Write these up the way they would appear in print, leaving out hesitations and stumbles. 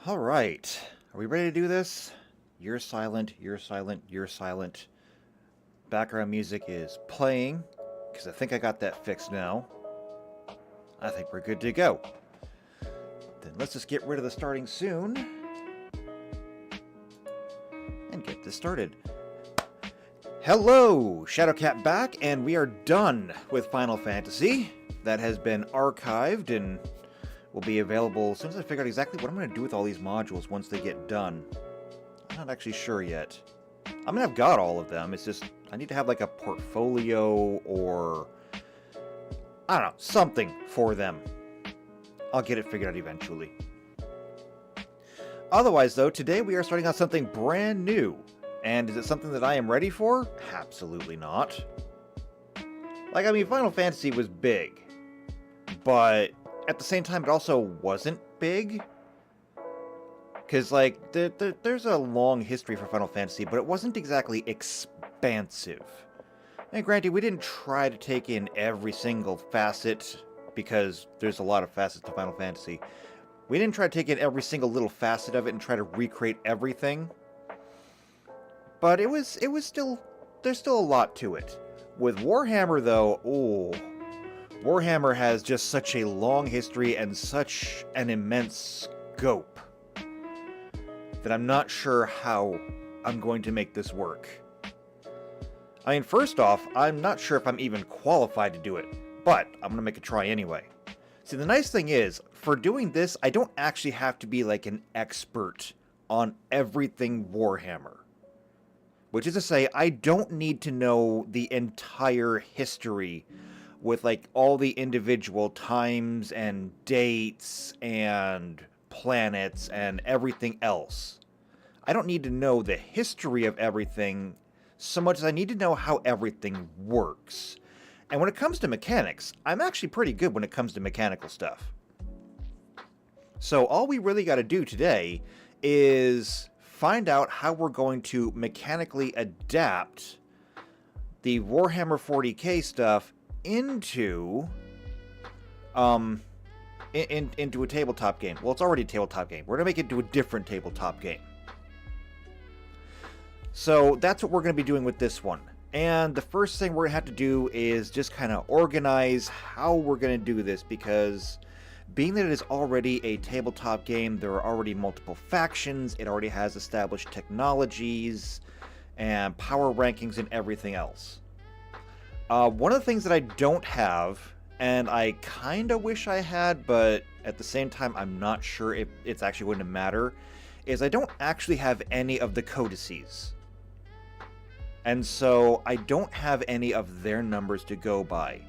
All right. Are we ready to do this? You're silent, you're silent, you're silent. Background music is playing, because I think I got that fixed now. I think we're good to go. Then let's just get rid of the starting soon and get this started. Hello! Shadowcat back, and we are done with Final Fantasy. That has been archived and will be available as soon as I figure out exactly what I'm going to do with all these modules once they get done. I'm not actually sure yet. I mean, I've got all of them. It's just, I need to have like a portfolio or, I don't know, something for them. I'll get it figured out eventually. Otherwise, though, today we are starting on something brand new. And is it something that I am ready for? Absolutely not. Like, I mean, Final Fantasy was big. But at the same time, it also wasn't big. Because, like, there's a long history for Final Fantasy, but it wasn't exactly expansive. And granted, we didn't try to take in every single facet, because there's a lot of facets to Final Fantasy. We didn't try to take in every single little facet of it and try to recreate everything. But it was still, there's still a lot to it. With Warhammer, though, Warhammer has just such a long history and such an immense scope that I'm not sure how I'm going to make this work. I mean, first off, I'm not sure if I'm even qualified to do it, but I'm going to make a try anyway. See, the nice thing is, for doing this, I don't actually have to be like an expert on everything Warhammer. Which is to say, I don't need to know the entire history with like all the individual times and dates and planets and everything else. I don't need to know the history of everything so much as I need to know how everything works. And when it comes to mechanics, I'm actually pretty good when it comes to mechanical stuff. So all we really got to do today is find out how we're going to mechanically adapt the Warhammer 40k stuff into into a tabletop game. Well, it's already a tabletop game. We're going to make it into a different tabletop game. So that's what we're going to be doing with this one. And the first thing we're going to have to do is just kind of organize how we're going to do this, because being that it is already a tabletop game, there are already multiple factions, it already has established technologies and power rankings and everything else. One of the things that I don't have, and I kind of wish I had, but at the same time I'm not sure if it's actually going to matter, is I don't actually have any of the codices. And so I don't have any of their numbers to go by.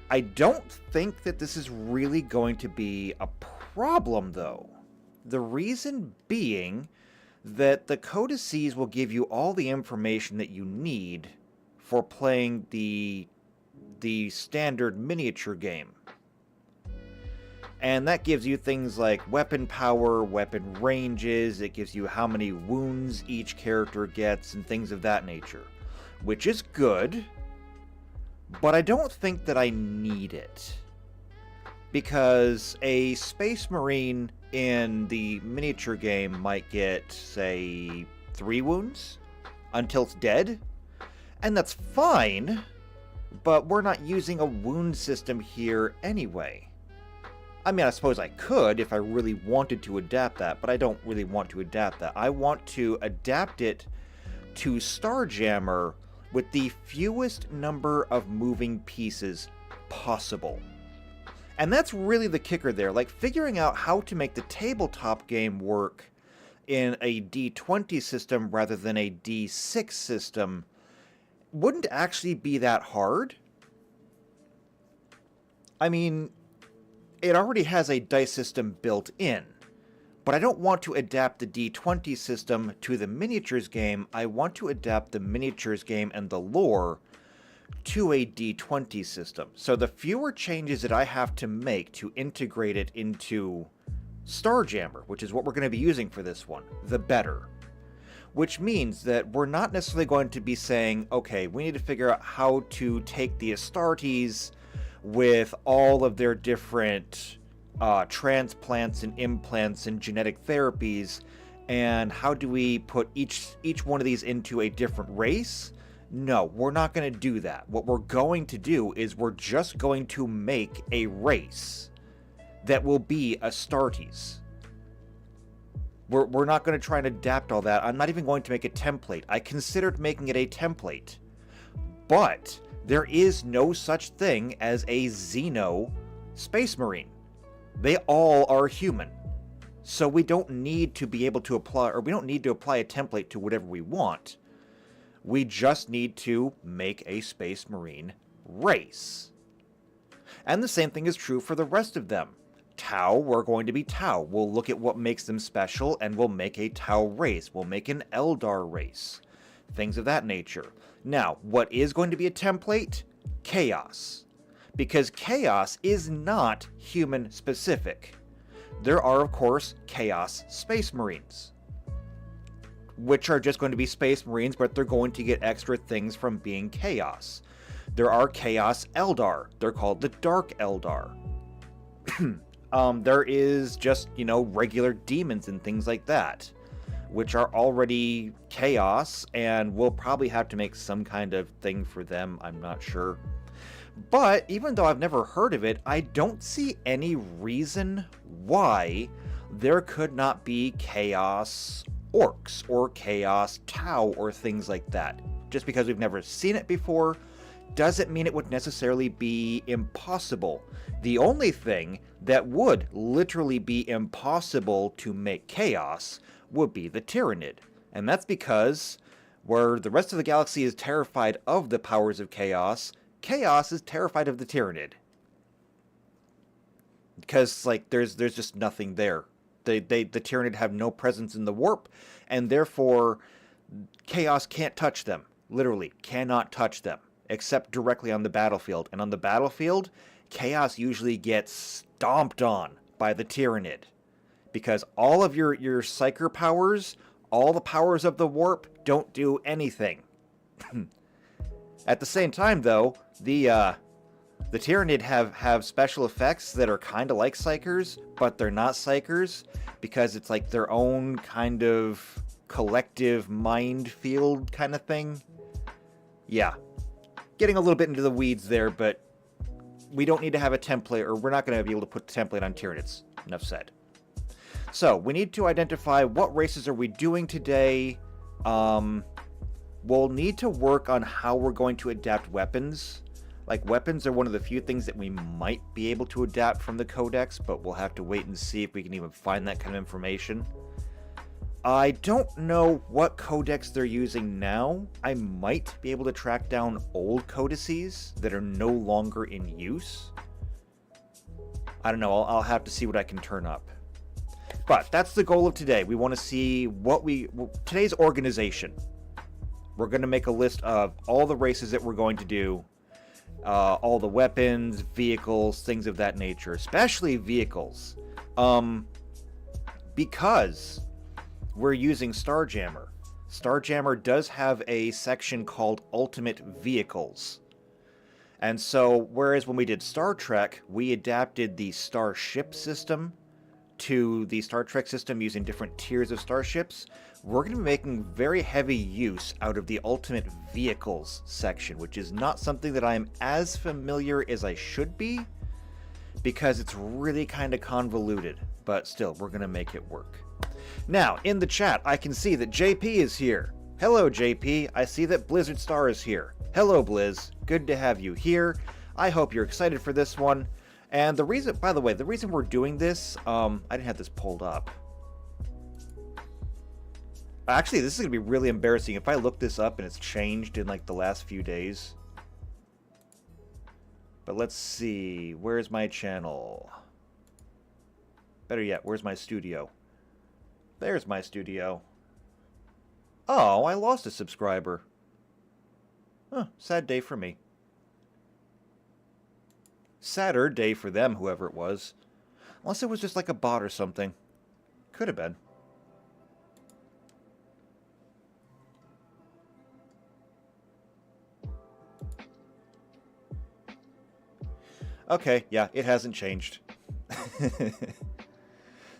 I don't think that this is really going to be a problem, though. The reason being that the codices will give you all the information that you need for playing the standard miniature game. And that gives you things like weapon power, weapon ranges, it gives you how many wounds each character gets, and things of that nature. Which is good, but I don't think that I need it. Because a Space Marine in the miniature game might get, say, 3 wounds until it's dead. And that's fine, but we're not using a wound system here anyway. I mean, I suppose I could if I really wanted to adapt that, but I don't really want to adapt that. I want to adapt it to Starjammer with the fewest number of moving pieces possible. And that's really the kicker there, like figuring out how to make the tabletop game work in a D20 system rather than a D6 system wouldn't actually be that hard. I mean, it already has a dice system built in, but I don't want to adapt the D20 system to the miniatures game. I want to adapt the miniatures game and the lore to a D20 system. So the fewer changes that I have to make to integrate it into Starjammer, which is what we're going to be using for this one, the better. Which means that we're not necessarily going to be saying, okay, we need to figure out how to take the Astartes with all of their different transplants and implants and genetic therapies, and how do we put each one of these into a different race? No, we're not going to do that. What we're going to do is we're just going to make a race that will be Astartes. We're not going to try and adapt all that. I'm not even going to make a template. I considered making it a template. But there is no such thing as a Xeno Space Marine. They all are human. So we don't need to be able to apply, or we don't need to apply a template to whatever we want. We just need to make a Space Marine race. And the same thing is true for the rest of them. Tau, we're going to be Tau. We'll look at what makes them special, and we'll make a Tau race. We'll make an Eldar race. Things of that nature. Now, what is going to be a template? Chaos. Because Chaos is not human-specific. There are, of course, Chaos Space Marines, which are just going to be Space Marines, but they're going to get extra things from being Chaos. There are Chaos Eldar. They're called the Dark Eldar. There is just, regular demons and things like that, which are already Chaos, and we'll probably have to make some kind of thing for them, I'm not sure. But even though I've never heard of it, I don't see any reason why there could not be Chaos Orcs or Chaos Tau or things like that. Just because we've never seen it before doesn't mean it would necessarily be impossible. The only thing that would literally be impossible to make Chaos would be the Tyrannid. And that's because where the rest of the galaxy is terrified of the powers of Chaos, Chaos is terrified of the Tyrannid. Because, there's just nothing there. The Tyrannid have no presence in the warp, and therefore Chaos can't touch them. Literally, cannot touch them, except directly on the battlefield. And on the battlefield, Chaos usually gets stomped on by the Tyrannid. Because all of your Psyker powers, all the powers of the warp, don't do anything. At the same time, though, the Tyrannid have special effects that are kind of like Psykers, but they're not Psykers, because it's like their own kind of collective mind field kind of thing. Yeah. Getting a little bit into the weeds there, but we don't need to have a template, or we're not going to be able to put a template on Tyranids. Enough said. So, we need to identify what races are we doing today. We'll need to work on how we're going to adapt weapons. Weapons are one of the few things that we might be able to adapt from the Codex, but we'll have to wait and see if we can even find that kind of information. I don't know what Codex they're using now. I might be able to track down old codices that are no longer in use. I don't know, I'll have to see what I can turn up. But that's the goal of today. We want to see today's organization. We're going to make a list of all the races that we're going to do. All the weapons, vehicles, things of that nature. Especially vehicles. Because we're using Starjammer. Starjammer does have a section called Ultimate Vehicles. And so, whereas when we did Star Trek, we adapted the Starship system to the Star Trek system using different tiers of starships, we're going to be making very heavy use out of the Ultimate Vehicles section, which is not something that I am as familiar as I should be, because it's really kind of convoluted, but still, we're going to make it work. Now, in the chat, I can see that JP is here. Hello, JP. I see that Blizzard Star is here. Hello, Blizz. Good to have you here. I hope you're excited for this one. And the reason, by the way, the reason we're doing this, I didn't have this pulled up. Actually, this is going to be really embarrassing if I look this up and it's changed in the last few days. But let's see. Where's my channel? Better yet, where's my studio? There's my studio. Oh, I lost a subscriber. Huh, sad day for me. Sadder day for them, whoever it was. Unless it was just a bot or something. Could have been. Okay, yeah, it hasn't changed.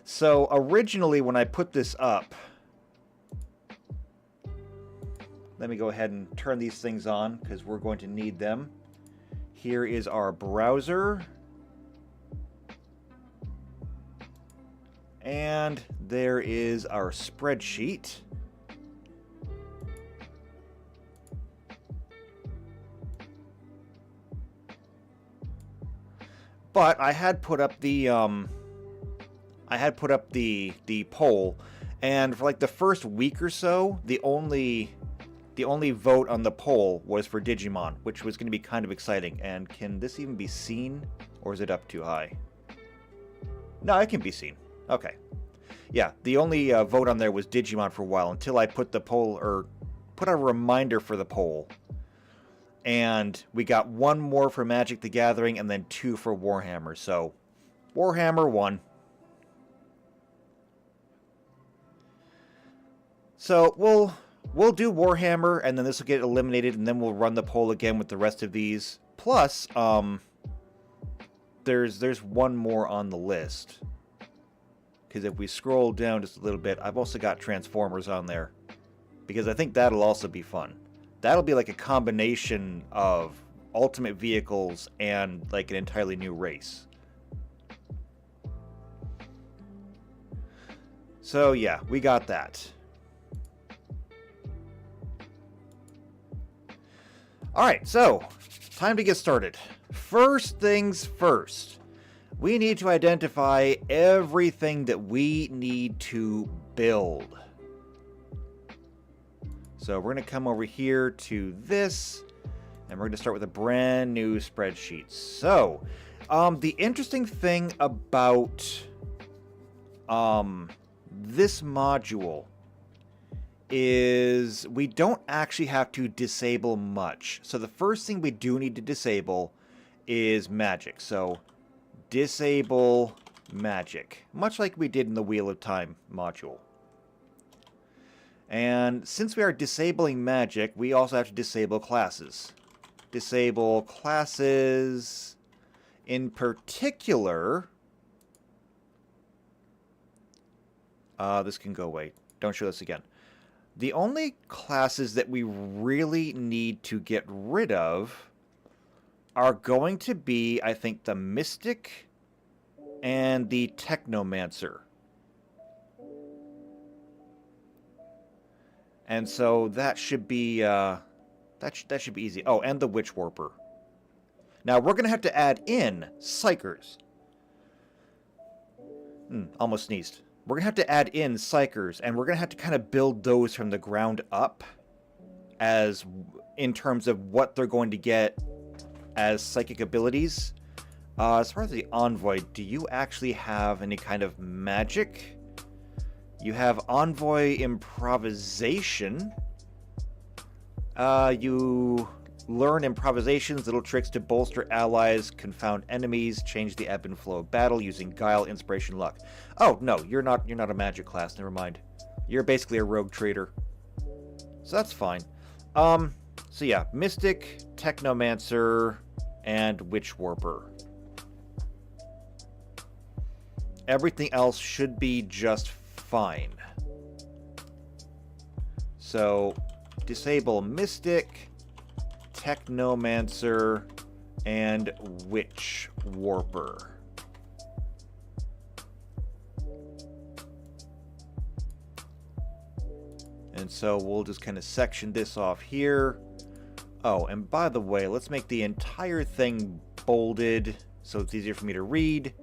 So originally when I put this up, let me go ahead and turn these things on because we're going to need them. Here is our browser. And there is our spreadsheet. But I had put up the the poll, and for like the first week or so, the only vote on the poll was for Digimon, which was going to be kind of exciting. And can this even be seen, or is it up too high? No, it can be seen. Okay. Yeah, the only vote on there was Digimon for a while until I put the poll, or put a reminder for the poll. And we got one more for Magic the Gathering and then 2 for Warhammer. So, Warhammer won. So, we'll do Warhammer, and then this will get eliminated, and then we'll run the poll again with the rest of these. Plus, there's one more on the list. Because if we scroll down just a little bit, I've also got Transformers on there. Because I think that'll also be fun. That'll be like a combination of ultimate vehicles and like an entirely new race. So yeah, we got that. Alright, so time to get started. First things first. We need to identify everything that we need to build. So we're going to come over here to this, and we're going to start with a brand new spreadsheet. So, the interesting thing about this module is we don't actually have to disable much. So the first thing we do need to disable is magic. So disable magic, much like we did in the Wheel of Time module. And since we are disabling magic, we also have to disable classes. Disable classes, in particular, this can go away. Don't show this again. The only classes that we really need to get rid of are going to be, I think, the Mystic and the Technomancer. And so that should be that should be easy. Oh, and the Witch Warper. Now we're gonna have to add in Psychers. Almost sneezed. We're gonna have to add in Psychers, and we're gonna have to kind of build those from the ground up, as in terms of what they're going to get as psychic abilities. As far as the Envoy, do you actually have any kind of magic? You have Envoy Improvisation. You learn improvisations, little tricks to bolster allies, confound enemies, change the ebb and flow of battle using guile, inspiration, luck. Oh no, you're not a magic class. Never mind. You're basically a rogue trader, so that's fine. So yeah, Mystic, Technomancer, and Witch Warper. Everything else should be just fine. So, disable Mystic, Technomancer, and Witch Warper. And so we'll just kind of section this off here. Oh, and by the way, let's make the entire thing bolded so it's easier for me to read.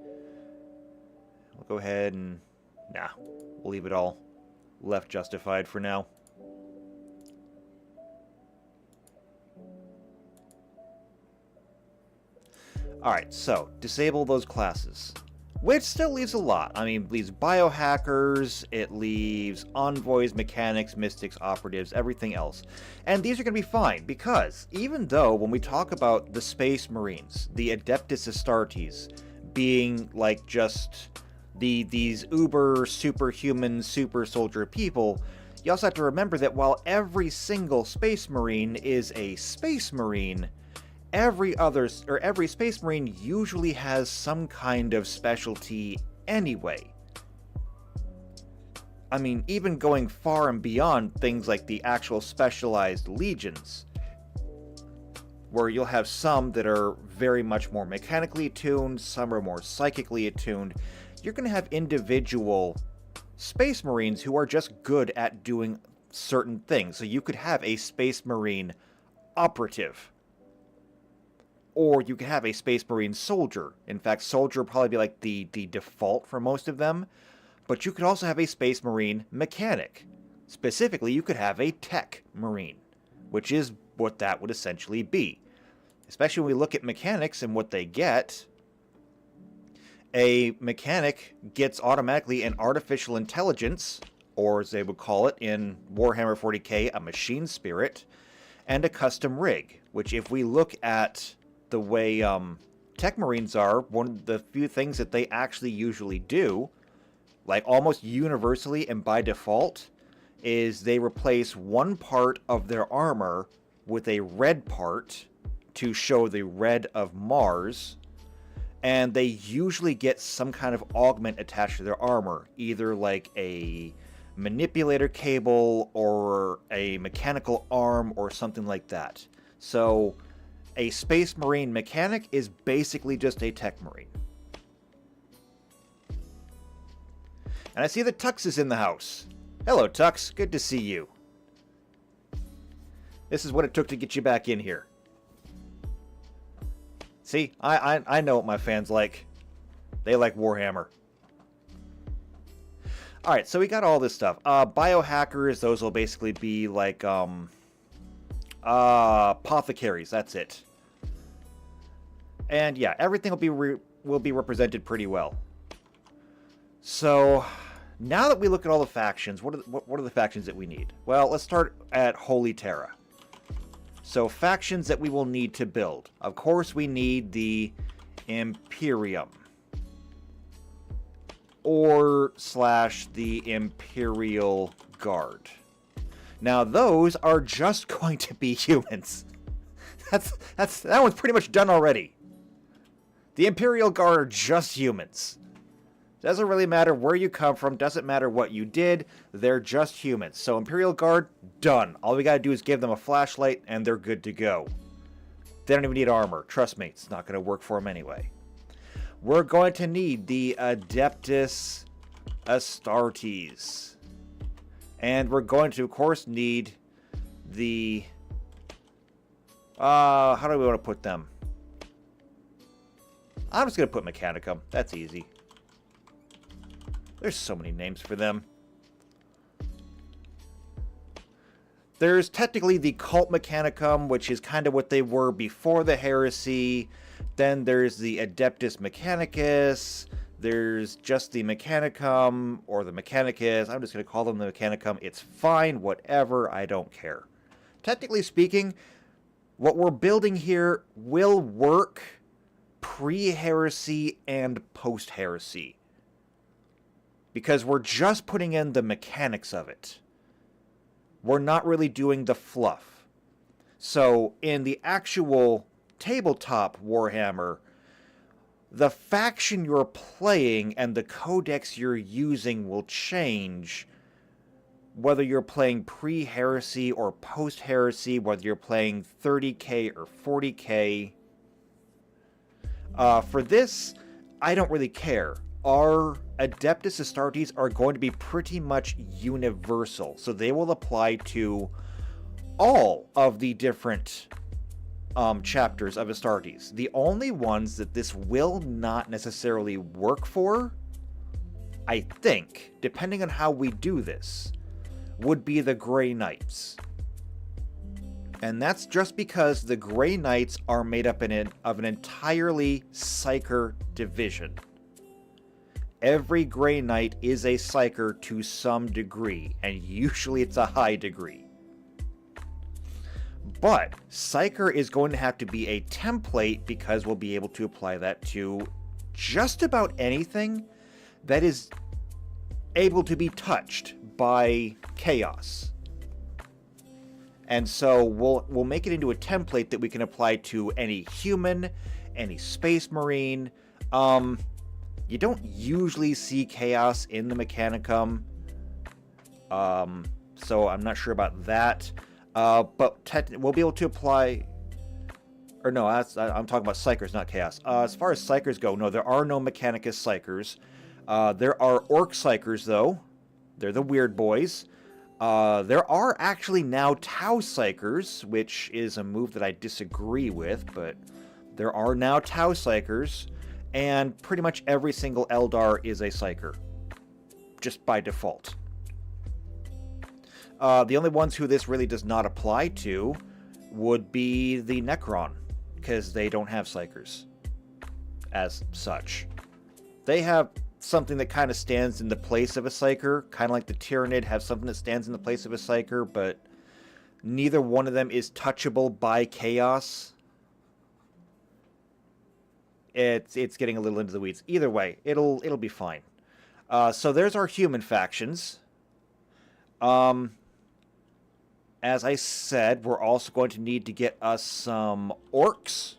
We'll go ahead and... Nah, we'll leave it all left justified for now. Alright, so, disable those classes. Which still leaves a lot. I mean, it leaves biohackers, it leaves envoys, mechanics, mystics, operatives, everything else. And these are going to be fine, because even though when we talk about the Space Marines, the Adeptus Astartes, being like just these uber, superhuman, super soldier people, you also have to remember that while every single Space Marine is a Space Marine, every Space Marine usually has some kind of specialty anyway. I mean, even going far and beyond things like the actual specialized legions, where you'll have some that are very much more mechanically attuned, some are more psychically attuned. You're going to have individual Space Marines who are just good at doing certain things. So you could have a Space Marine operative, or you could have a Space Marine soldier. In fact, soldier would probably be like the default for most of them. But you could also have a Space Marine mechanic. Specifically, you could have a Tech Marine, which is what that would essentially be. Especially when we look at mechanics and what they get. A mechanic gets automatically an artificial intelligence, or as they would call it in Warhammer 40k, a machine spirit, and a custom rig, which if we look at the way Tech Marines are, one of the few things that they actually usually do, like almost universally and by default, is they replace one part of their armor with a red part to show the red of Mars, and they usually get some kind of augment attached to their armor, either like a manipulator cable or a mechanical arm or something like that. So a Space Marine mechanic is basically just a Tech Marine. And I see that Tux is in the house. Hello, Tux. Good to see you. This is what it took to get you back in here. See, I know what my fans like. They like Warhammer. Alright, so we got all this stuff. Biohackers, those will basically be like, apothecaries, that's it. And yeah, everything will be represented pretty well. So, now that we look at all the factions, what are the factions that we need? Well, let's start at Holy Terra. So, factions that we will need to build. Of course, we need the Imperium. Or / the Imperial Guard. Now, those are just going to be humans. That one's pretty much done already. The Imperial Guard are just humans. Doesn't really matter where you come from, doesn't matter what you did, they're just humans. So Imperial Guard, done. All we gotta do is give them a flashlight and they're good to go. They don't even need armor. Trust me, it's not gonna work for them anyway. We're going to need the Adeptus Astartes. And we're going to, of course, need the... how do we want to put them? I'm just going to put Mechanicum. That's easy. There's so many names for them. There's technically the Cult Mechanicum, which is kind of what they were before the Heresy. Then there's the Adeptus Mechanicus. There's just the Mechanicum, or the Mechanicus. I'm just going to call them the Mechanicum. It's fine, whatever, I don't care. Technically speaking, what we're building here will work pre-Heresy and post-Heresy. Because we're just putting in the mechanics of it. We're not really doing the fluff. So, in the actual tabletop Warhammer, the faction you're playing and the codex you're using will change, whether you're playing pre-Heresy or post-Heresy, whether you're playing 30k or 40k. For this, I don't really care. Our Adeptus Astartes are going to be pretty much universal, so they will apply to all of the different chapters of Astartes. The only ones that this will not necessarily work for, I think, depending on how we do this, would be the Grey Knights. And that's just because the Grey Knights are made up of an entirely Psyker division. Every Grey Knight is a Psyker to some degree, and usually it's a high degree. But Psyker is going to have to be a template because we'll be able to apply that to just about anything that is able to be touched by chaos. And so we'll make it into a template that we can apply to any human, any space marine. You don't usually see chaos in the Mechanicum, so I'm not sure about that. But we'll be able to apply... Or no, I'm talking about Psychers, not Chaos. As far as Psychers go, no, there are no Mechanicus Psychers. There are Orc Psychers, though. They're the weird boys. There are actually now Tau Psychers, which is a move that I disagree with, but there are now Tau Psychers, and pretty much every single Eldar is a Psyker, just by default. The only ones who this really does not apply to would be the Necron, because they don't have Psychers as such. They have something that kind of stands in the place of a Psyker, kind of like the Tyrannid have something that stands in the place of a Psyker, but neither one of them is touchable by chaos. It's getting a little into the weeds. Either way, it'll be fine. So there's our human factions. As I said, we're also going to need to get us some orcs,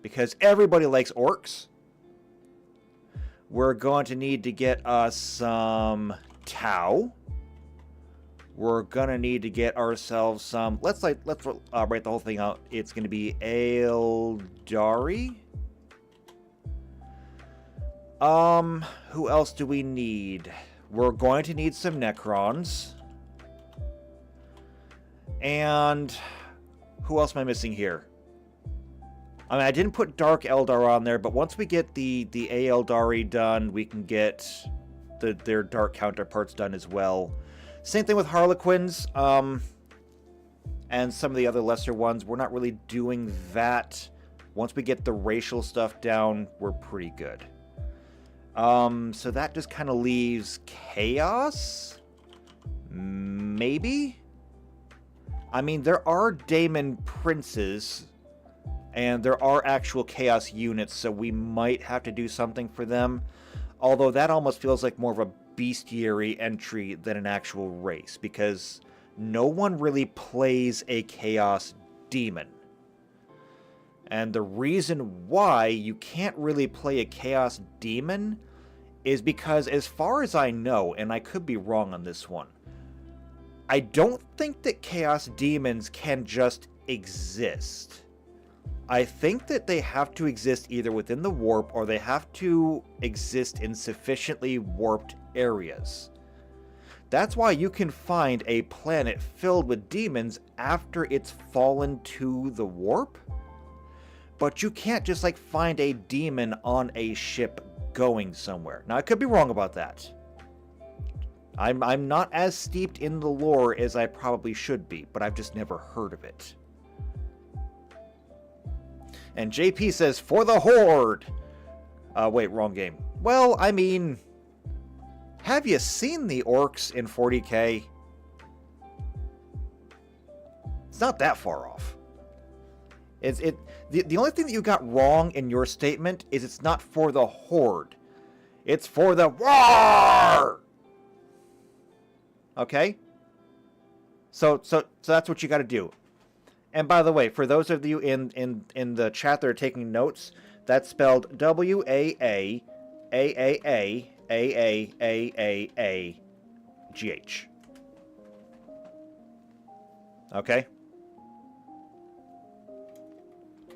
because everybody likes orcs. We're going to need to get us some Tau. We're going to need to get ourselves some... Let's write the whole thing out. It's going to be Eldari. Who else do we need? We're going to need some Necrons. And who else am I missing here? I mean, I didn't put Dark Eldar on there, but once we get the Eldari done, we can get their Dark counterparts done as well. Same thing with Harlequins, and some of the other lesser ones. We're not really doing that. Once we get the racial stuff down, we're pretty good. So that just kind of leaves Chaos? Maybe? I mean, there are Daemon Princes, and there are actual Chaos units, so we might have to do something for them. Although that almost feels like more of a bestiary entry than an actual race, because no one really plays a Chaos Demon. And the reason why you can't really play a Chaos Demon is because, as far as I know, and I could be wrong on this one, I don't think that Chaos Demons can just exist. I think that they have to exist either within the warp, or they have to exist in sufficiently warped areas. That's why you can find a planet filled with demons after it's fallen to the warp, but you can't just like find a demon on a ship going somewhere. Now, I could be wrong about that. I'm not as steeped in the lore as I probably should be, but I've just never heard of it. And JP says, for the Horde! Wait, wrong game. Well, I mean, have you seen the orcs in 40k? It's not that far off. The only thing that you got wrong in your statement is it's not for the Horde. It's for the war! Okay? So that's what you got to do. And by the way, for those of you in the chat that are taking notes, that's spelled WAAAAAAAAAGH. Okay?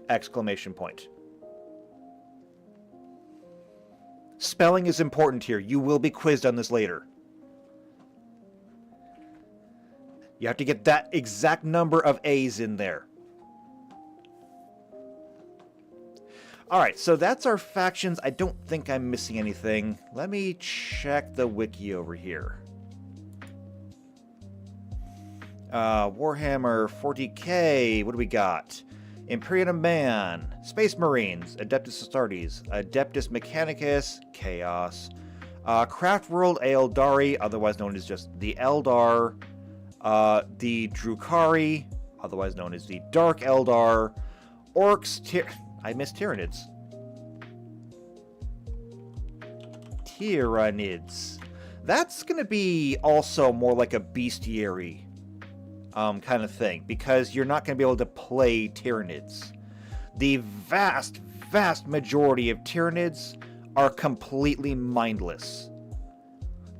Exclamation point. Spelling is important here. You will be quizzed on this later. You have to get that exact number of A's in there. Alright, so that's our factions. I don't think I'm missing anything. Let me check the wiki over here. Warhammer 40k. What do we got? Imperium of Man, Space Marines, Adeptus Astartes, Adeptus Mechanicus, Chaos, Craft World Eldari, otherwise known as just the Eldar, the Drukhari, otherwise known as the Dark Eldar, Orcs, I missed Tyranids. Tyranids. That's going to be also more like a bestiary kind of thing, because you're not going to be able to play Tyranids. The vast majority of Tyranids are completely mindless.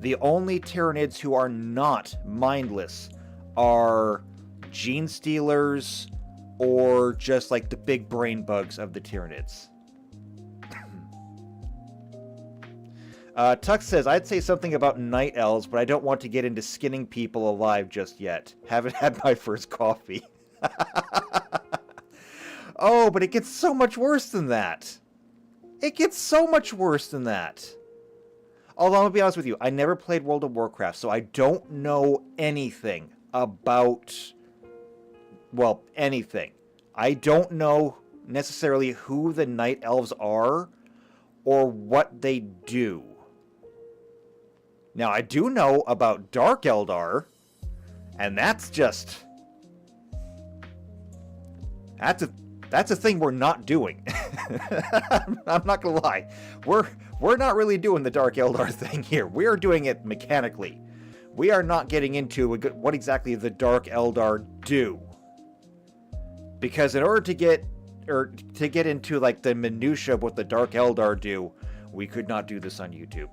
The only Tyranids who are not mindless are Gene Stealers or just like the big brain bugs of the Tyranids. Tux says, I'd say something about night elves, but I don't want to get into skinning people alive just yet. Haven't had my first coffee. Oh, but it gets so much worse than that. It gets so much worse than that. Although, I'm going to be honest with you, I never played World of Warcraft, so I don't know anything about, well, anything. I don't know necessarily who the Night Elves are or what they do. Now, I do know about Dark Eldar, and that's just... That's a thing we're not doing. I'm not gonna lie. We're not really doing the Dark Eldar thing here. We are doing it mechanically. We are not getting into what exactly the Dark Eldar do. Because in order to get into like the minutia of what the Dark Eldar do, we could not do this on YouTube.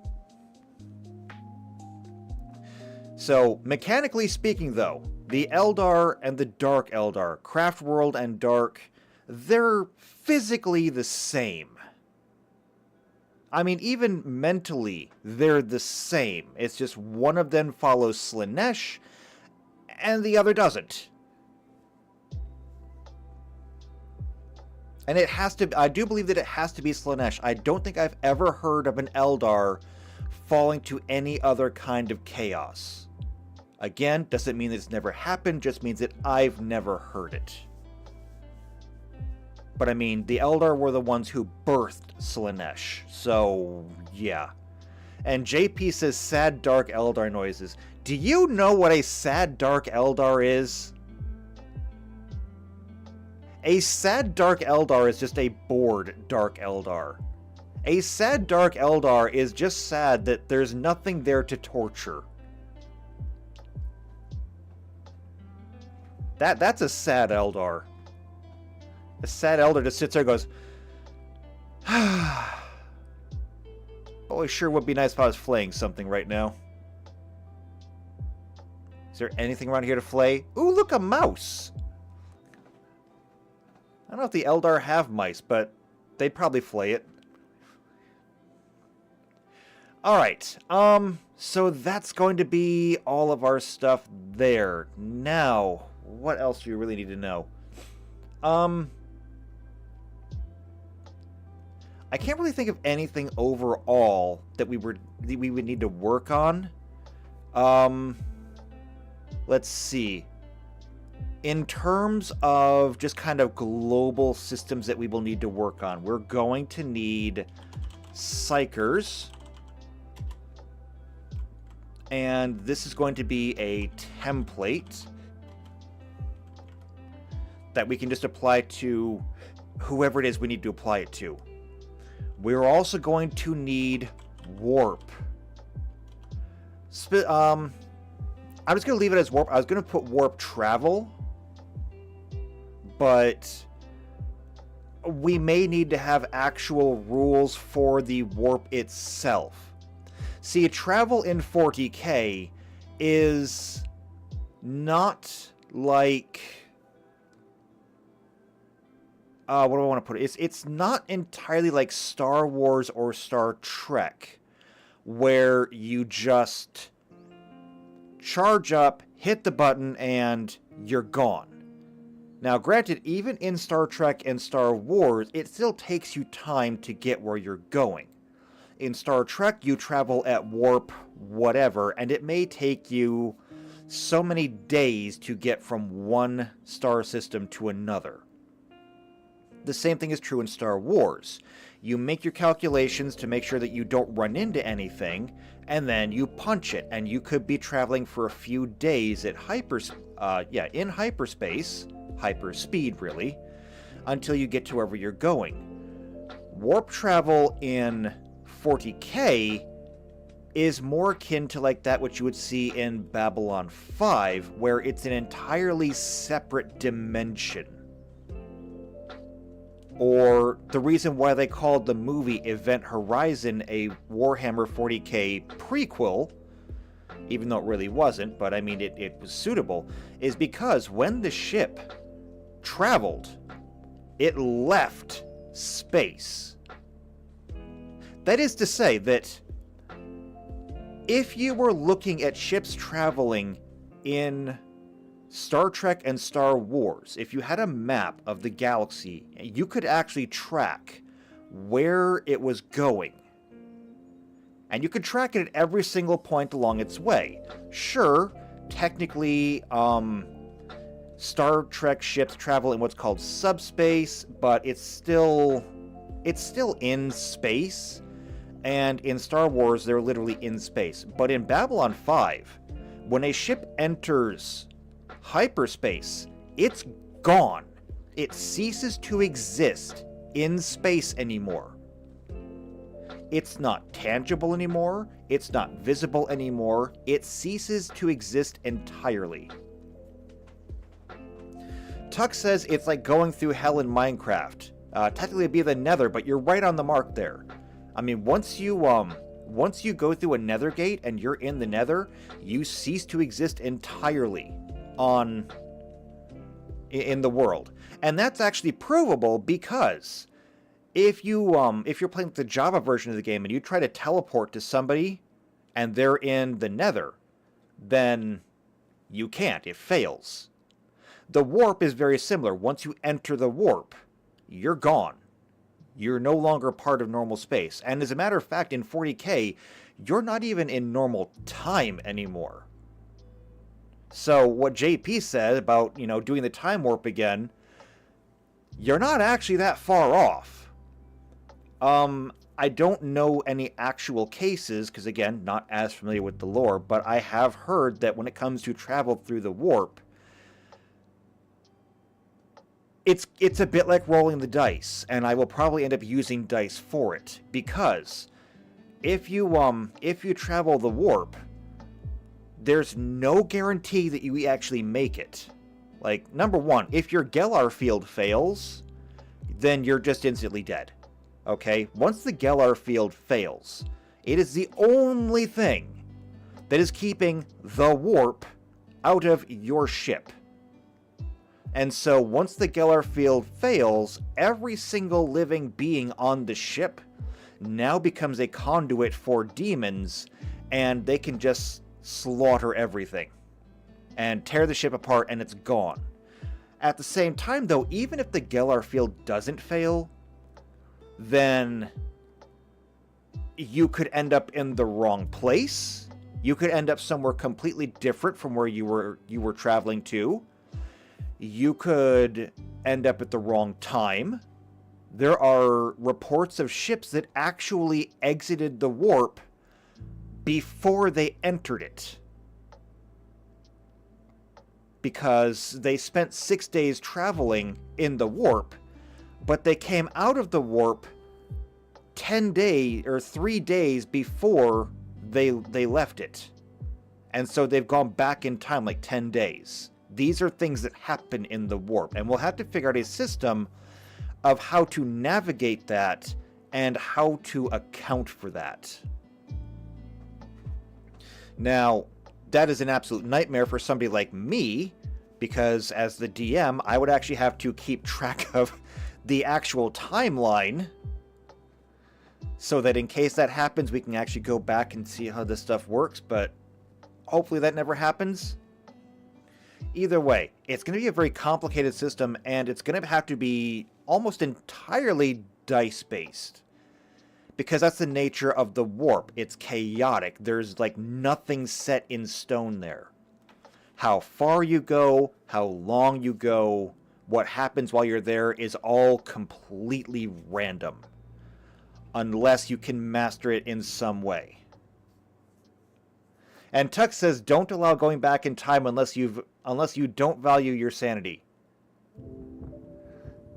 So, mechanically speaking though, the Eldar and the Dark Eldar, Craft World and Dark, they're physically the same. I mean, even mentally, they're the same. It's just one of them follows Slaanesh, and the other doesn't. And it has to... I do believe that it has to be Slaanesh. I don't think I've ever heard of an Eldar falling to any other kind of chaos. Again, doesn't mean that it's never happened, just means that I've never heard it. But I mean, the Eldar were the ones who birthed Slaanesh, so yeah. And JP says, sad Dark Eldar noises. Do you know what a sad Dark Eldar is? A sad Dark Eldar is just a bored Dark Eldar. A sad Dark Eldar is just sad that there's nothing there to torture. That's a sad Eldar. A sad Elder just sits there and goes, oh, it sure would be nice if I was flaying something right now. Is there anything around here to flay? Ooh, look, a mouse! I don't know if the Eldar have mice, but they'd probably flay it. Alright, so that's going to be all of our stuff there. Now, what else do you really need to know? I can't really think of anything overall that we would need to work on. Let's see. In terms of just kind of global systems that we will need to work on, we're going to need Psychers. And this is going to be a template that we can just apply to whoever it is we need to apply it to. We're also going to need warp. I'm just going to leave it as warp. I was going to put warp travel, but we may need to have actual rules for the warp itself. See, travel in 40k is not like... what do I want to put it? It's not entirely like Star Wars or Star Trek, where you just charge up, hit the button, and you're gone. Now, granted, even in Star Trek and Star Wars, it still takes you time to get where you're going. In Star Trek, you travel at warp whatever, and it may take you so many days to get from one star system to another. The same thing is true in Star Wars. You make your calculations to make sure that you don't run into anything, and then you punch it, and you could be traveling for a few days at in hyperspace, hyperspeed really, until you get to wherever you're going. Warp travel in 40k is more akin to like that which you would see in Babylon 5, where it's an entirely separate dimension. Or the reason why they called the movie Event Horizon a Warhammer 40k prequel, even though it really wasn't, but I mean it was suitable, is because when the ship traveled, it left space. That is to say that if you were looking at ships traveling in Star Trek and Star Wars, if you had a map of the galaxy, you could actually track where it was going. And you could track it at every single point along its way. Sure, technically, Star Trek ships travel in what's called subspace, but it's still in space. And in Star Wars, they're literally in space. But in Babylon 5, when a ship enters hyperspace, it's gone. It ceases to exist in space anymore. It's not tangible anymore. It's not visible anymore. It ceases to exist entirely. Tuck says it's like going through hell in Minecraft. Technically it'd be the Nether, but you're right on the mark there. I mean, once you go through a Nether gate and you're in the Nether, you cease to exist entirely in the world. And that's actually provable because if you're playing the Java version of the game and you try to teleport to somebody and they're in the Nether, then you can't. It fails. The warp is very similar. Once you enter the warp, you're gone. You're no longer part of normal space. And as a matter of fact, in 40k, you're not even in normal time anymore. So what JP said about, doing the time warp again, you're not actually that far off. I don't know any actual cases, because again, not as familiar with the lore, but I have heard that when it comes to travel through the warp, it's a bit like rolling the dice, and I will probably end up using dice for it, because if you travel the warp, there's no guarantee that you actually make it. Like, number one, if your Gellar field fails, then you're just instantly dead. Okay? Once the Gellar field fails, it is the only thing that is keeping the warp out of your ship. And so once the Gellar field fails, every single living being on the ship now becomes a conduit for demons, and they can just slaughter everything and tear the ship apart, and it's gone. At the same time, though, even if the Gellar field doesn't fail, then you could end up in the wrong place. You could end up somewhere completely different from where you were traveling to. You could end up at the wrong time. There are reports of ships that actually exited the warp before they entered it, because they spent 6 days traveling in the warp, but they came out of the warp 10 days or 3 days before they left it. And so they've gone back in time like 10 days. These are things that happen in the warp, and we'll have to figure out a system of how to navigate that and how to account for that. Now, that is an absolute nightmare for somebody like me, because as the DM, I would actually have to keep track of the actual timeline so that in case that happens, we can actually go back and see how this stuff works, but hopefully that never happens. Either way, it's going to be a very complicated system, and it's going to have to be almost entirely dice-based, because that's the nature of the warp. It's chaotic. There's like nothing set in stone there. How far you go, how long you go, what happens while you're there is all completely random, unless you can master it in some way. And Tuck says, don't allow going back in time unless you don't value your sanity.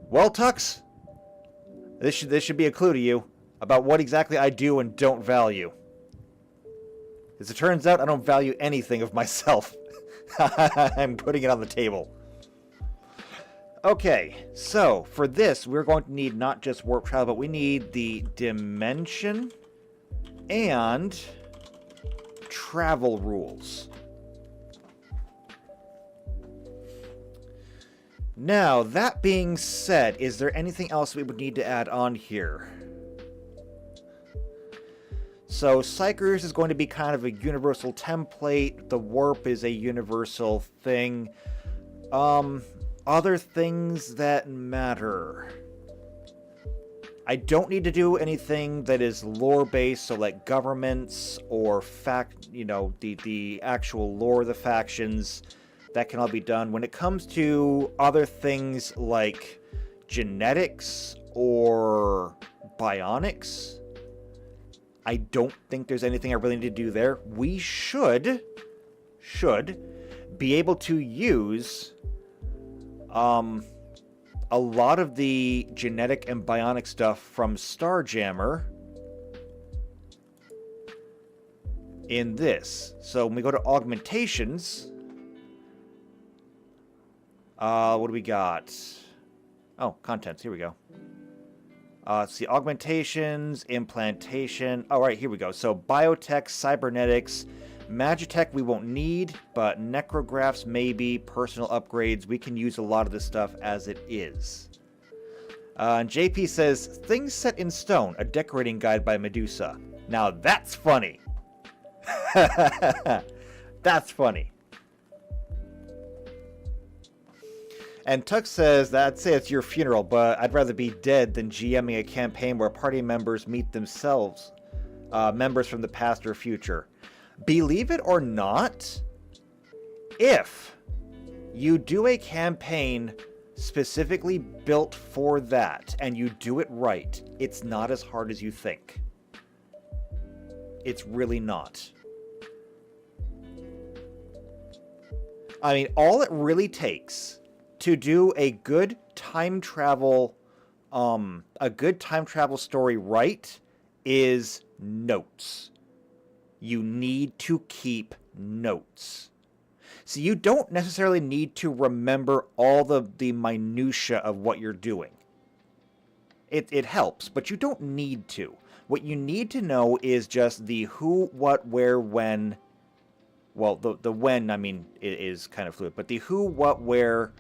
Well, Tux, this should be a clue to you about what exactly I do and don't value. As it turns out, I don't value anything of myself. I'm putting it on the table. Okay, so for this, we're going to need not just warp travel, but we need the dimension and travel rules. Now, that being said, is there anything else we would need to add on here? So, Psychers is going to be kind of a universal template. The warp is a universal thing. Other things that matter. I don't need to do anything that is lore-based, so like governments or the actual lore of the factions. That can all be done. When it comes to other things like genetics or bionics, I don't think there's anything I really need to do there. We should be able to use a lot of the genetic and bionic stuff from Starjammer in this. So when we go to augmentations, what do we got? Oh, contents. Here we go. Let's see. Augmentations, implantation. All right, here we go. So biotech, cybernetics, magitech we won't need, but necrographs maybe, personal upgrades. We can use a lot of this stuff as it is. And JP says, things set in stone, a decorating guide by Medusa. Now that's funny. That's funny. And Tuck says, I'd say it's your funeral, but I'd rather be dead than GMing a campaign where party members meet themselves, members from the past or future. Believe it or not, if you do a campaign specifically built for that, and you do it right, it's not as hard as you think. It's really not. I mean, all it really takes to do a good time travel story right is notes. You need to keep notes. So you don't necessarily need to remember all the minutia of what you're doing. It helps, but you don't need to. What you need to know is just the who, what, where, when. Well, the when, I mean, it is kind of fluid, but the who, what, where,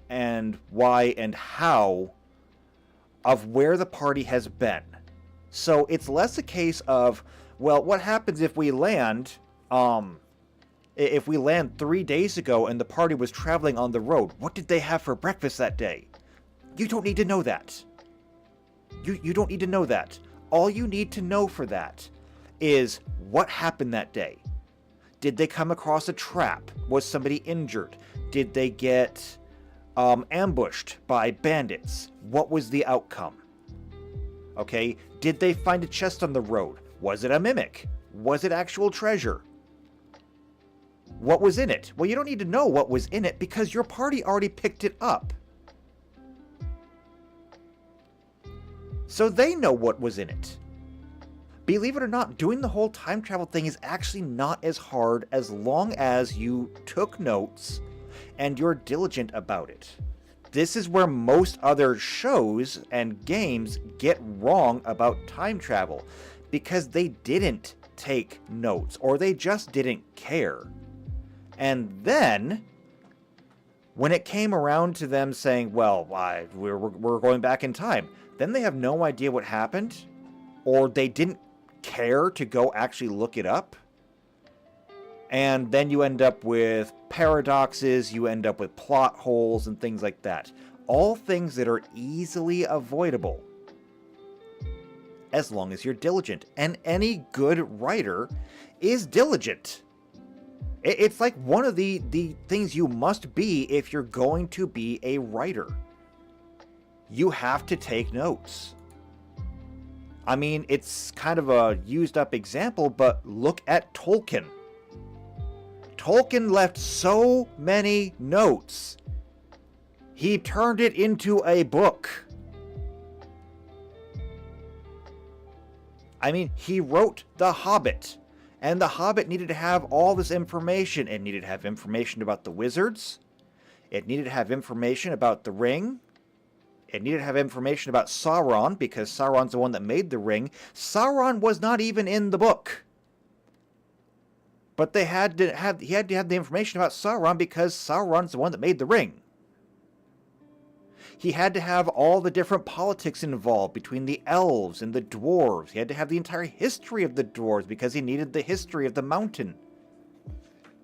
and why and how of where the party has been. So it's less a case of, well, what happens if we land 3 days ago and the party was traveling on the road? What did they have for breakfast that day? You don't need to know that. You don't need to know that. All you need to know for that is what happened that day. Did they come across a trap? Was somebody injured? Did they get ambushed by bandits? What was the outcome? Okay, did they find a chest on the road? Was it a mimic? Was it actual treasure? What was in it? Well, you don't need to know what was in it because your party already picked it up. So they know what was in it. Believe it or not, doing the whole time travel thing is actually not as hard as long as you took notes and you're diligent about it. This is where most other shows and games get wrong about time travel, because they didn't take notes, or they just didn't care. And then, when it came around to them saying, well, we're going back in time, then they have no idea what happened, or they didn't care to go actually look it up. And then you end up with paradoxes, you end up with plot holes and things like that. All things that are easily avoidable as long as you're diligent. And any good writer is diligent. It's like one of the things you must be if you're going to be a writer. You have to take notes. I mean, it's kind of a used up example, but look at Tolkien. Tolkien left so many notes. He turned it into a book. I mean, he wrote The Hobbit, And the Hobbit needed to have all this information. It needed to have information about the wizards. It needed to have information about the ring. It needed to have information about Sauron, because Sauron's the one that made the ring. Sauron was not even in the book. But he had to have the information about Sauron because Sauron's the one that made the ring. He had to have all the different politics involved between the elves and the dwarves. He had to have the entire history of the dwarves because he needed the history of the mountain.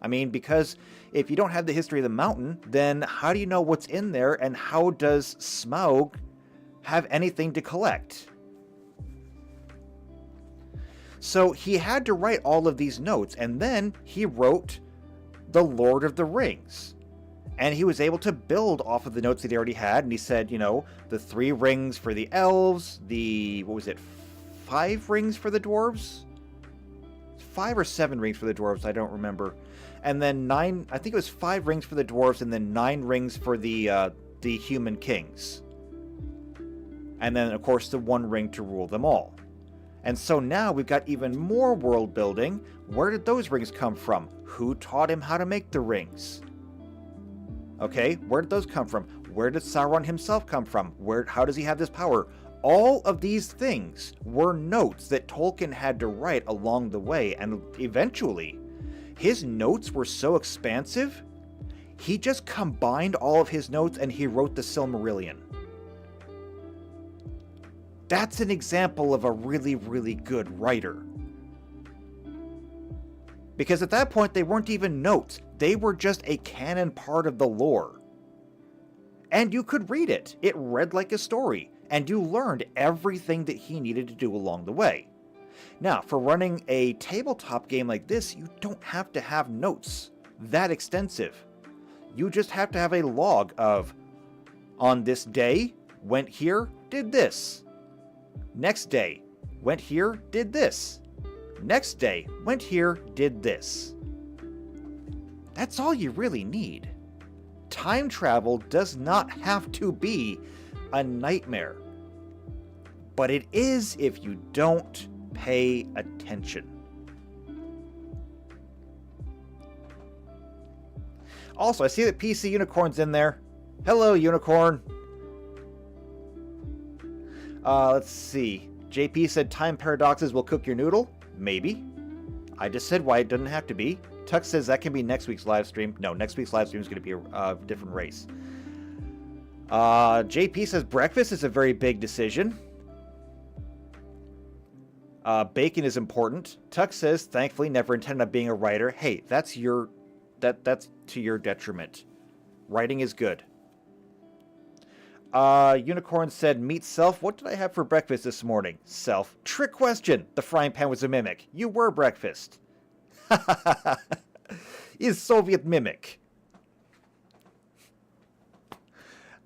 I mean, because if you don't have the history of the mountain, then how do you know what's in there, and how does Smaug have anything to collect? So he had to write all of these notes, and then he wrote The Lord of the Rings. And he was able to build off of the notes that he already had, and he said, you know, the 3 rings for the elves, the, 5 rings for the dwarves? 5 or 7 rings for the dwarves, I don't remember. And then 9, I think it was 5 rings for the dwarves, and then 9 rings for the human kings. And then, of course, the 1 ring to rule them all. And so now we've got even more world building. Where did those rings come from? Who taught him how to make the rings? Okay, where did those come from? Where did Sauron himself come from? How does he have this power? All of these things were notes that Tolkien had to write along the way, and eventually, his notes were so expansive, he just combined all of his notes and he wrote the Silmarillion. That's an example of a really, really good writer. Because at that point, they weren't even notes. They were just a canon part of the lore. And you could read it. It read like a story. And you learned everything that he needed to do along the way. Now, for running a tabletop game like this, you don't have to have notes that extensive. You just have to have a log of, on this day, went here, did this. Next day, went here, did this. Next day, went here, did this. That's all you really need. Time travel does not have to be a nightmare. But it is if you don't pay attention. Also, I see that PC Unicorn's in there. Hello, Unicorn. Let's see. JP said time paradoxes will cook your noodle. Maybe. I just said why it doesn't have to be. Tuck says that can be next week's live stream. No, next week's live stream is going to be a different race. JP says breakfast is a very big decision. Bacon is important. Tuck says, thankfully, never intended on being a writer. Hey, that's to your detriment. Writing is good. Unicorn said, meet Self. What did I have for breakfast this morning? Self. Trick question. The frying pan was a mimic. You were breakfast. Is Soviet mimic.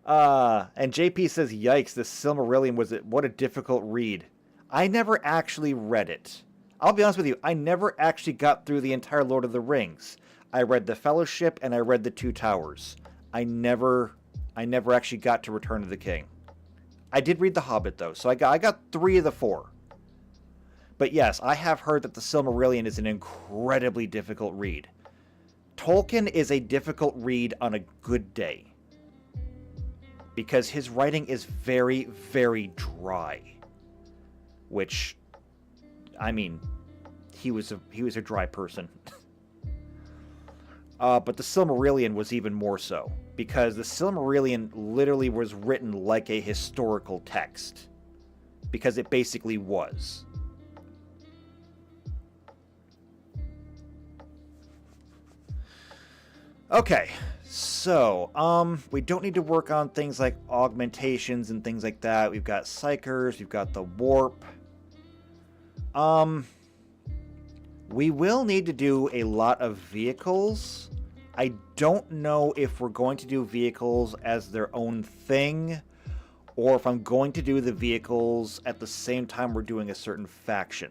And JP says, yikes, the Silmarillion what a difficult read. I never actually read it. I'll be honest with you, I never actually got through the entire Lord of the Rings. I read The Fellowship and I read The Two Towers. I never actually got to Return of the King. I did read The Hobbit, though, so I got 3 of the 4. But yes, I have heard that the Silmarillion is an incredibly difficult read. Tolkien is a difficult read on a good day. Because his writing is very, very dry. Which, I mean, he was a dry person. But the Silmarillion was even more so. Because the Silmarillion literally was written like a historical text. Because it basically was. Okay, so, we don't need to work on things like augmentations and things like that. We've got Psychers, we've got the Warp. We will need to do a lot of vehicles. I don't know if we're going to do vehicles as their own thing, or if I'm going to do the vehicles at the same time we're doing a certain faction.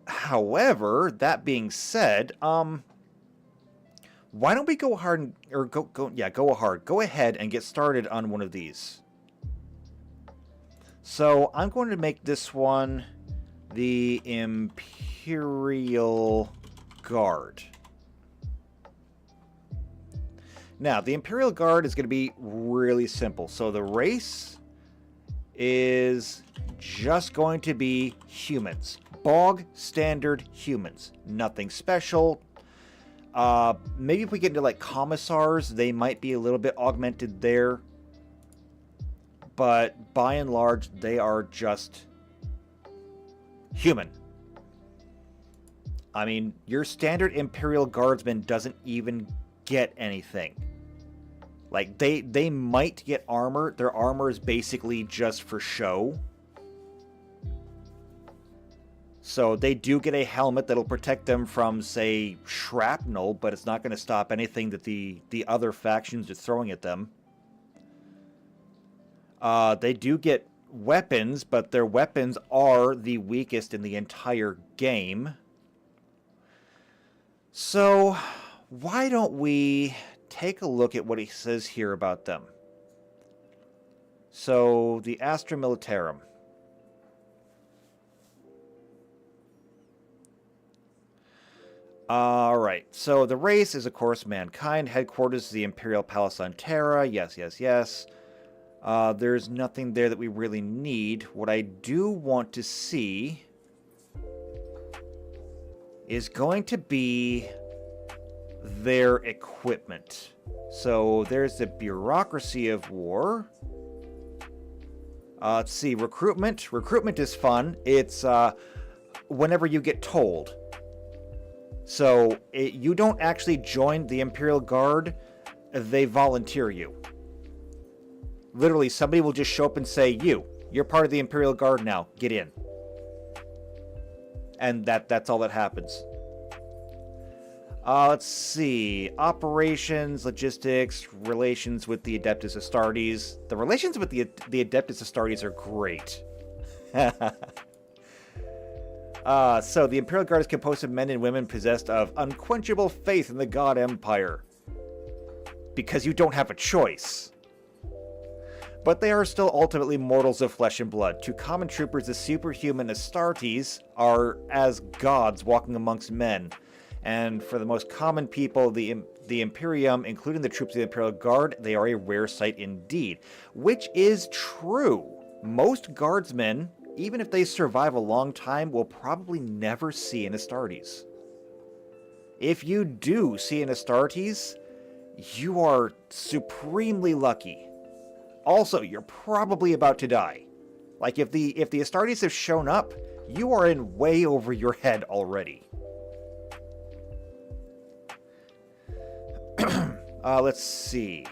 However, that being said, why don't we go hard go ahead and get started on one of these. So I'm going to make this one the Imperial Guard. Now, the Imperial Guard is going to be really simple. So the race is just going to be humans. Bog standard humans. Nothing special. Maybe if we get into like commissars, they might be a little bit augmented there. But by and large, they are just human. I mean, your standard Imperial Guardsman doesn't even get anything. Like, they might get armor. Their armor is basically just for show. So they do get a helmet that'll protect them from, say, shrapnel, but it's not going to stop anything that the other factions are throwing at them. They do get weapons, but their weapons are the weakest in the entire game. So, why don't we take a look at what he says here about them? So, the Astra Militarum. Alright, so the race is, of course, mankind. Headquarters is the Imperial Palace on Terra. Yes, yes, yes. There's nothing there that we really need. What I do want to see is going to be their equipment. So there's the bureaucracy of war. Let's see, recruitment. Recruitment is fun. It's whenever you get told. So you don't actually join the Imperial Guard, they volunteer you. Literally, somebody will just show up and say, you're part of the Imperial Guard now, get in. And that's all that happens. Let's see. Operations, logistics, relations with the Adeptus Astartes. The relations with the Adeptus Astartes are great. So, the Imperial Guard is composed of men and women possessed of unquenchable faith in the God Empire. Because you don't have a choice. But they are still ultimately mortals of flesh and blood. To common troopers, the superhuman Astartes are as gods walking amongst men. And for the most common people, the Imperium, including the troops of the Imperial Guard, they are a rare sight indeed. Which is true. Most guardsmen, even if they survive a long time, will probably never see an Astartes. If you do see an Astartes, you are supremely lucky. Also, you're probably about to die. Like, if the Astartes have shown up, you are in way over your head already. Let's see.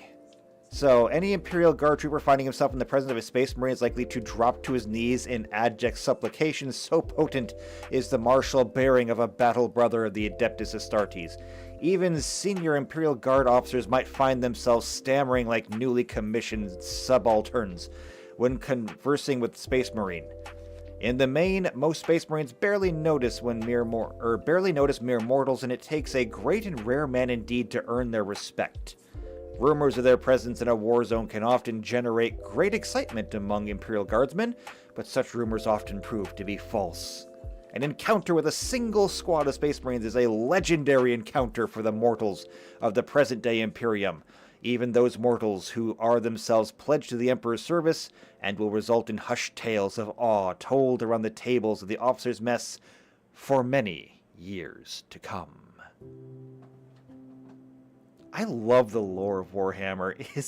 So, any Imperial Guard trooper finding himself in the presence of a Space Marine is likely to drop to his knees in abject supplication, so potent is the martial bearing of a battle brother of the Adeptus Astartes. Even senior Imperial Guard officers might find themselves stammering like newly commissioned subalterns when conversing with Space Marine. In the main, most Space Marines barely notice mere mortals, and it takes a great and rare man indeed to earn their respect. Rumors of their presence in a war zone can often generate great excitement among Imperial Guardsmen, but such rumors often prove to be false. An encounter with a single squad of Space Marines is a legendary encounter for the mortals of the present-day Imperium, even those mortals who are themselves pledged to the Emperor's service, and will result in hushed tales of awe told around the tables of the officers' mess for many years to come. I love the lore of Warhammer. It is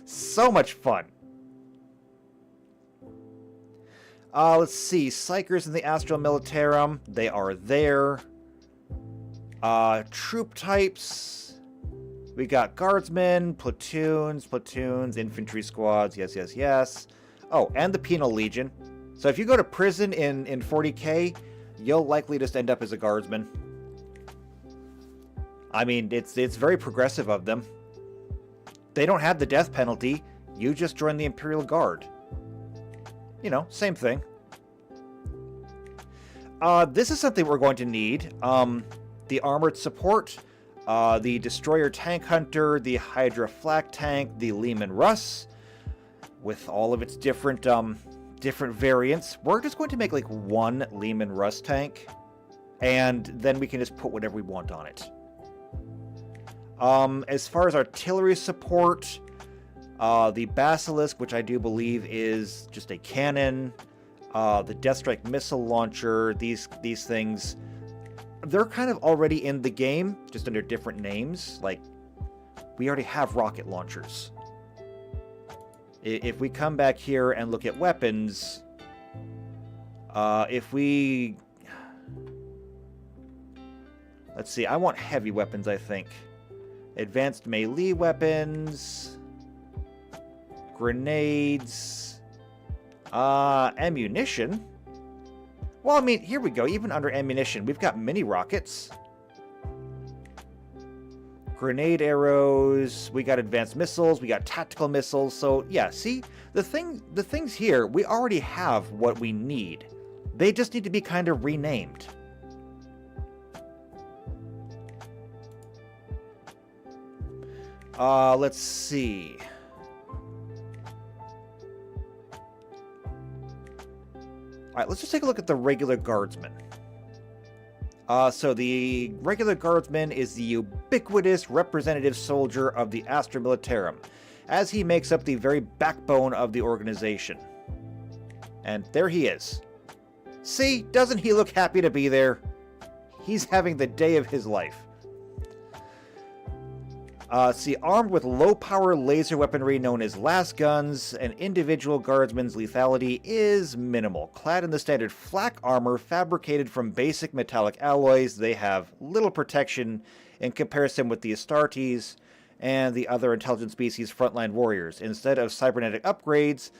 so much fun. Let's see. Psychers in the Astra Militarum. They are there. Troop types. We got guardsmen, platoons, infantry squads. Yes, yes, yes. Oh, and the Penal Legion. So if you go to prison in 40k, you'll likely just end up as a guardsman. I mean, it's very progressive of them. They don't have the death penalty. You just join the Imperial Guard. You know, same thing. This is something we're going to need. The armored support, the Destroyer Tank Hunter, the Hydra Flak Tank, the Lehman Russ, with all of its different different variants. We're just going to make like one Lehman Russ tank, and then we can just put whatever we want on it. As far as artillery support, the Basilisk, which I do believe is just a cannon, the Deathstrike missile launcher, these things, they're kind of already in the game, just under different names. Like, we already have rocket launchers. If we come back here and look at weapons, if we... Let's see, I want heavy weapons, I think. Advanced melee weapons, grenades, ammunition. Well, I mean, here we go. Even under ammunition, we've got mini rockets, grenade arrows. We got advanced missiles. We got tactical missiles. So yeah, see, the things here, we already have what we need. They just need to be kind of renamed. Let's see. Alright, let's just take a look at the regular guardsman. So the regular guardsman is the ubiquitous representative soldier of the Astra Militarum, as he makes up the very backbone of the organization. And there he is. See, doesn't he look happy to be there? He's having the day of his life. See, armed with low-power laser weaponry known as las guns, an individual guardsman's lethality is minimal. Clad in the standard flak armor fabricated from basic metallic alloys, they have little protection in comparison with the Astartes and the other intelligent species' frontline warriors. Instead of cybernetic upgrades,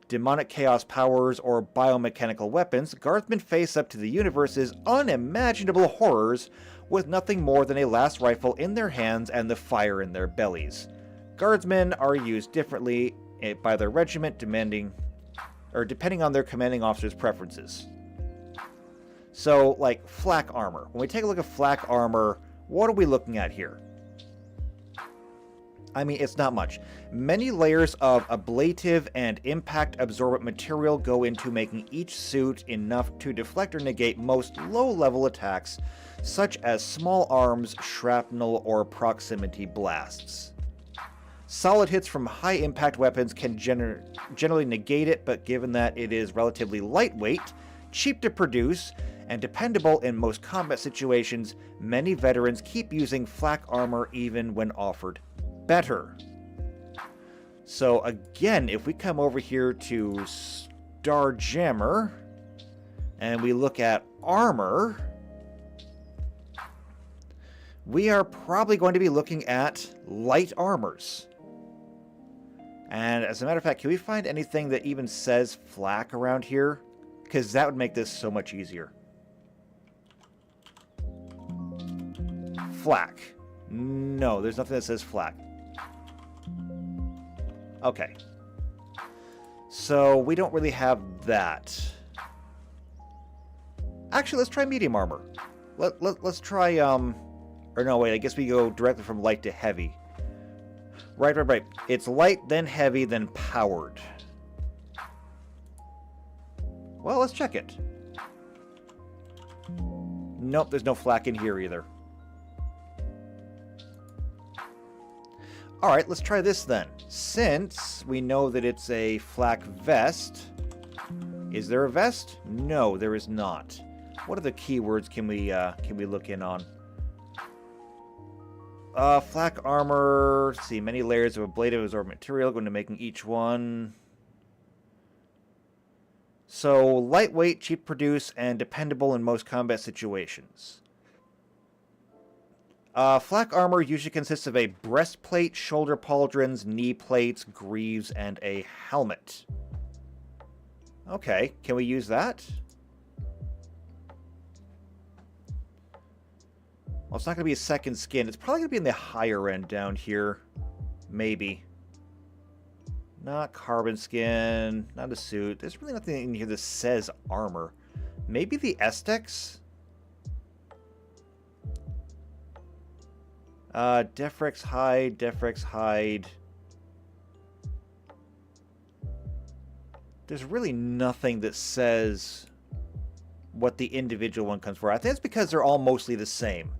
demonic chaos powers, or biomechanical weapons, guardsmen face up to the universe's unimaginable horrors with nothing more than a las rifle in their hands and the fire in their bellies. Guardsmen are used differently by their regiment, depending on their commanding officer's preferences. So, like, flak armor. When we take a look at flak armor, what are we looking at here? I mean, it's not much. Many layers of ablative and impact-absorbent material go into making each suit enough to deflect or negate most low-level attacks, such as small arms, shrapnel, or proximity blasts. Solid hits from high-impact weapons can generally negate it, but given that it is relatively lightweight, cheap to produce, and dependable in most combat situations, many veterans keep using flak armor even when offered better. So again, if we come over here to Starjammer and we look at armor, we are probably going to be looking at light armors. And as a matter of fact, can we find anything that even says flak around here? Because that would make this so much easier. Flak. No, there's nothing that says flak. Okay. So we don't really have that. Actually, let's try medium armor. Let's try, or no, wait, I guess we go directly from light to heavy. Right. It's light, then heavy, then powered. Well, let's check it. Nope, there's no flak in here either. Alright, let's try this then. Since we know that it's a flak vest, is there a vest? No, there is not. What other keywords can we look in on? Flak armor. Let's see, many layers of ablative absorbent material going to making each one. So lightweight, cheap to produce, and dependable in most combat situations. Flak armor usually consists of a breastplate, shoulder pauldrons, knee plates, greaves, and a helmet. Okay, can we use that? Well, it's not going to be a second skin. It's probably going to be in the higher end down here. Maybe. Not carbon skin, not a suit. There's really nothing in here that says armor. Maybe the Estex? Defrex hide, Defrex hide. there's really nothing that says what the individual one comes for. I think it's because they're all mostly the same.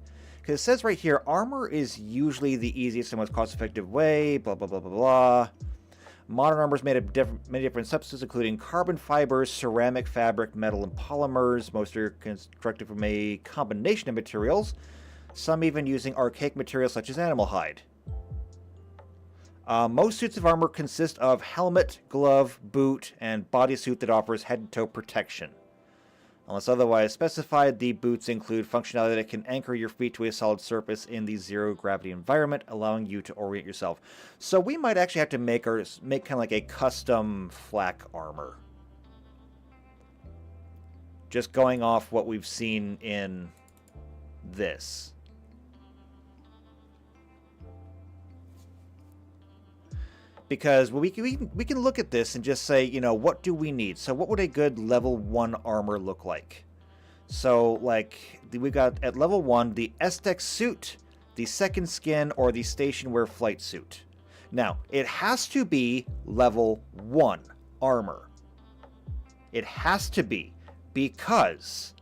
Because it says right here, armor is usually the easiest and most cost-effective way, blah, blah, blah, blah, blah. Modern armor is made of many different substances, including carbon fibers, ceramic, fabric, metal, and polymers. Most are constructed from a combination of materials, some even using archaic materials such as animal hide. Most suits of armor consist of helmet, glove, boot, and bodysuit that offers head-to-toe protection. Unless otherwise specified, the boots include functionality that can anchor your feet to a solid surface in the zero-gravity environment, allowing you to orient yourself. So we might actually have to make kind of like a custom flak armor. Just going off what we've seen in this. Because we can look at this and just say, you know, what do we need? So what would a good level 1 armor look like? So, like, we got at level 1, the Aztec suit, the second skin, or the stationwear flight suit. Now, it has to be level 1 armor. It has to be, because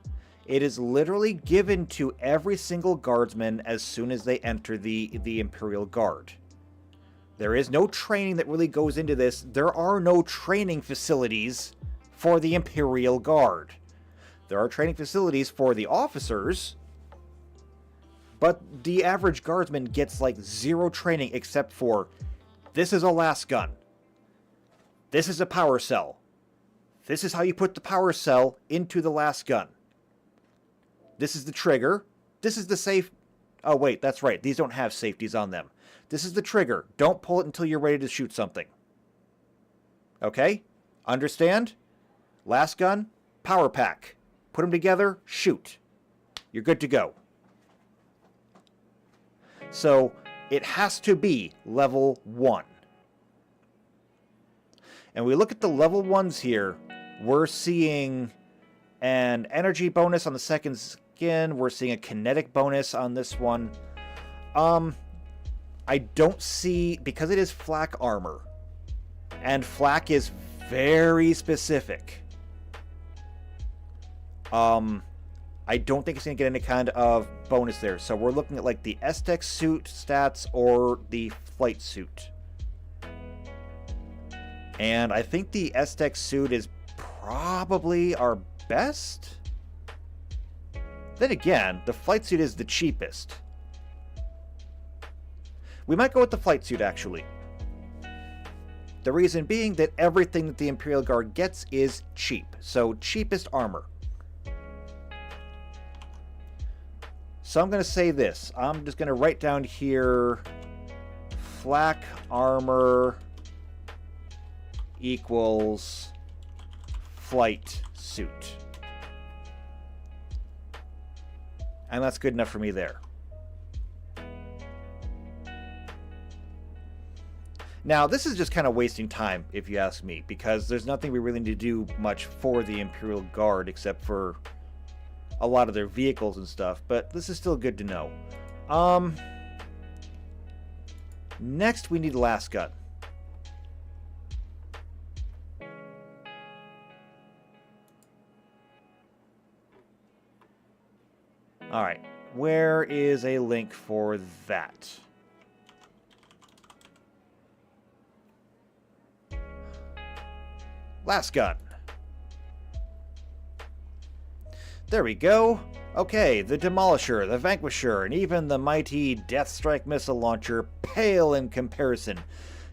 it is literally given to every single guardsman as soon as they enter the Imperial Guard. There is no training that really goes into this. There are no training facilities for the Imperial Guard. There are training facilities for the officers, but the average guardsman gets like 0 training except for, this is a last gun. This is a power cell. This is how you put the power cell into the last gun. This is the trigger. This is the safe. Oh wait, that's right. These don't have safeties on them. This is the trigger. Don't pull it until you're ready to shoot something. Okay? Understand? Last gun, power pack. Put them together, shoot. You're good to go. So, it has to be level 1. And we look at the level 1s here. We're seeing an energy bonus on the second skin. We're seeing a kinetic bonus on this one. I don't see, because it is flak armor, and flak is very specific. I don't think it's going to get any kind of bonus there. So we're looking at like the Aztec suit stats or the flight suit. And I think the Aztec suit is probably our best. Then again, the flight suit is the cheapest. We might go with the flight suit, actually. The reason being that everything that the Imperial Guard gets is cheap. So, cheapest armor. So I'm going to say this. I'm just going to write down here, flak armor equals flight suit. And that's good enough for me there. Now, this is just kind of wasting time, if you ask me, because there's nothing we really need to do much for the Imperial Guard except for a lot of their vehicles and stuff, but this is still good to know. Next, we need last gun. Alright, where is a link for that? Last gun. There we go. Okay, the Demolisher, the Vanquisher, and even the mighty Death Strike missile launcher pale in comparison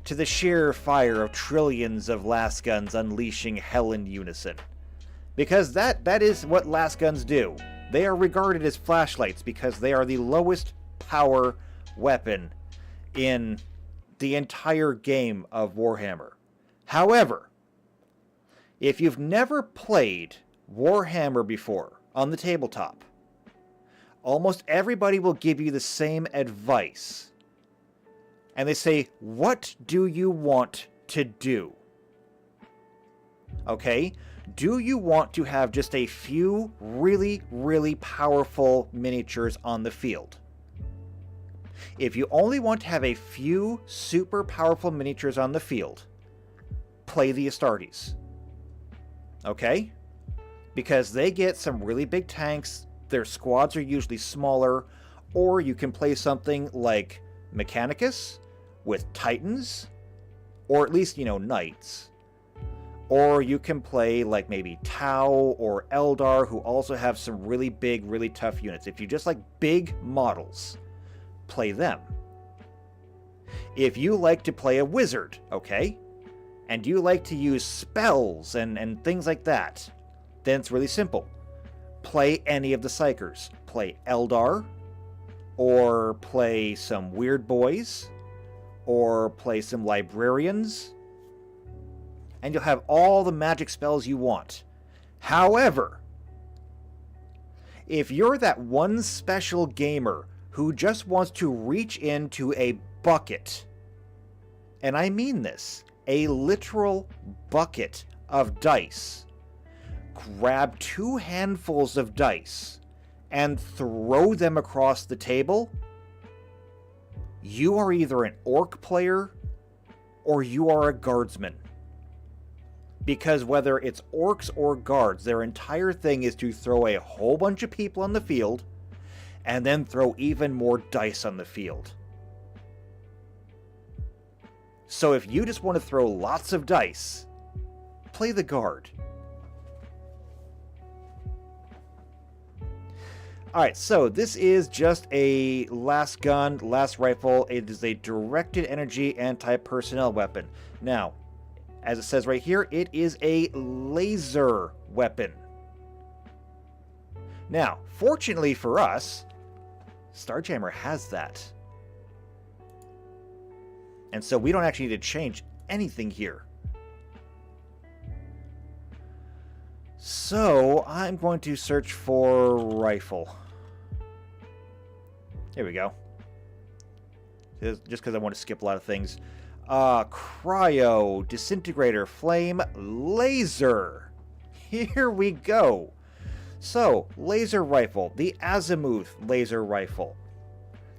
to the sheer fire of trillions of last guns unleashing hell in unison. Because that is what last guns do. They are regarded as flashlights because they are the lowest power weapon in the entire game of Warhammer. However, if you've never played Warhammer before on the tabletop, almost everybody will give you the same advice. And they say, what do you want to do? Okay? Do you want to have just a few really, really powerful miniatures on the field? If you only want to have a few super powerful miniatures on the field, play the Astartes. okay? Because they get some really big tanks, their squads are usually smaller, or you can play something like Mechanicus with Titans, or at least, Knights. Or you can play like maybe Tau or Eldar, who also have some really big, really tough units. If you just like big models, play them. If you like to play a wizard, okay, and you like to use spells and things like that, then it's really simple. Play any of the Psykers. Play Eldar, or play some Weird Boys, or play some Librarians, and you'll have all the magic spells you want. However, if you're that one special gamer who just wants to reach into a bucket, and I mean this, a literal bucket of dice, grab 2 handfuls of dice, and throw them across the table, you are either an orc player or you are a guardsman. Because whether it's orcs or guards, their entire thing is to throw a whole bunch of people on the field and then throw even more dice on the field. So if you just want to throw lots of dice, play the guard. Alright, so this is just a last gun, last rifle. It is a directed energy anti-personnel weapon. Now, as it says right here, it is a laser weapon. Now, fortunately for us, Starjammer has that. And so we don't actually need to change anything here. So, I'm going to search for rifle. Here we go. Just because I want to skip a lot of things. Cryo, disintegrator, flame, laser. Here we go. So, laser rifle, the Azimuth laser rifle.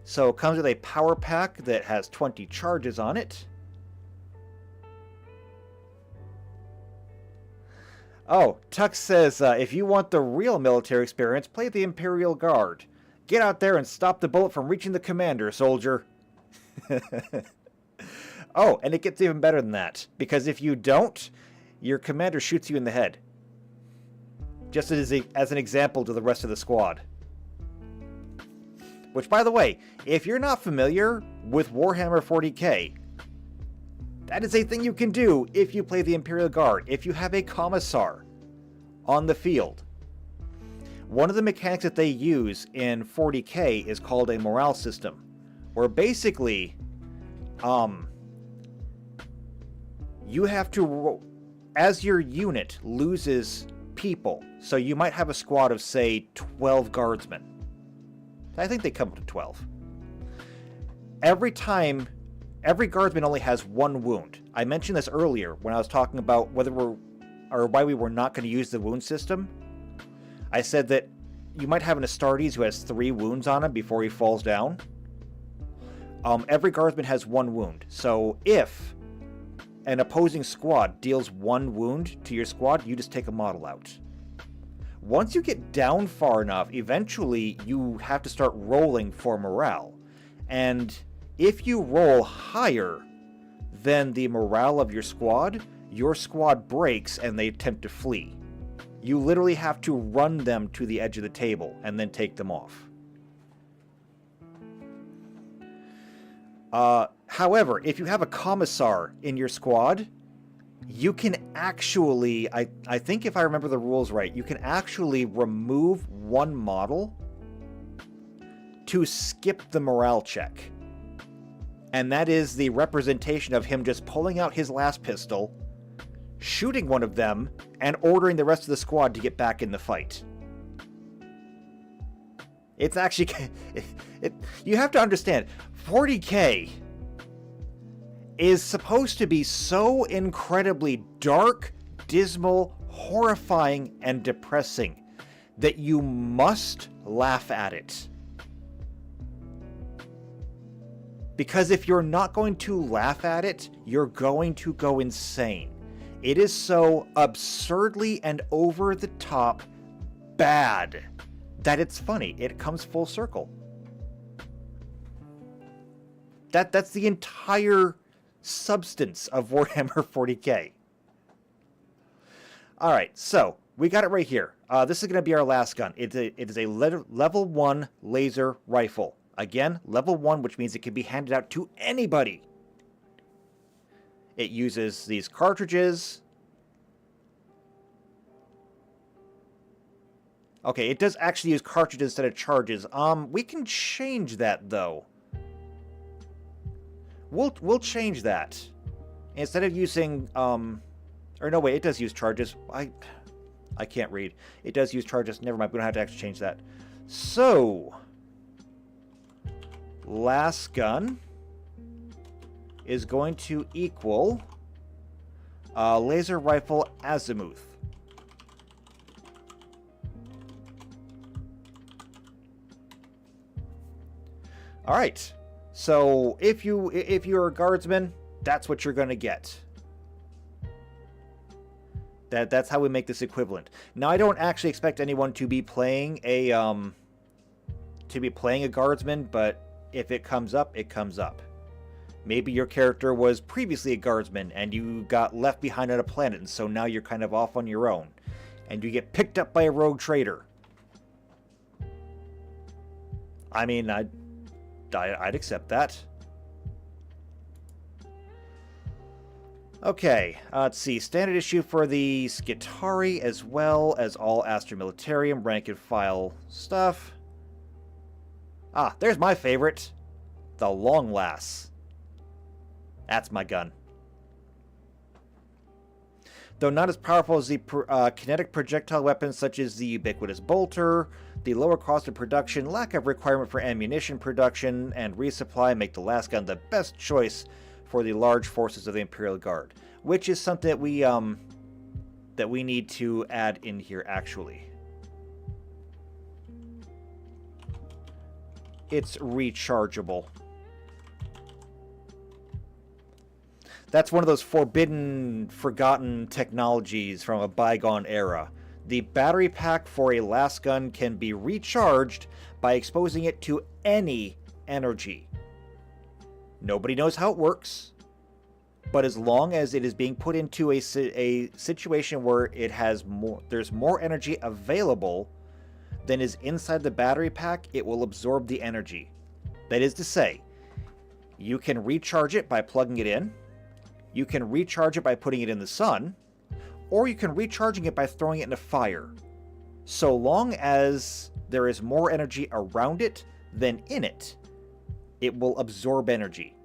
So, it comes with a power pack that has 20 charges on it. Oh, Tux says, if you want the real military experience, play the Imperial Guard. Get out there and stop the bullet from reaching the commander, soldier. Oh, and it gets even better than that. Because if you don't, your commander shoots you in the head. Just as an example to the rest of the squad. Which, by the way, if you're not familiar with Warhammer 40k, that is a thing you can do if you play the Imperial Guard, if you have a commissar on the field. One of the mechanics that they use in 40k is called a morale system, where basically, you have to, as your unit loses people, so you might have a squad of, say, 12 guardsmen. I think they come up to 12. Every guardsman only has 1 wound. I mentioned this earlier when I was talking about why we were not going to use the wound system. I said that you might have an Astartes who has 3 wounds on him before he falls down. Every guardsman has 1 wound. So if an opposing squad deals 1 wound to your squad, you just take a model out. Once you get down far enough, eventually you have to start rolling for morale. And if you roll higher than the morale of your squad breaks and they attempt to flee. You literally have to run them to the edge of the table and then take them off. However, if you have a commissar in your squad, you can actually, I think if I remember the rules right, you can actually remove 1 model to skip the morale check. And that is the representation of him just pulling out his last pistol, shooting one of them, and ordering the rest of the squad to get back in the fight. It's actually... you have to understand, 40k is supposed to be so incredibly dark, dismal, horrifying, and depressing that you must laugh at it. Because if you're not going to laugh at it, you're going to go insane. It is so absurdly and over the top bad that it's funny. It comes full circle. That's the entire substance of Warhammer 40k. All right, so we got it right here. This is going to be our last gun. It is a level 1 laser rifle. Again, level 1, which means it can be handed out to anybody. It uses these cartridges. Okay, it does actually use cartridges instead of charges. We can change that, though. We'll change that. Instead of using, or no, wait, it does use charges. I can't read. It does use charges. Never mind, we don't have to actually change that. So, last gun is going to equal laser rifle azimuth. All right. So if you're a guardsman, that's what you're going to get. That's how we make this equivalent. Now, I don't actually expect anyone to be playing a guardsman, but if it comes up, it comes up. Maybe your character was previously a guardsman and you got left behind on a planet, and so now you're kind of off on your own, and you get picked up by a rogue trader. I mean, I'd accept that. Okay, let's see. Standard issue for the Skitarii, as well as all Astra Militarium rank and file stuff. Ah, there's my favorite. The Long Lass. That's my gun. Though not as powerful as the kinetic projectile weapons such as the ubiquitous bolter, the lower cost of production, lack of requirement for ammunition production, and resupply make the last gun the best choice for the large forces of the Imperial Guard, which is something that we need to add in here, actually. It's rechargeable. That's one of those forbidden, forgotten technologies from a bygone era. The battery pack for a last gun can be recharged by exposing it to any energy. Nobody knows how it works, but as long as it is being put into a situation where there's more energy available than is inside the battery pack, it will absorb the energy. That is to say, you can recharge it by plugging it in, you can recharge it by putting it in the sun, or you can recharging it by throwing it in a fire. So long as there is more energy around it than in it, it will absorb energy,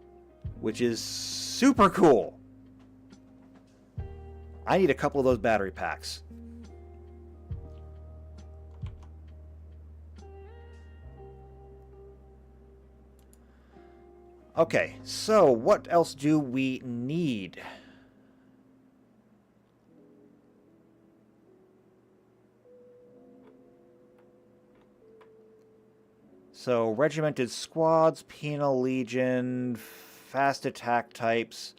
which is super cool. I need a couple of those battery packs. Okay, so what else do we need? So, regimented squads, penal legion, fast attack types.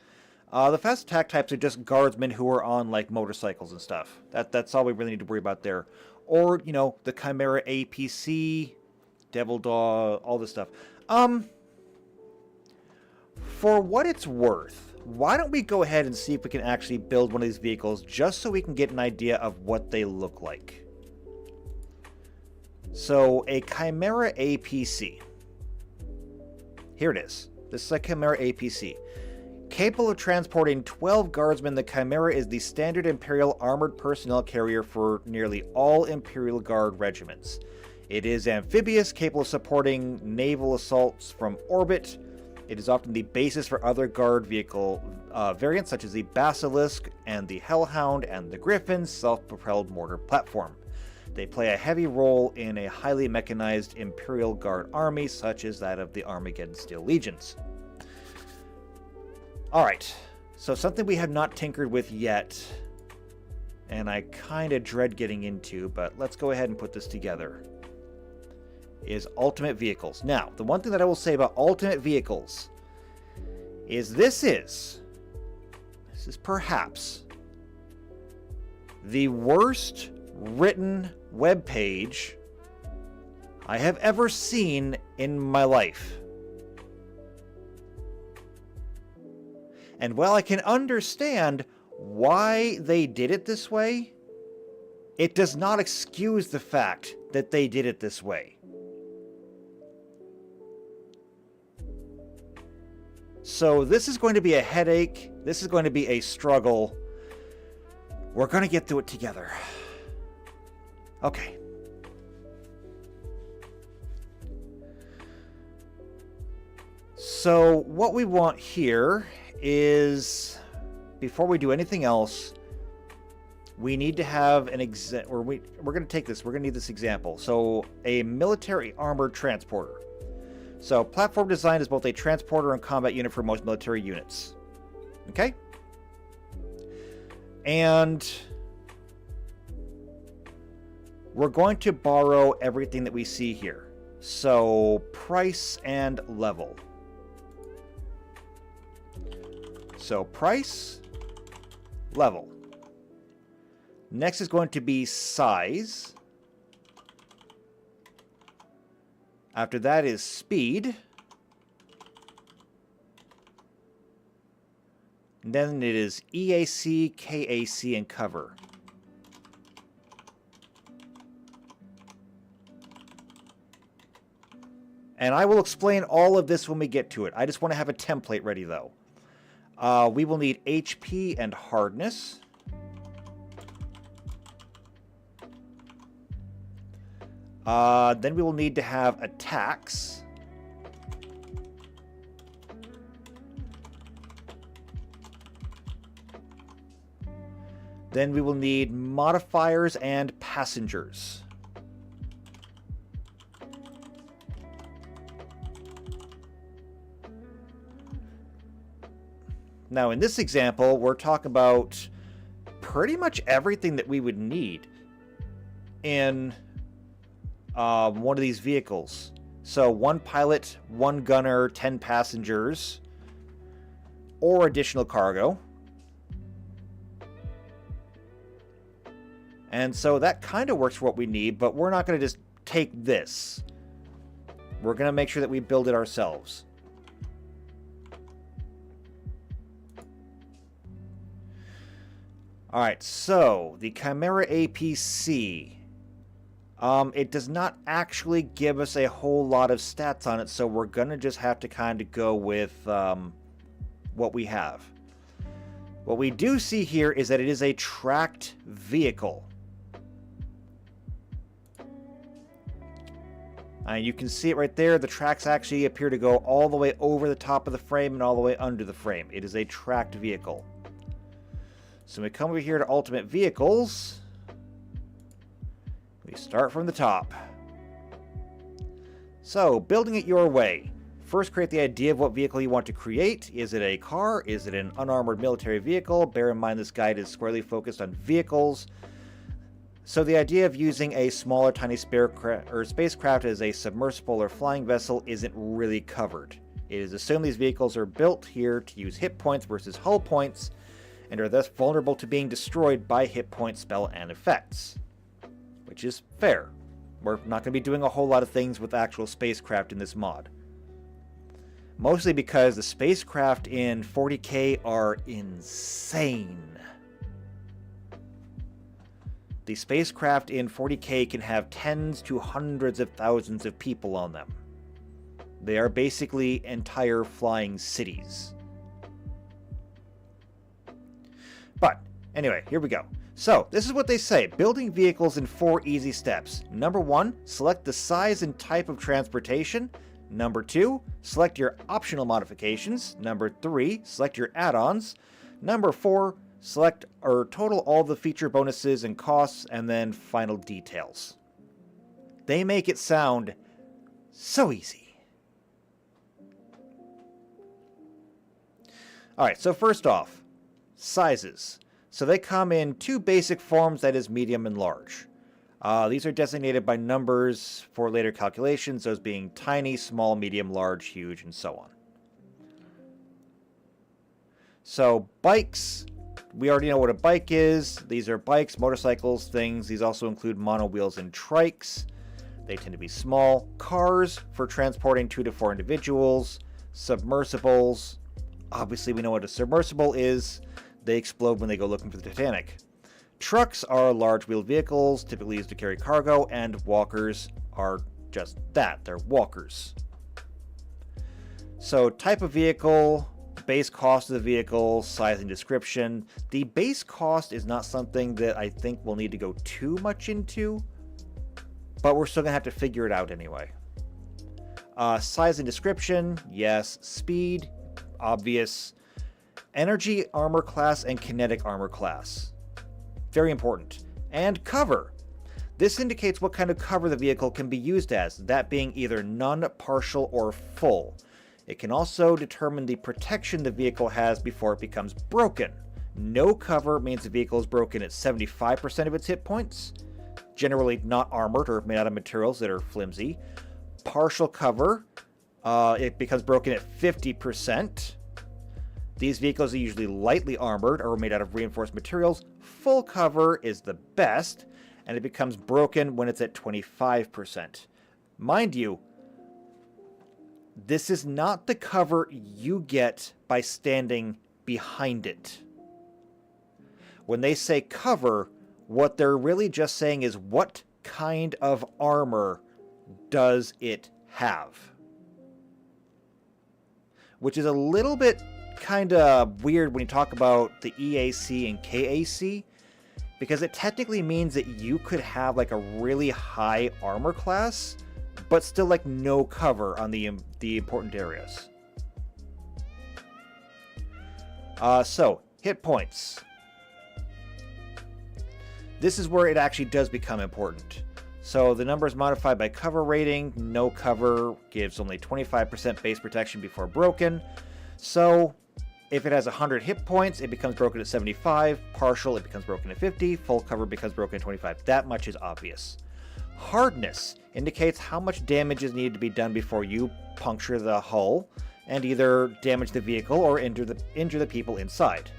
The fast attack types are just guardsmen who are on, like, motorcycles and stuff. That's all we really need to worry about there. Or, you know, the Chimera APC, Devil Daw, all this stuff. For what it's worth, why don't we go ahead and see if we can actually build one of these vehicles just so we can get an idea of what they look like. So, a Chimera APC. Here it is. This is a Chimera APC. Capable of transporting 12 guardsmen, the Chimera is the standard Imperial armored personnel carrier for nearly all Imperial Guard regiments. It is amphibious, capable of supporting naval assaults from orbit. It is often the basis for other Guard vehicle variants, such as the Basilisk and the Hellhound and the Griffin's self-propelled mortar platform. They play a heavy role in a highly mechanized Imperial Guard army, such as that of the Armageddon Steel Legions. Alright, so something we have not tinkered with yet, and I kind of dread getting into, but let's go ahead and put this together, is ultimate vehicles. Now, the one thing that I will say about ultimate vehicles is this is perhaps the worst written web page I have ever seen in my life. And while I can understand why they did it this way, it does not excuse the fact that they did it this way. So this is going to be a headache. This is going to be a struggle. We're going to get through it together. Okay. So what we want here is, before we do anything else, we need to have an we're going to take this. We're going to need this example. So a military armored transporter. So platform design is both a transporter and combat unit for most military units. Okay? And we're going to borrow everything that we see here. So price and level. So price, level. Next is going to be size. After that is speed. And then it is EAC, KAC, and cover. And I will explain all of this when we get to it. I just want to have a template ready, though. We will need HP and hardness. Then we will need to have attacks. Then we will need modifiers and passengers. Now, in this example, we're talking about pretty much everything that we would need in one of these vehicles. So 1 pilot, 1 gunner, 10 passengers, or additional cargo. And so that kind of works for what we need, but we're not going to just take this. We're going to make sure that we build it ourselves. Alright, so the Chimera APC. It does not actually give us a whole lot of stats on it, so we're going to just have to kind of go with what we have. What we do see here is that it is a tracked vehicle. You can see it right there. The tracks actually appear to go all the way over the top of the frame and all the way under the frame. It is a tracked vehicle. So we come over here to Ultimate Vehicles. We start from the top. So, building it your way. First, create the idea of what vehicle you want to create. Is it a car? Is it an unarmored military vehicle? Bear in mind this guide is squarely focused on vehicles. So the idea of using a smaller tiny spacecraft as a submersible or flying vessel isn't really covered. It is assumed these vehicles are built here to use hit points versus hull points, and are thus vulnerable to being destroyed by hit point spell and effects. Which is fair. We're not going to be doing a whole lot of things with actual spacecraft in this mod. Mostly because the spacecraft in 40k are insane. The spacecraft in 40k can have tens to hundreds of thousands of people on them. They are basically entire flying cities. But, anyway, here we go. So, this is what they say. Building vehicles in 4 easy steps. Number 1, select the size and type of transportation. Number 2, select your optional modifications. Number 3, select your add-ons. Number 4, select or total all the feature bonuses and costs, and then final details. They make it sound so easy. Alright, so first off, sizes. So they come in 2 basic forms, that is medium and large. These are designated by numbers for later calculations, those being tiny, small, medium, large, huge, and so on. So bikes We already know what a bike is. These are bikes, motorcycles, things. These also include monowheels and trikes. They tend to be small. Cars for transporting 2 to 4 individuals. Submersibles. Obviously, we know what a submersible is. They explode when they go looking for the Titanic. Trucks are large wheeled vehicles, typically used to carry cargo, and walkers are just that. They're walkers. So, type of vehicle, base cost of the vehicle, size and description. The base cost is not something that I think we'll need to go too much into, but we're still going to have to figure it out anyway. Size and description, yes. Speed, obvious. Energy armor class and kinetic armor class. Very important. And cover. This indicates what kind of cover the vehicle can be used as, that being either none, partial, or full. It can also determine the protection the vehicle has before it becomes broken. No cover means the vehicle is broken at 75% of its hit points, generally not armored or made out of materials that are flimsy. Partial cover, it becomes broken at 50%. These vehicles are usually lightly armored or made out of reinforced materials. Full cover is the best, and it becomes broken when it's at 25%. Mind you, this is not the cover you get by standing behind it. When they say cover, what they're really just saying is what kind of armor does it have? Which is a little bit kind of weird when you talk about the EAC and KAC, because it technically means that you could have like a really high armor class, but still like no cover on the important areas. So, hit points. This is where it actually does become important. So the number is modified by cover rating. No cover gives only 25% base protection before broken. So if it has 100 hit points, it becomes broken at 75. Partial, it becomes broken at 50. Full cover becomes broken at 25. That much is obvious. Hardness indicates how much damage is needed to be done before you puncture the hull and either damage the vehicle or injure the people inside.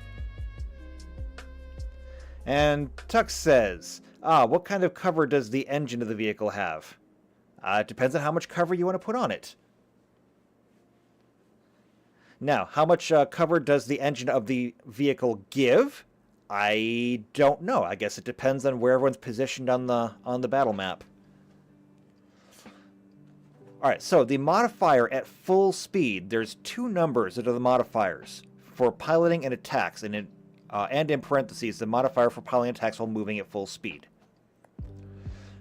And Tux says, what kind of cover does the engine of the vehicle have? It depends on how much cover you want to put on it. Now, how much cover does the engine of the vehicle give? I don't know. I guess it depends on where everyone's positioned on the battle map. Alright, so the modifier at full speed, there's 2 numbers that are the modifiers for piloting and attacks, and in parentheses, the modifier for piloting attacks while moving at full speed.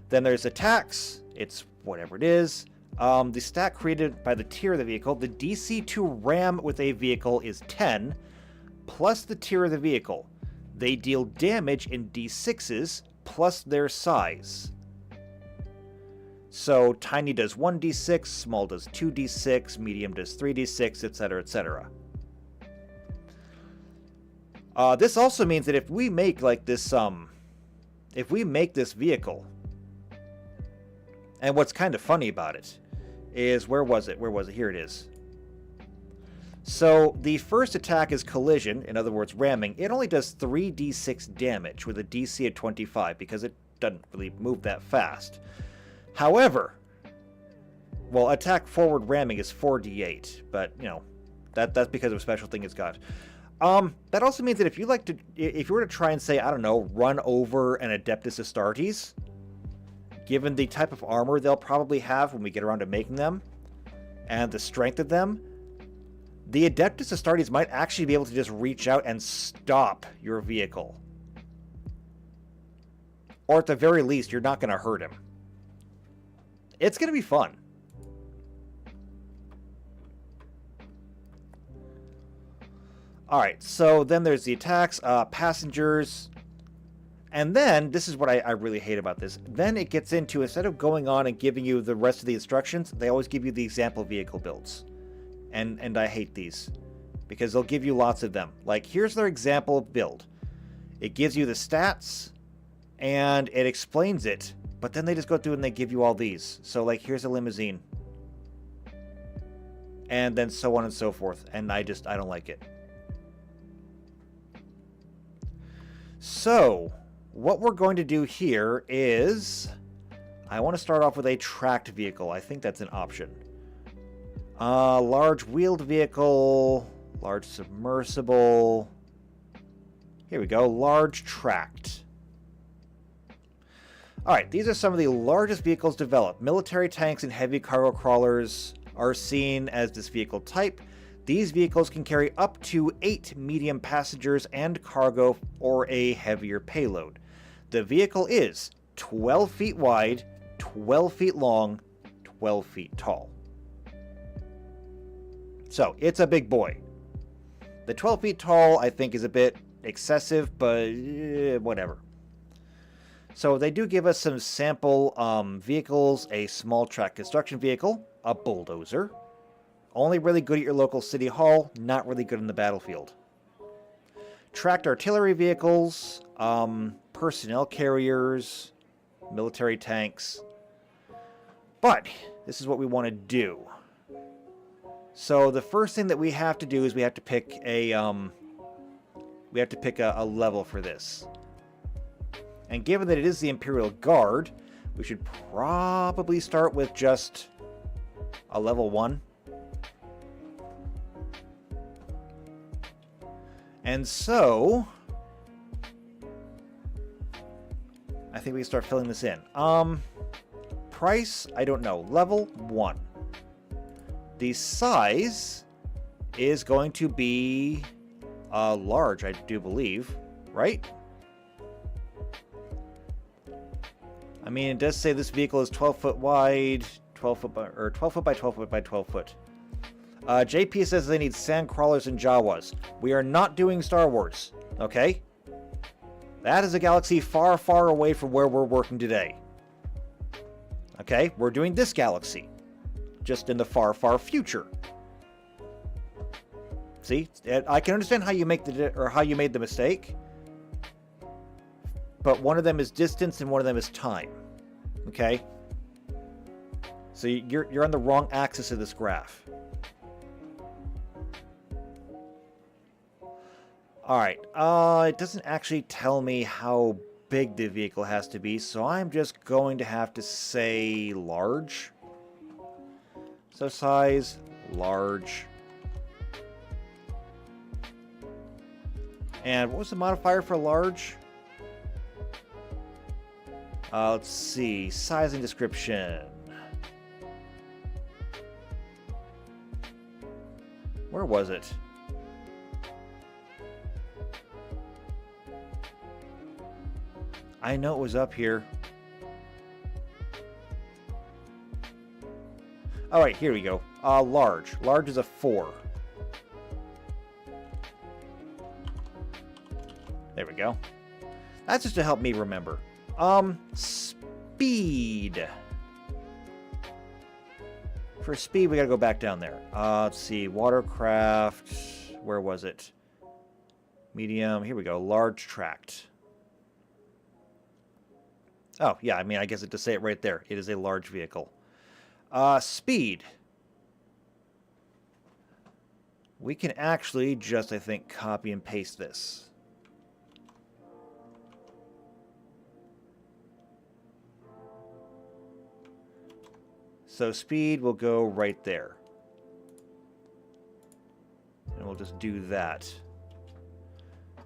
Then there's attacks, it's whatever it is. The stat created by the tier of the vehicle, the DC to ram with a vehicle is 10, plus the tier of the vehicle. They deal damage in D6s, plus their size. So, tiny does 1d6, small does 2d6, medium does 3d6, etc., etc. This also means that if we make like this, if we make this vehicle, and what's kind of funny about it is, where was it? Here it is. So the first attack is collision, in other words ramming. It only does 3d6 damage with a DC of 25 because it doesn't really move that fast. However, well, attack forward ramming is 4d8, but you know, that's because of a special thing it's got. That also means that if you were to try and say, I don't know, run over an Adeptus Astartes, given the type of armor they'll probably have when we get around to making them, and the strength of them, the Adeptus Astartes might actually be able to just reach out and stop your vehicle. Or at the very least, you're not going to hurt him. It's going to be fun. Alright, so then there's the attacks, passengers, and then, this is what I really hate about this, then it gets into, instead of going on and giving you the rest of the instructions, they always give you the example vehicle builds. And I hate these, because they'll give you lots of them. Like, here's their example build. It gives you the stats, and it explains it, but then they just go through and they give you all these. So, like, here's a limousine. And then so on and so forth, and I don't like it. So, what we're going to do here is... I want to start off with a tracked vehicle. I think that's an option. Large wheeled vehicle, large submersible. Here we go, large tracked. Alright, these are some of the largest vehicles developed. Military tanks and heavy cargo crawlers are seen as this vehicle type. These vehicles can carry up to 8 medium passengers and cargo or a heavier payload. The vehicle is 12 feet wide, 12 feet long, 12 feet tall. So, it's a big boy. The 12 feet tall, I think, is a bit excessive, but whatever. So, they do give us some sample vehicles, a small track construction vehicle, a bulldozer. Only really good at your local city hall, not really good in the battlefield. Tracked artillery vehicles, personnel carriers, military tanks. But, this is what we want to do. So the first thing that we have to do is we have to pick a level for this. And given that it is the Imperial Guard, we should probably start with just a level 1. And so I think we can start filling this in. Price, I don't know. Level 1. The size is going to be large, I do believe, right? I mean, it does say this vehicle is 12 foot wide, 12 foot by 12 foot by 12 foot by 12 foot. JP says they need sand crawlers and Jawas. We are not doing Star Wars, okay? That is a galaxy far, far away from where we're working today. Okay, we're doing this galaxy. Just in the far, far future. See, I can understand how you made the mistake, but one of them is distance and one of them is time. Okay, so you're on the wrong axis of this graph. All right, it doesn't actually tell me how big the vehicle has to be, so I'm just going to have to say large. So size, large. And what was the modifier for large? Let's see. Size and description. Where was it? I know it was up here. Alright, here we go. Large. Large is a 4. There we go. That's just to help me remember. Speed. For speed, we gotta go back down there. Let's see. Watercraft. Where was it? Medium. Here we go. Large tracked. Oh, yeah. I mean, I guess it does say it right there. It is a large vehicle. Speed. We can actually just, I think, copy and paste this. So speed will go right there. And we'll just do that.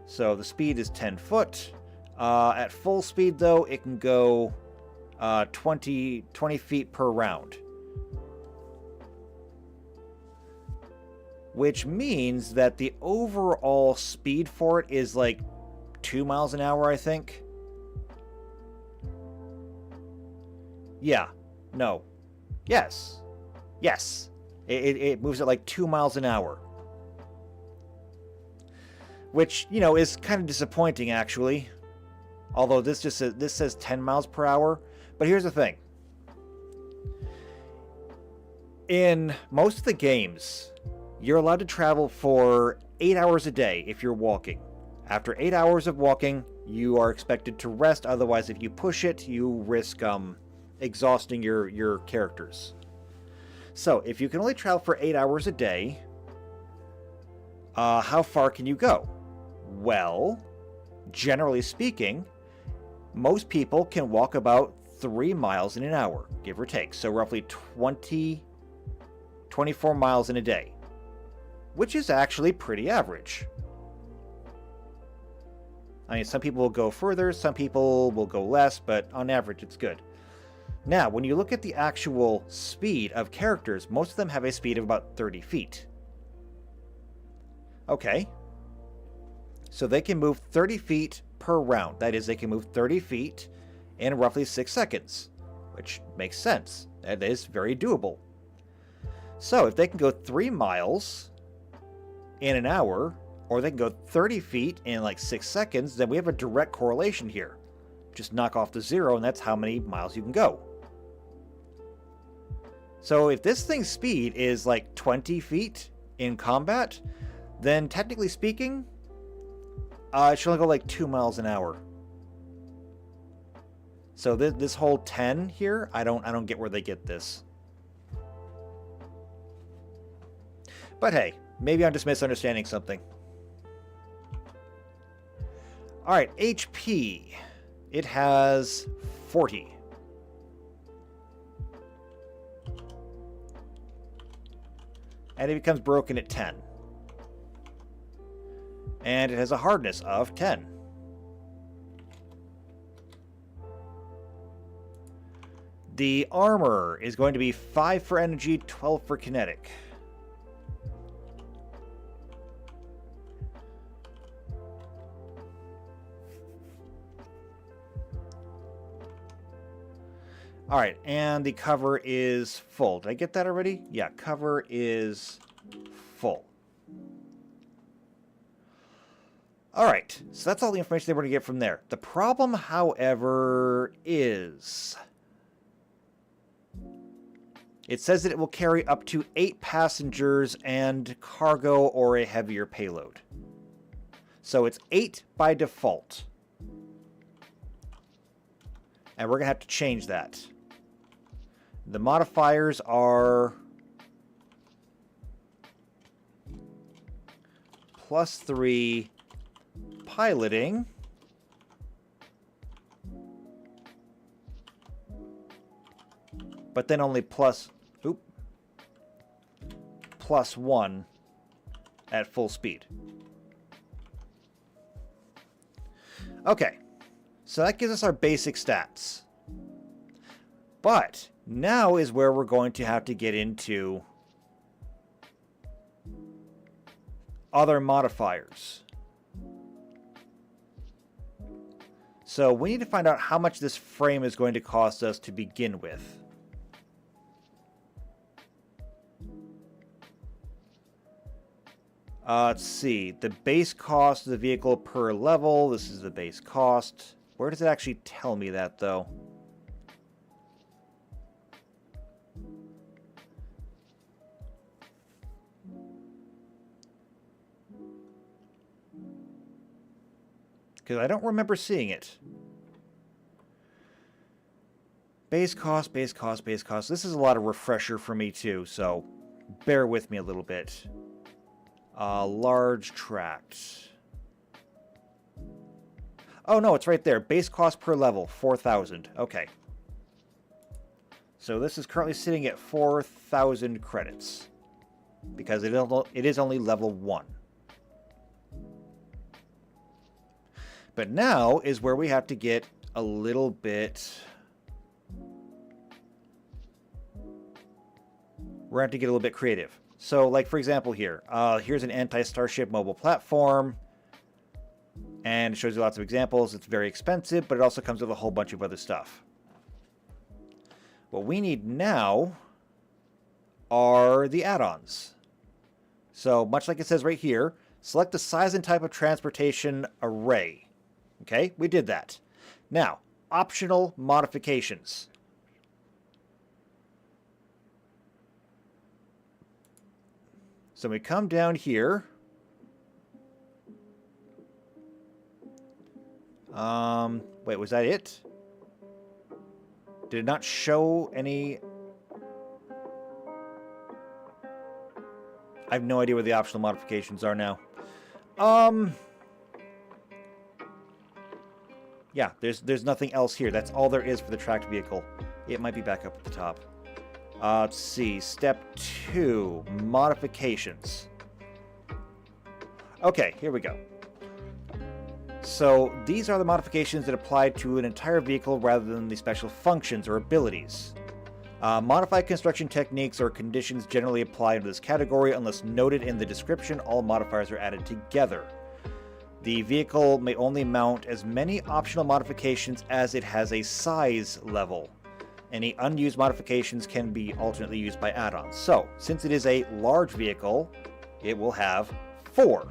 So the speed is 10 foot. At full speed, though, it can go 20 feet per round. Which means that the overall speed for it is like 2 miles an hour, I think. Yeah. No. Yes. Yes. It moves at like 2 miles an hour. Which, you know, is kind of disappointing, actually. Although this says 10 miles per hour. But here's the thing. In most of the games, you're allowed to travel for 8 hours a day if you're walking. After 8 hours of walking, you are expected to rest. Otherwise, if you push it, you risk exhausting your characters. So, if you can only travel for 8 hours a day, how far can you go? Well, generally speaking, most people can walk about 3 miles in an hour, give or take. So roughly 24 miles in a day, which is actually pretty average. I mean, some people will go further, some people will go less, but on average, it's good. Now, when you look at the actual speed of characters, most of them have a speed of about 30 feet. Okay. So they can move 30 feet per round. That is, they can move 30 feet in roughly 6 seconds, which makes sense. That is very doable. So if they can go 3 miles in an hour, or they can go 30 feet in like 6 seconds, then we have a direct correlation here. Just knock off the 0, and that's how many miles you can go. So if this thing's speed is like 20 feet in combat, then technically speaking, it should only go like 2 miles an hour. So this whole 10 here, I don't get where they get this. But hey, maybe I'm just misunderstanding something. Alright, HP. It has 40. And it becomes broken at 10. And it has a hardness of 10. The armor is going to be 5 for energy, 12 for kinetic. Alright, and the cover is full. Did I get that already? Yeah, cover is full. Alright, so that's all the information they were going to get from there. The problem, however, is it says that it will carry up to 8 passengers and cargo or a heavier payload. So it's 8 by default. And we're going to have to change that. The modifiers are +3 piloting, but then only +1 at full speed. Okay, so that gives us our basic stats. But now is where we're going to have to get into other modifiers. So we need to find out how much this frame is going to cost us to begin with. Let's see. The base cost of the vehicle per level. This is the base cost. Where does it actually tell me that, though? Because I don't remember seeing it. Base cost, base cost, base cost. This is a lot of refresher for me too, so bear with me a little bit. Large tract. Oh no, it's right there. Base cost per level, 4,000. Okay. So this is currently sitting at 4,000 credits. Because it is only level 1. But now is where we have to get a little bit... We're going to have to get a little bit creative. So, like, for example here. Here's an anti-starship mobile platform. And it shows you lots of examples. It's very expensive, but it also comes with a whole bunch of other stuff. What we need now are the add-ons. So, much like it says right here, select the size and type of transportation array. Okay, we did that. Now, optional modifications. So we come down here. Wait, was that it? Did it not show any... I have no idea where the optional modifications are now. Yeah, there's nothing else here. That's all there is for the tracked vehicle. It might be back up at the top. Let's see. Step 2, modifications. Okay, here we go. So these are the modifications that apply to an entire vehicle rather than the special functions or abilities. Modified construction techniques or conditions generally apply to this category unless noted in the description. All modifiers are added together. The vehicle may only mount as many optional modifications as it has a size level. Any unused modifications can be alternately used by add-ons. So, since it is a large vehicle, it will have 4.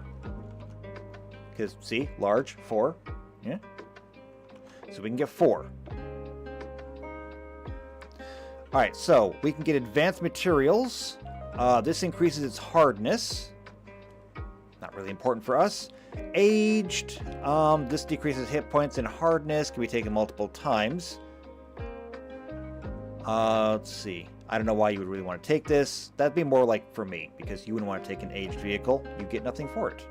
Because, see, large, 4. Yeah. So we can get 4. Alright, so we can get advanced materials. This increases its hardness. Not really important for us. Aged. This decreases hit points and hardness. Can be taken multiple times. Let's see. I don't know why you would really want to take this. That'd be more like for me, because you wouldn't want to take an aged vehicle. You get nothing for it.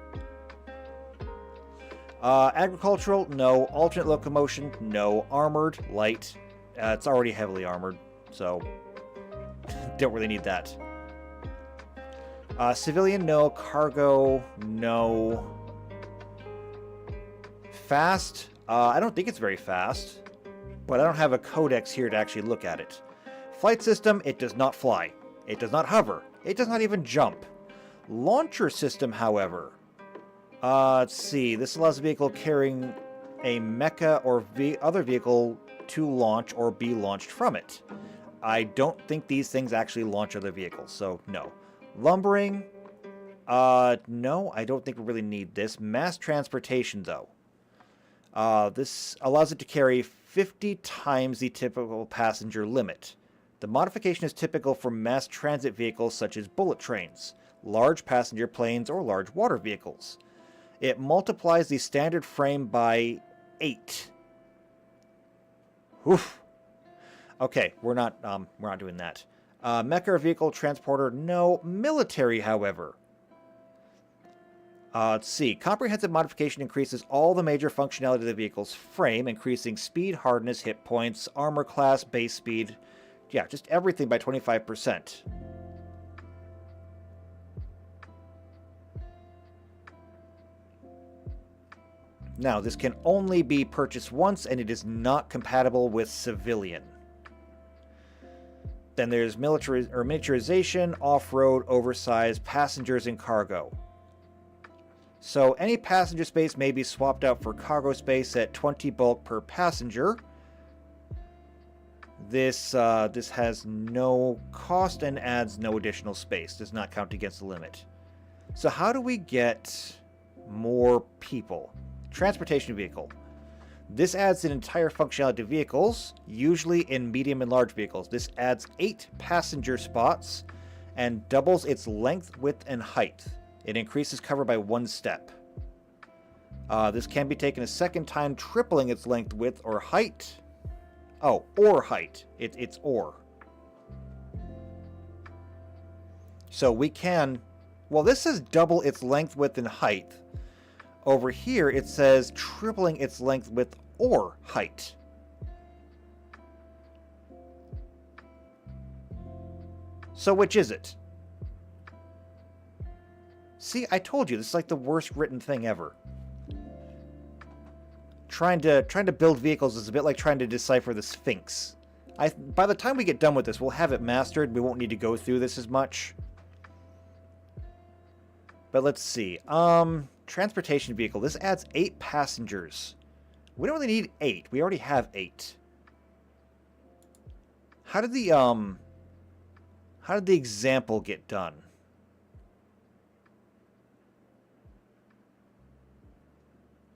Agricultural, no. Alternate locomotion, no. Armored, light. It's already heavily armored, so don't really need that. Civilian, no. Cargo, no. Fast, I don't think it's very fast, but I don't have a codex here to actually look at it. Flight system, it does not fly. It does not hover. It does not even jump. Launcher system, however. Let's see. This allows a vehicle carrying a mecha or other vehicle to launch or be launched from it. I don't think these things actually launch other vehicles, so no. Lumbering, no, I don't think we really need this. Mass transportation, though. This allows it to carry 50 times the typical passenger limit. The modification is typical for mass transit vehicles such as bullet trains, large passenger planes, or large water vehicles. It multiplies the standard frame by 8. Oof. Okay, we're not doing that. Mecha or vehicle transporter, no. Military, however. Let's see. Comprehensive modification increases all the major functionality of the vehicle's frame, increasing speed, hardness, hit points, armor class, base speed. Yeah, just everything by 25%. Now, this can only be purchased once, and it is not compatible with civilian. Then there's miniaturization, off-road, oversized, passengers, and cargo. So any passenger space may be swapped out for cargo space at 20 bulk per passenger. This has no cost and adds no additional space. Does not count against the limit. So how do we get more people? Transportation vehicle. This adds an entire functionality to vehicles, usually in medium and large vehicles. This adds 8 passenger spots and doubles its length, width, and height. It increases cover by 1 step. This can be taken a second time, tripling its length, width, or height. Oh, or height. It's or. So we can... Well, this says double its length, width, and height. Over here, it says tripling its length, width, or height. So which is it? See, I told you, this is like the worst written thing ever. Trying to build vehicles is a bit like trying to decipher the Sphinx. By the time we get done with this, we'll have it mastered. We won't need to go through this as much. But let's see. Transportation vehicle. This adds 8 passengers. We don't really need 8. We already have 8. How did the example get done?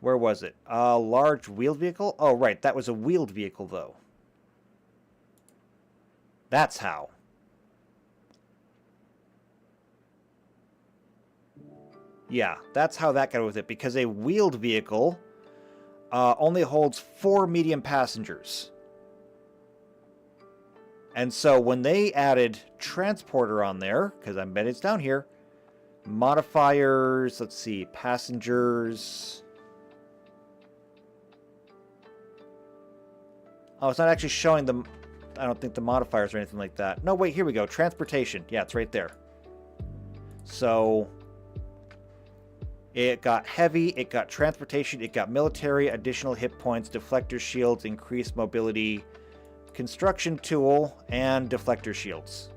Where was it? Large wheeled vehicle? Oh, right. That was a wheeled vehicle, though. That's how. Yeah, that's how that got with it, because a wheeled vehicle only holds 4 medium passengers. And so when they added transporter on there, because I bet it's down here, modifiers, let's see, passengers... Oh, it's not actually showing them. I don't think the modifiers or anything like that. No, wait, here we go. Transportation. Yeah, it's right there. So it got heavy, it got transportation, it got military, additional hit points, deflector shields, increased mobility, construction tool, and deflector shields.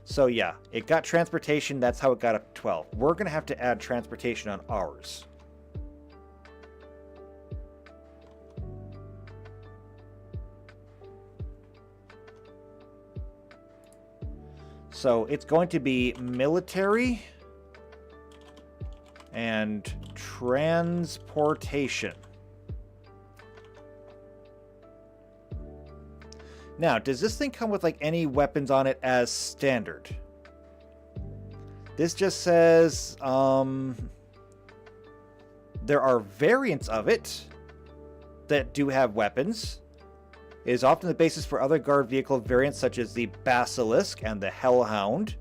So yeah, it got transportation, that's how it got up to 12. We're going to have to add transportation on ours. So it's going to be military and transportation. Now, does this thing come with like any weapons on it as standard? This just says there are variants of it that do have weapons. It is often the basis for other guard vehicle variants such as the Basilisk and the Hellhound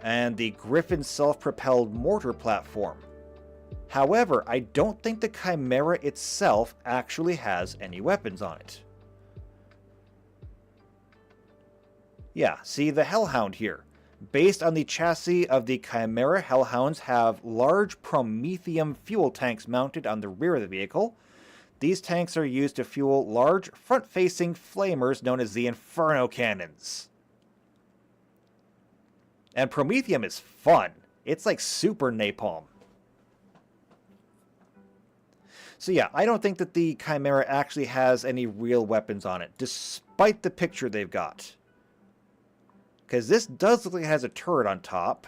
and the Griffin self-propelled mortar platform. However, I don't think the Chimera itself actually has any weapons on it. Yeah, see the Hellhound here. Based on the chassis of the Chimera, Hellhounds have large Promethium fuel tanks mounted on the rear of the vehicle. These tanks are used to fuel large front-facing flamers known as the Inferno Cannons. And Promethium is fun. It's like super napalm. So yeah, I don't think that the Chimera actually has any real weapons on it, despite the picture they've got. Because this does look like it has a turret on top.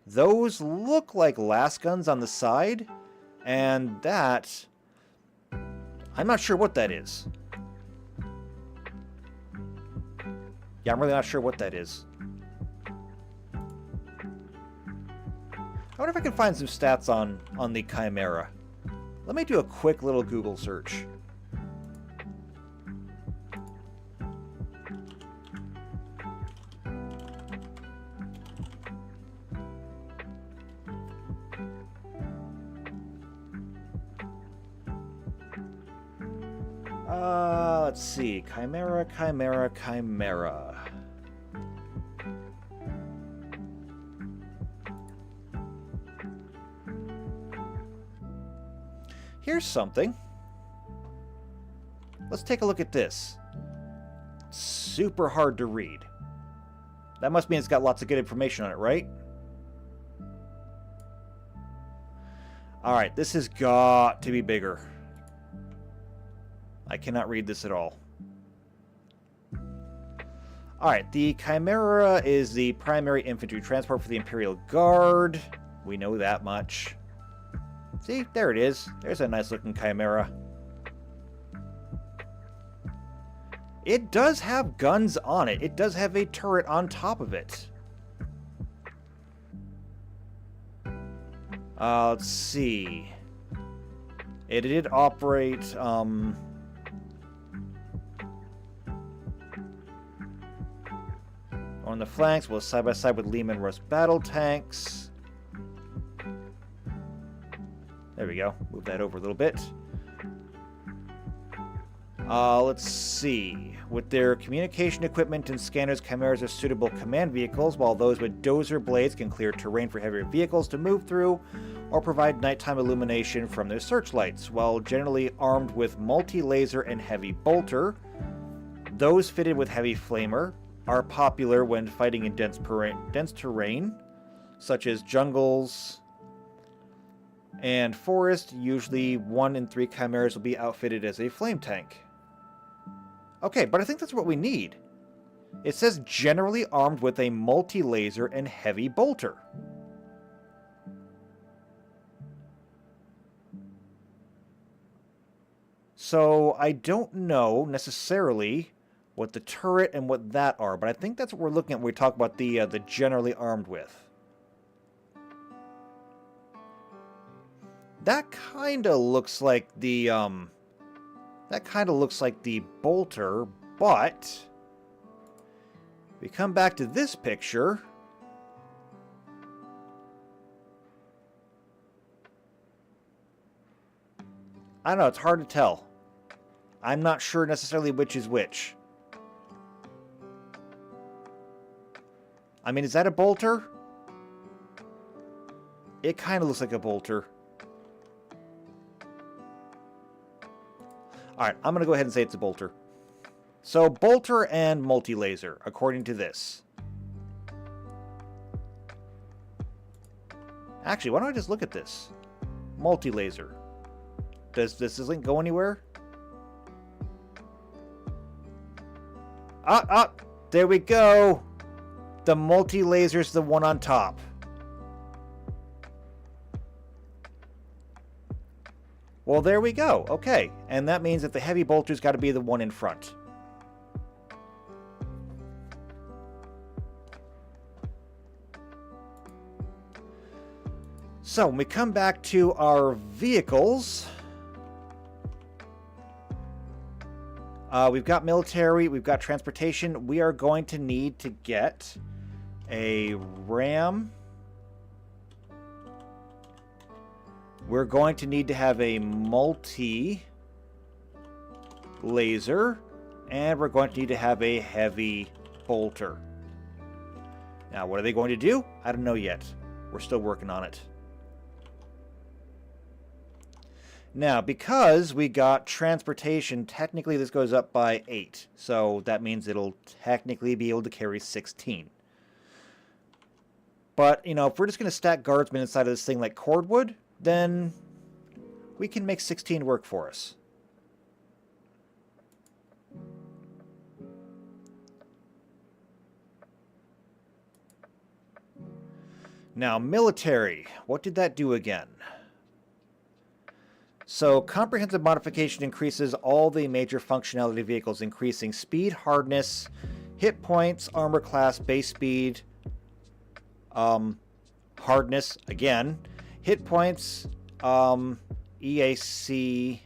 Those look like las guns on the side. And that, I'm not sure what that is. Yeah, I'm really not sure what that is. I wonder if I can find some stats on the Chimera. Let me do a quick little Google search. Let's see. Chimera. Here's something. Let's take a look at this. Super hard to read. That must mean it's got lots of good information on it, right? Alright, this has got to be bigger. I cannot read this at all. Alright, the Chimera is the primary infantry transport for the Imperial Guard. We know that much. See, there it is. There's a nice looking Chimera. It does have guns on it. It does have a turret on top of it. Let's see. It did operate, on the flanks, well, side by side with Lehman Russ battle tanks. There we go. Move that over a little bit. Let's see. With their communication equipment and scanners, Chimeras are suitable command vehicles, while those with dozer blades can clear terrain for heavier vehicles to move through or provide nighttime illumination from their searchlights. While generally armed with multi-laser and heavy bolter, those fitted with heavy flamer are popular when fighting in dense terrain, such as jungles and forest. Usually 1 in 3 Chimeras will be outfitted as a flame tank. Okay, but I think that's what we need. It says generally armed with a multi-laser and heavy bolter. So I don't know necessarily what the turret and what that are, but I think that's what we're looking at when we talk about the generally armed with. That kind of looks like the bolter, but we come back to this picture. I don't know, it's hard to tell. I'm not sure necessarily which is which. I mean, is that a bolter? It kind of looks like a bolter. Alright, I'm going to go ahead and say it's a bolter. So, bolter and multi-laser, according to this. Actually, why don't I just look at this? Multi-laser. Does this link go anywhere? There we go! The multi-laser's the one on top. Well, there we go. Okay. And that means that the heavy bolter's got to be the one in front. So, when we come back to our vehicles, we've got military, we've got transportation. We are going to need to get a ram. We're going to need to have a multi-laser, and we're going to need to have a heavy bolter. Now, what are they going to do? I don't know yet. We're still working on it. Now, because we got transportation, technically this goes up by 8. So that means it'll technically be able to carry 16. But, you know, if we're just going to stack guardsmen inside of this thing like cordwood, then we can make 16 work for us. Now, military. What did that do again? So, comprehensive modification increases all the major functionality vehicles, increasing speed, hardness, hit points, armor class, base speed, hardness, again, hit points, EAC,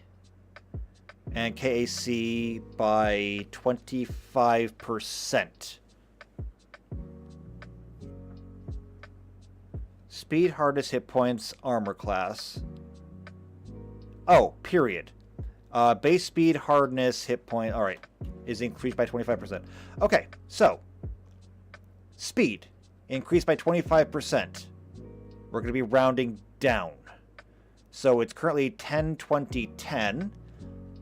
and KAC by 25%. Speed, hardness, hit points, armor class. Oh, period. Base speed, hardness, hit point, alright, is increased by 25%. Okay, so, speed, increased by 25%. We're going to be rounding down. So it's currently 10, 20, 10.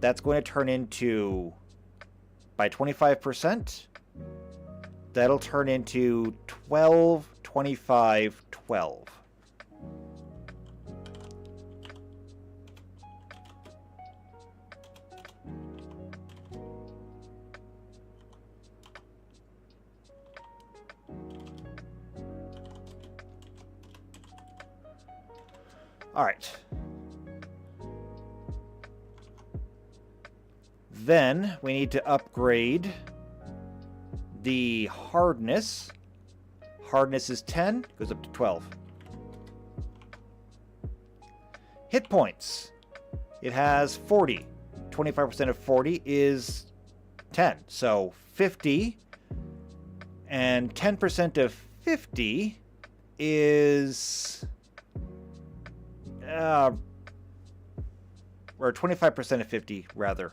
That's going to turn into, by 25%, that'll turn into 12, 25, 12. All right. Then we need to upgrade the hardness. Hardness is 10, goes up to 12. Hit points. It has 40. 25% of 40 is 10. So 50. And 10% of 50 is... or 25% of 50, rather.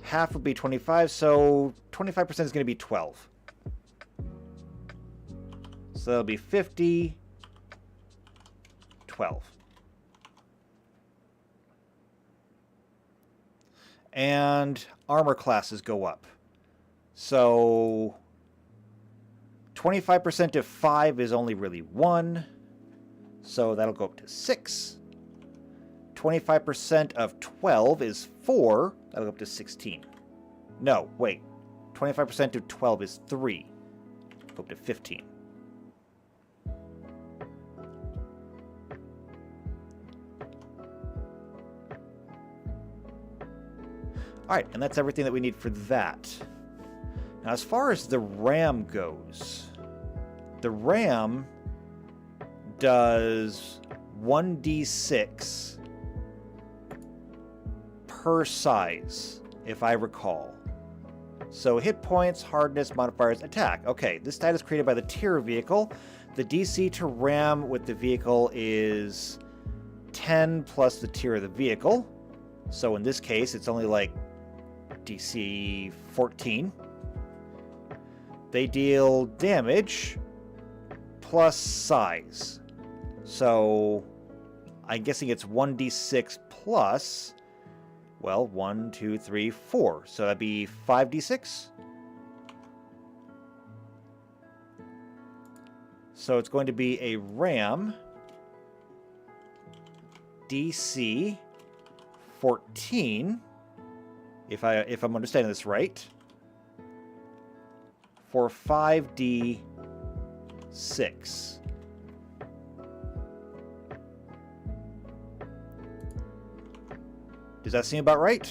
Half would be 25, so 25% is going to be 12. So that'll be 50, 12. And armor classes go up. So 25% of 5 is only really 1. So that'll go up to 6. 25% of 12 is 4. That'll go up to 16. No, wait. 25% of 12 is 3. Go up to 15. Alright, and that's everything that we need for that. Now, as far as the RAM goes, the RAM does 1d6 per size, if I recall. So hit points, hardness, modifiers, attack. Okay, this stat is created by the tier vehicle. The DC to RAM with the vehicle is 10 plus the tier of the vehicle. So in this case, it's only like DC 14. They deal damage plus size. So I'm guessing it's 1d6 plus, well, 1, 2, 3, 4. So that'd be 5d6. So it's going to be a ram DC 14, if I'm understanding this right, for 5d6. Does that seem about right?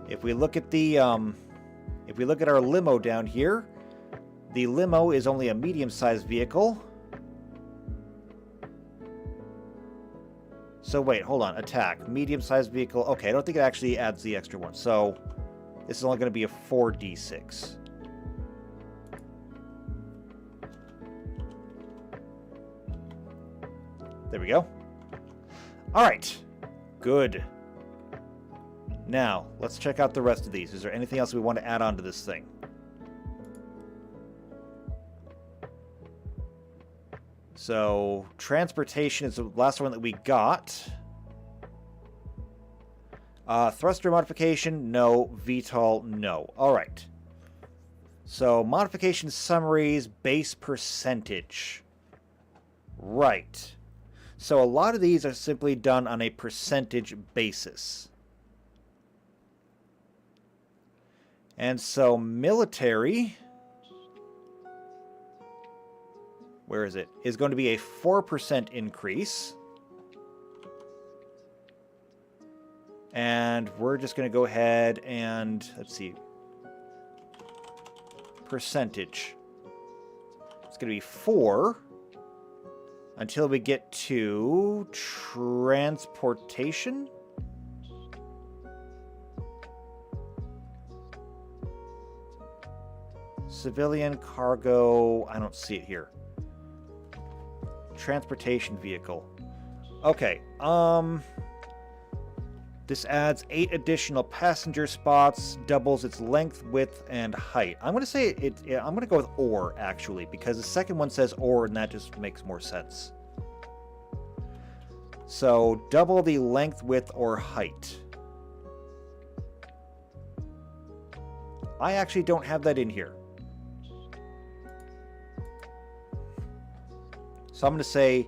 If we look at the if we look at our limo down here, the limo is only a medium-sized vehicle. So wait, hold on. Attack. Medium-sized vehicle. Okay, I don't think it actually adds the extra one. So this is only going to be a 4d6. There we go. All right. Good. Now, let's check out the rest of these. Is there anything else we want to add on to this thing? So, transportation is the last one that we got. Thruster modification, no. VTOL, no. Alright. So, modification summaries, base percentage. Right. So, a lot of these are simply done on a percentage basis. And so, military... where is it? Is going to be a 4% increase. And we're just going to go ahead and, let's see, percentage. It's going to be 4 until we get to transportation. Civilian, cargo, I don't see it here. Transportation vehicle. Okay, this adds 8 additional passenger spots, doubles its length, width, and height. I'm going to say I'm going to go with or, actually, because the second one says or, and that just makes more sense. So, double the length, width, or height. I actually don't have that in here. So I'm going to say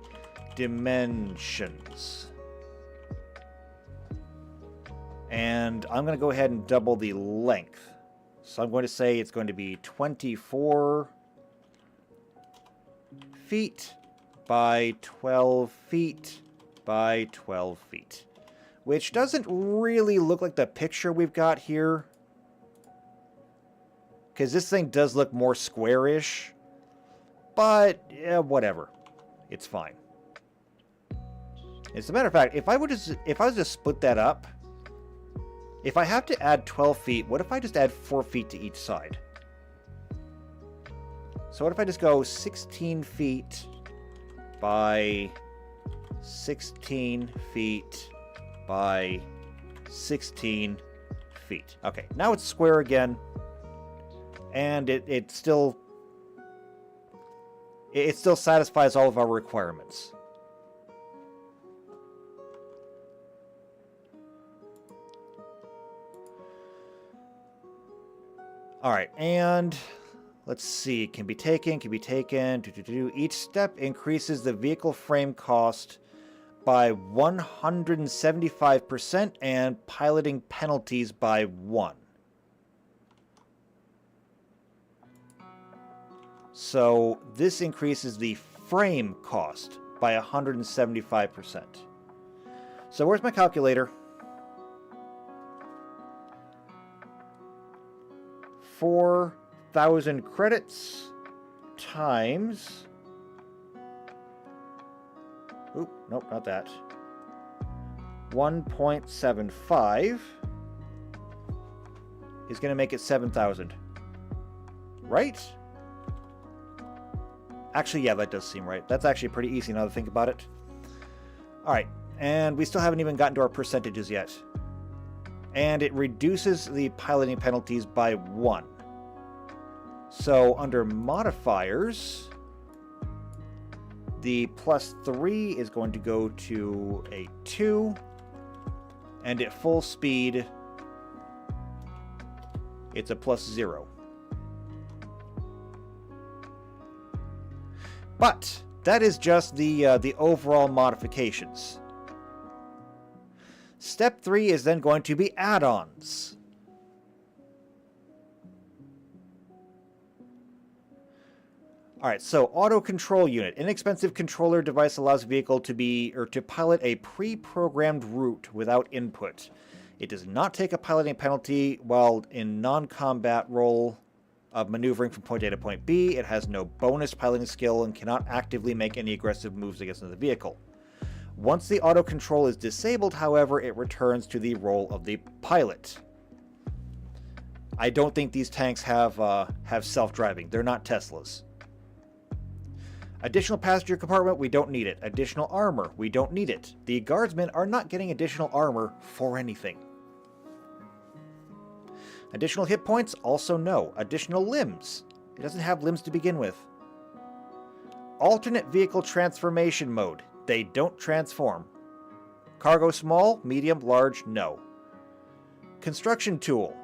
dimensions. And I'm going to go ahead and double the length. So I'm going to say it's going to be 24 feet by 12 feet by 12 feet. Which doesn't really look like the picture we've got here. Because this thing does look more squarish. But, yeah, whatever. It's fine. As a matter of fact, if I was to split that up, if I have to add 12 feet, what if I just add 4 feet to each side? So what if I just go 16 feet by 16 feet by 16 feet. Okay, now it's square again, and it still satisfies all of our requirements. All right, and let's see. Can be taken. Each step increases the vehicle frame cost by 175% and piloting penalties by 1. So this increases the frame cost by 175%. So where's my calculator? 4,000 credits times... Oop, nope, not that. 1.75 is going to make it 7,000. Right? Actually, yeah, that does seem right. That's actually pretty easy now to think about it. Alright, And we still haven't even gotten to our percentages yet. And it reduces the piloting penalties by 1. So under modifiers, the +3 is going to go to a 2. And at full speed, it's a +0. But that is just the overall modifications. Step 3 is then going to be add-ons. Alright, so auto control unit. Inexpensive controller device allows vehicle to pilot a pre-programmed route without input. It does not take a piloting penalty while in non-combat role of maneuvering from point A to point B. It has no bonus piloting skill and cannot actively make any aggressive moves against the vehicle. Once the auto control is disabled, however, it returns to the role of the pilot. I don't think these tanks have self-driving. They're not Teslas. Additional passenger compartment, we don't need it. Additional armor, we don't need it. The guardsmen are not getting additional armor for anything. Additional hit points, also no. Additional limbs, it doesn't have limbs to begin with. Alternate vehicle transformation mode, they don't transform. Cargo small, medium, large, no. Construction tool,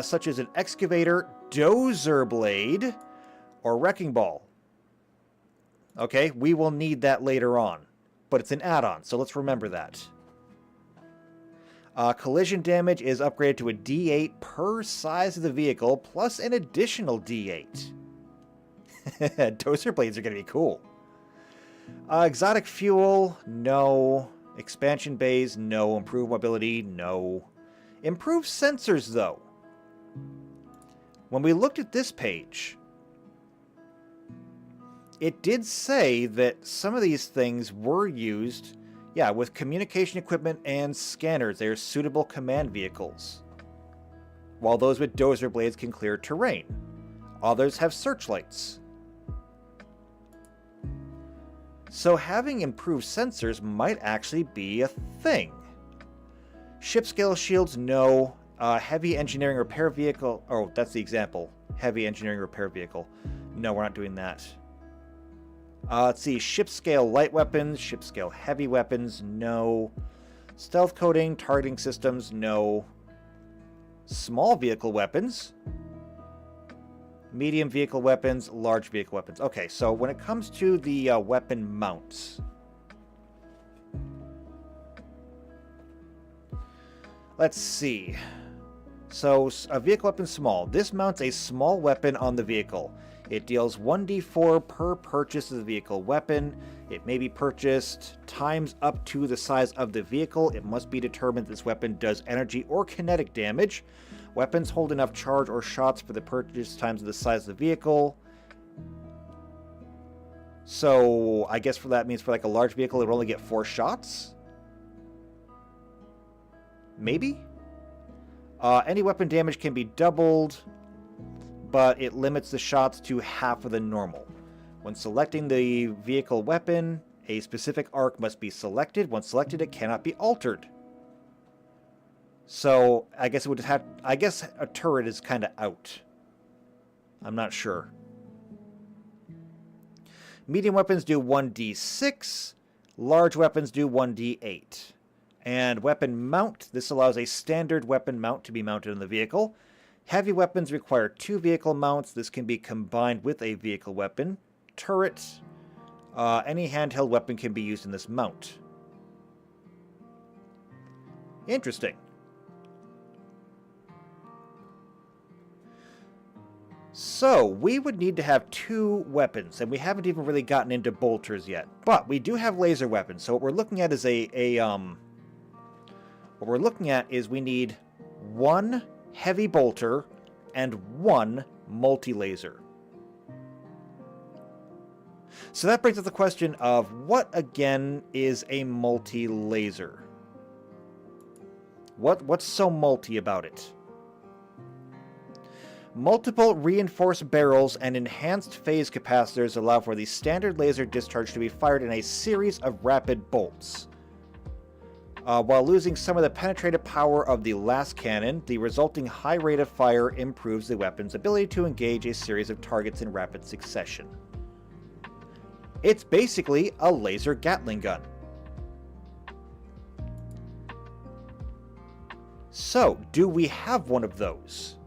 such as an excavator, dozer blade, or wrecking ball. Okay, we will need that later on, but it's an add-on, so let's remember that. Collision damage is upgraded to a D8 per size of the vehicle, plus an additional D8. Dozer blades are going to be cool. Exotic fuel, no. Expansion bays, no. Improved mobility, no. Improved sensors, though. When we looked at this page, it did say that some of these things were used, yeah, with communication equipment and scanners. They are suitable command vehicles. While those with dozer blades can clear terrain. Others have searchlights. So having improved sensors might actually be a thing. Ship scale shields, no. Heavy engineering repair vehicle, oh, that's the example. Heavy engineering repair vehicle. No, we're not doing that. Let's see, ship scale light weapons, ship scale heavy weapons, no. Stealth coating, targeting systems, no. Small vehicle weapons. Medium vehicle weapons, large vehicle weapons. Okay, so when it comes to the weapon mounts. Let's see. So, a vehicle weapon small. This mounts a small weapon on the vehicle. It deals 1d4 per purchase of the vehicle weapon. It may be purchased times up to the size of the vehicle. It must be determined this weapon does energy or kinetic damage. Weapons hold enough charge or shots for the purchase times of the size of the vehicle. So, I guess that means for like a large vehicle, it would only get 4 shots? Maybe? Any weapon damage can be doubled, but it limits the shots to half of the normal. When selecting the vehicle weapon, a specific arc must be selected. Once selected, it cannot be altered. So, I guess it would have... I guess a turret is kind of out. I'm not sure. Medium weapons do 1d6. Large weapons do 1d8. And weapon mount. This allows a standard weapon mount to be mounted on the vehicle. Heavy weapons require 2 vehicle mounts. This can be combined with a vehicle weapon. Turret. Any handheld weapon can be used in this mount. Interesting. So, we would need to have 2 weapons, and we haven't even really gotten into bolters yet. But we do have laser weapons, so what we're looking at is what we're looking at is we need 1 heavy bolter and 1 multi-laser. So that brings up the question of what again is a multi-laser? What's so multi about it? Multiple reinforced barrels and enhanced phase capacitors allow for the standard laser discharge to be fired in a series of rapid bolts. While losing some of the penetrative power of the last cannon, the resulting high rate of fire improves the weapon's ability to engage a series of targets in rapid succession. It's basically a laser Gatling gun. So, do we have one of those?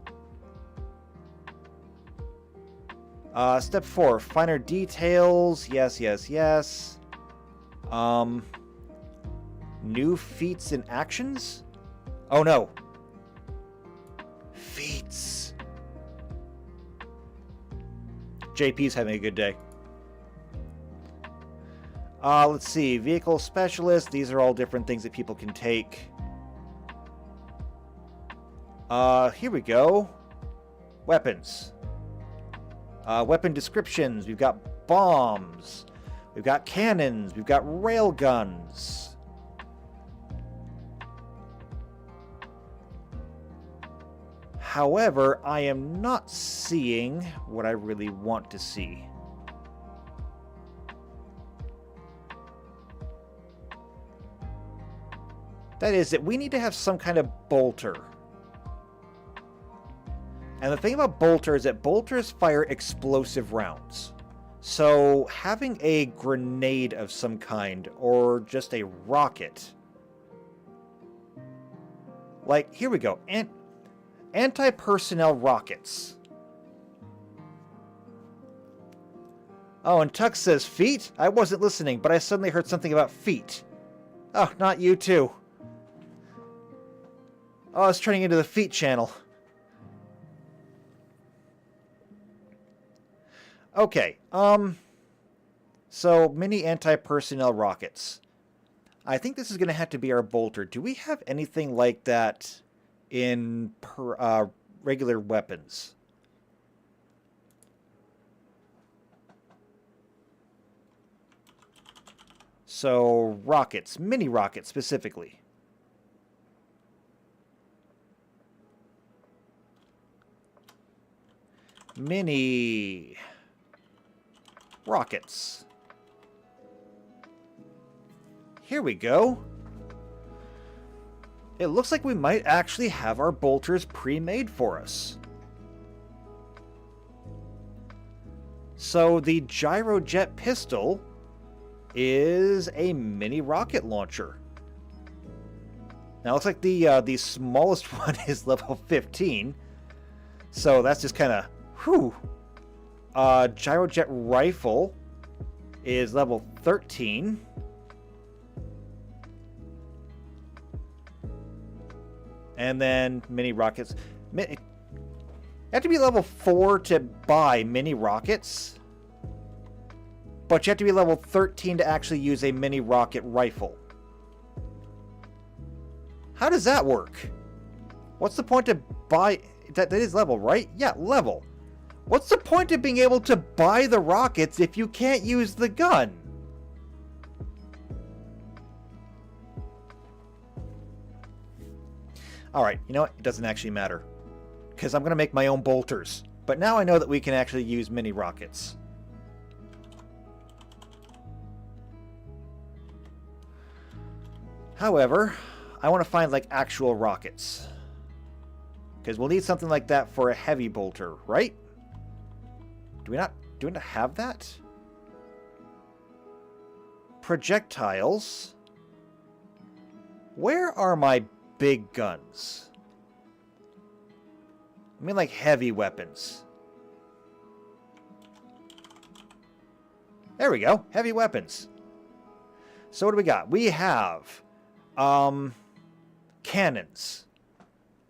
Step 4, finer details. Yes, yes, yes. New feats and actions? Oh no. Feats. JP's having a good day. Let's see. Vehicle specialist. These are all different things that people can take. Here we go. Weapons. Weapon descriptions. We've got bombs. We've got cannons. We've got railguns. However, I am not seeing what I really want to see. That is that we need to have some kind of bolter. And the thing about bolter is that bolters fire explosive rounds. So having a grenade of some kind, or just a rocket. Like, here we go. Anti-personnel rockets. Oh, and Tuck says feet? I wasn't listening, but I suddenly heard something about feet. Oh, not you too. Oh, it's turning into the feet channel. Okay, so mini anti-personnel rockets. I think this is going to have to be our bolter. Do we have anything like that in regular weapons? So, rockets. Mini rockets, specifically. Mini rockets. Here we go. It looks like we might actually have our bolters pre-made for us. So the gyrojet pistol is a mini rocket launcher. Now it looks like the smallest one is level 15. So that's just kind of whew. Gyrojet rifle is level 13. And then mini rockets. You have to be level 4 to buy mini rockets. But you have to be level 13 to actually use a mini rocket rifle. How does that work? What's the point of buy... That is level, right? Yeah, level. What's the point of being able to buy the rockets if you can't use the gun? Alright, you know what? It doesn't actually matter. Because I'm going to make my own bolters. But now I know that we can actually use mini rockets. However, I want to find like actual rockets. Because we'll need something like that for a heavy bolter, right? Do we not have that? Projectiles. Where are my big guns? I mean like heavy weapons. There we go. Heavy weapons. So what do we got? We have cannons.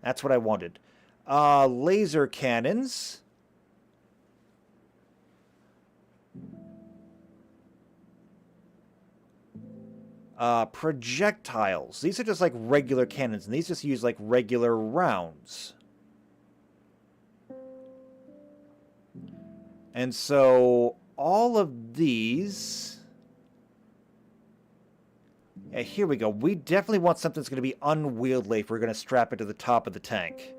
That's what I wanted. Laser cannons. Projectiles. These are just like regular cannons, and these just use like regular rounds. And so all of these... Yeah, here we go. We definitely want something that's going to be unwieldy if we're going to strap it to the top of the tank.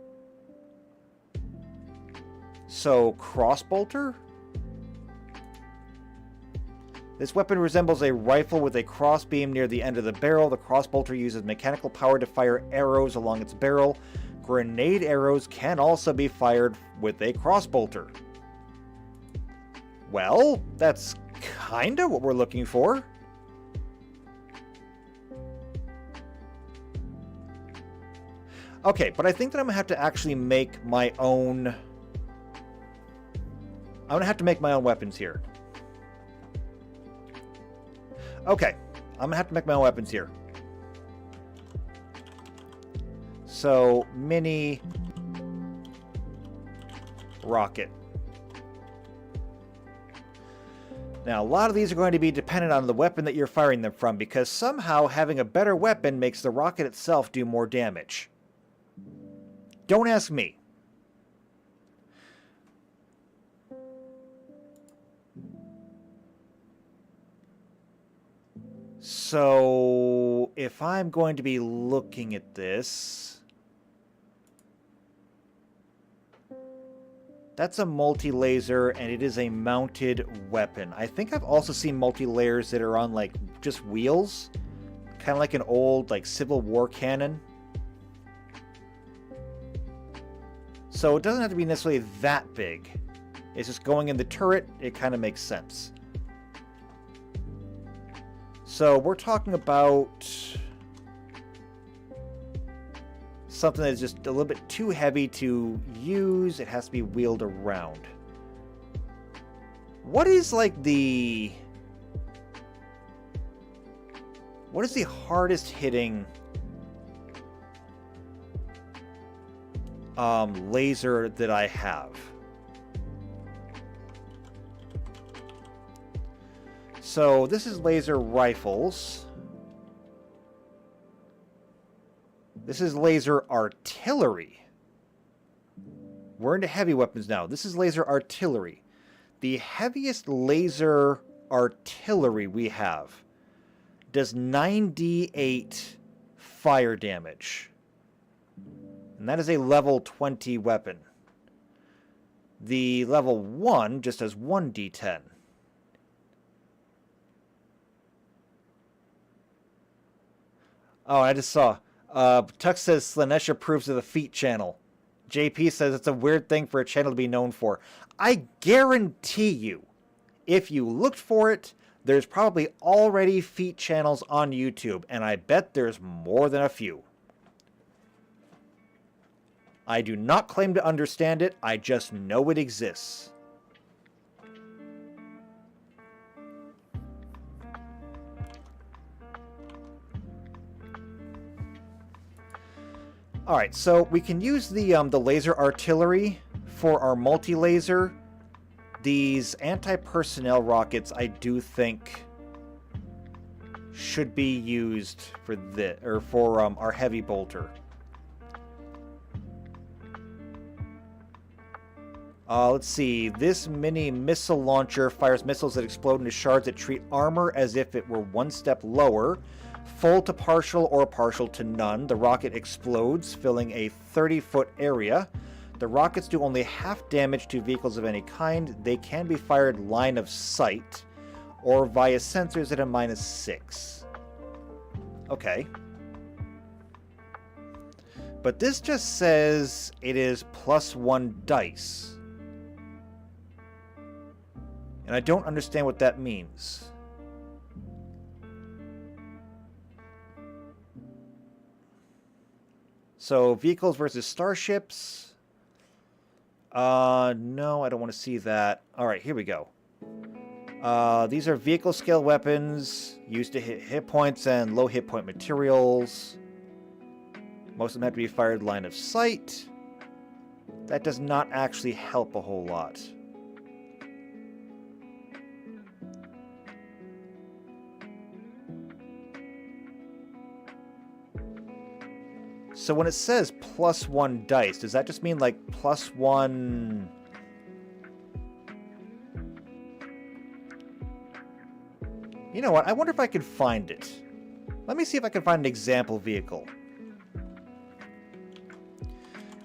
So, crossbolter? This weapon resembles a rifle with a crossbeam near the end of the barrel. The crossbolter uses mechanical power to fire arrows along its barrel. Grenade arrows can also be fired with a crossbolter. Well, that's kinda what we're looking for. Okay, but I think that I'm gonna have to actually make my own... I'm gonna have to make my own weapons here. Okay, I'm gonna have to make my own weapons here. So, mini rocket. Now, a lot of these are going to be dependent on the weapon that you're firing them from, because somehow having a better weapon makes the rocket itself do more damage. Don't ask me. So, if I'm going to be looking at this, that's a multi-laser, and it is a mounted weapon. I think I've also seen multi-layers that are on, like, just wheels. Kind of like an old, like, Civil War cannon. So it doesn't have to be necessarily that big. It's just going in the turret, it kind of makes sense. So we're talking about something that's just a little bit too heavy to use. It has to be wheeled around. What is like the... What is the hardest hitting laser that I have? So this is laser rifles. This is laser artillery. We're into heavy weapons now. This is laser artillery. The heaviest laser artillery we have does 9d8 fire damage. And that is a level 20 weapon. The level 1 just has 1d10. Oh, I just saw. Tux says Slanesh approves of the feet channel. JP says it's a weird thing for a channel to be known for. I guarantee you, if you looked for it, there's probably already feet channels on YouTube, and I bet there's more than a few. I do not claim to understand it, I just know it exists. Alright, so we can use the laser artillery for our multi-laser. These anti-personnel rockets, I do think, should be used for this, or for our heavy bolter. Let's see. This mini missile launcher fires missiles that explode into shards that treat armor as if it were one step lower. Full to partial or partial to none. The rocket explodes, filling a 30-foot area. The rockets do only half damage to vehicles of any kind. They can be fired line of sight or via sensors at a -6. Okay. But this just says it is +1 dice. And I don't understand what that means. So, vehicles versus starships. No, I don't want to see that. Alright, here we go. These are vehicle scale weapons used to hit points and low hit point materials. Most of them have to be fired line of sight. That does not actually help a whole lot. So when it says +1 dice, does that just mean like +1... You know what? I wonder if I can find it. Let me see if I can find an example vehicle.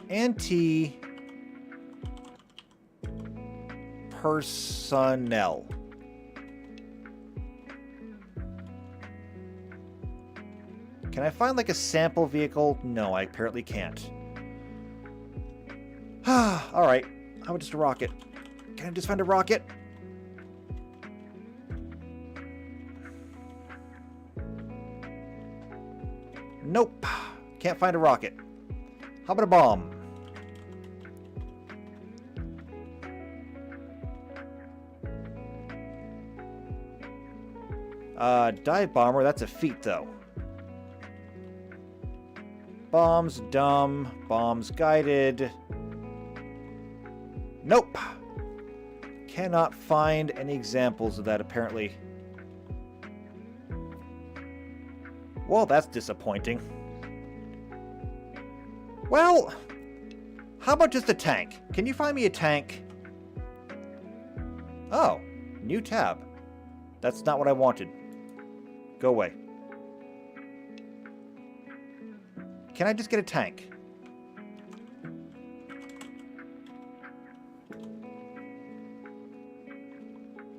Anti-personnel. Can I find like a sample vehicle? No, I apparently can't. Alright. How about just a rocket? Can I just find a rocket? Nope. Can't find a rocket. How about a bomb? Dive bomber, that's a feat though. Bombs dumb, bombs guided. Nope. Cannot find any examples of that apparently. Well, that's disappointing. Well, how about just a tank? Can you find me a tank? Oh, new tab. That's not what I wanted. Go away. Can I just get a tank?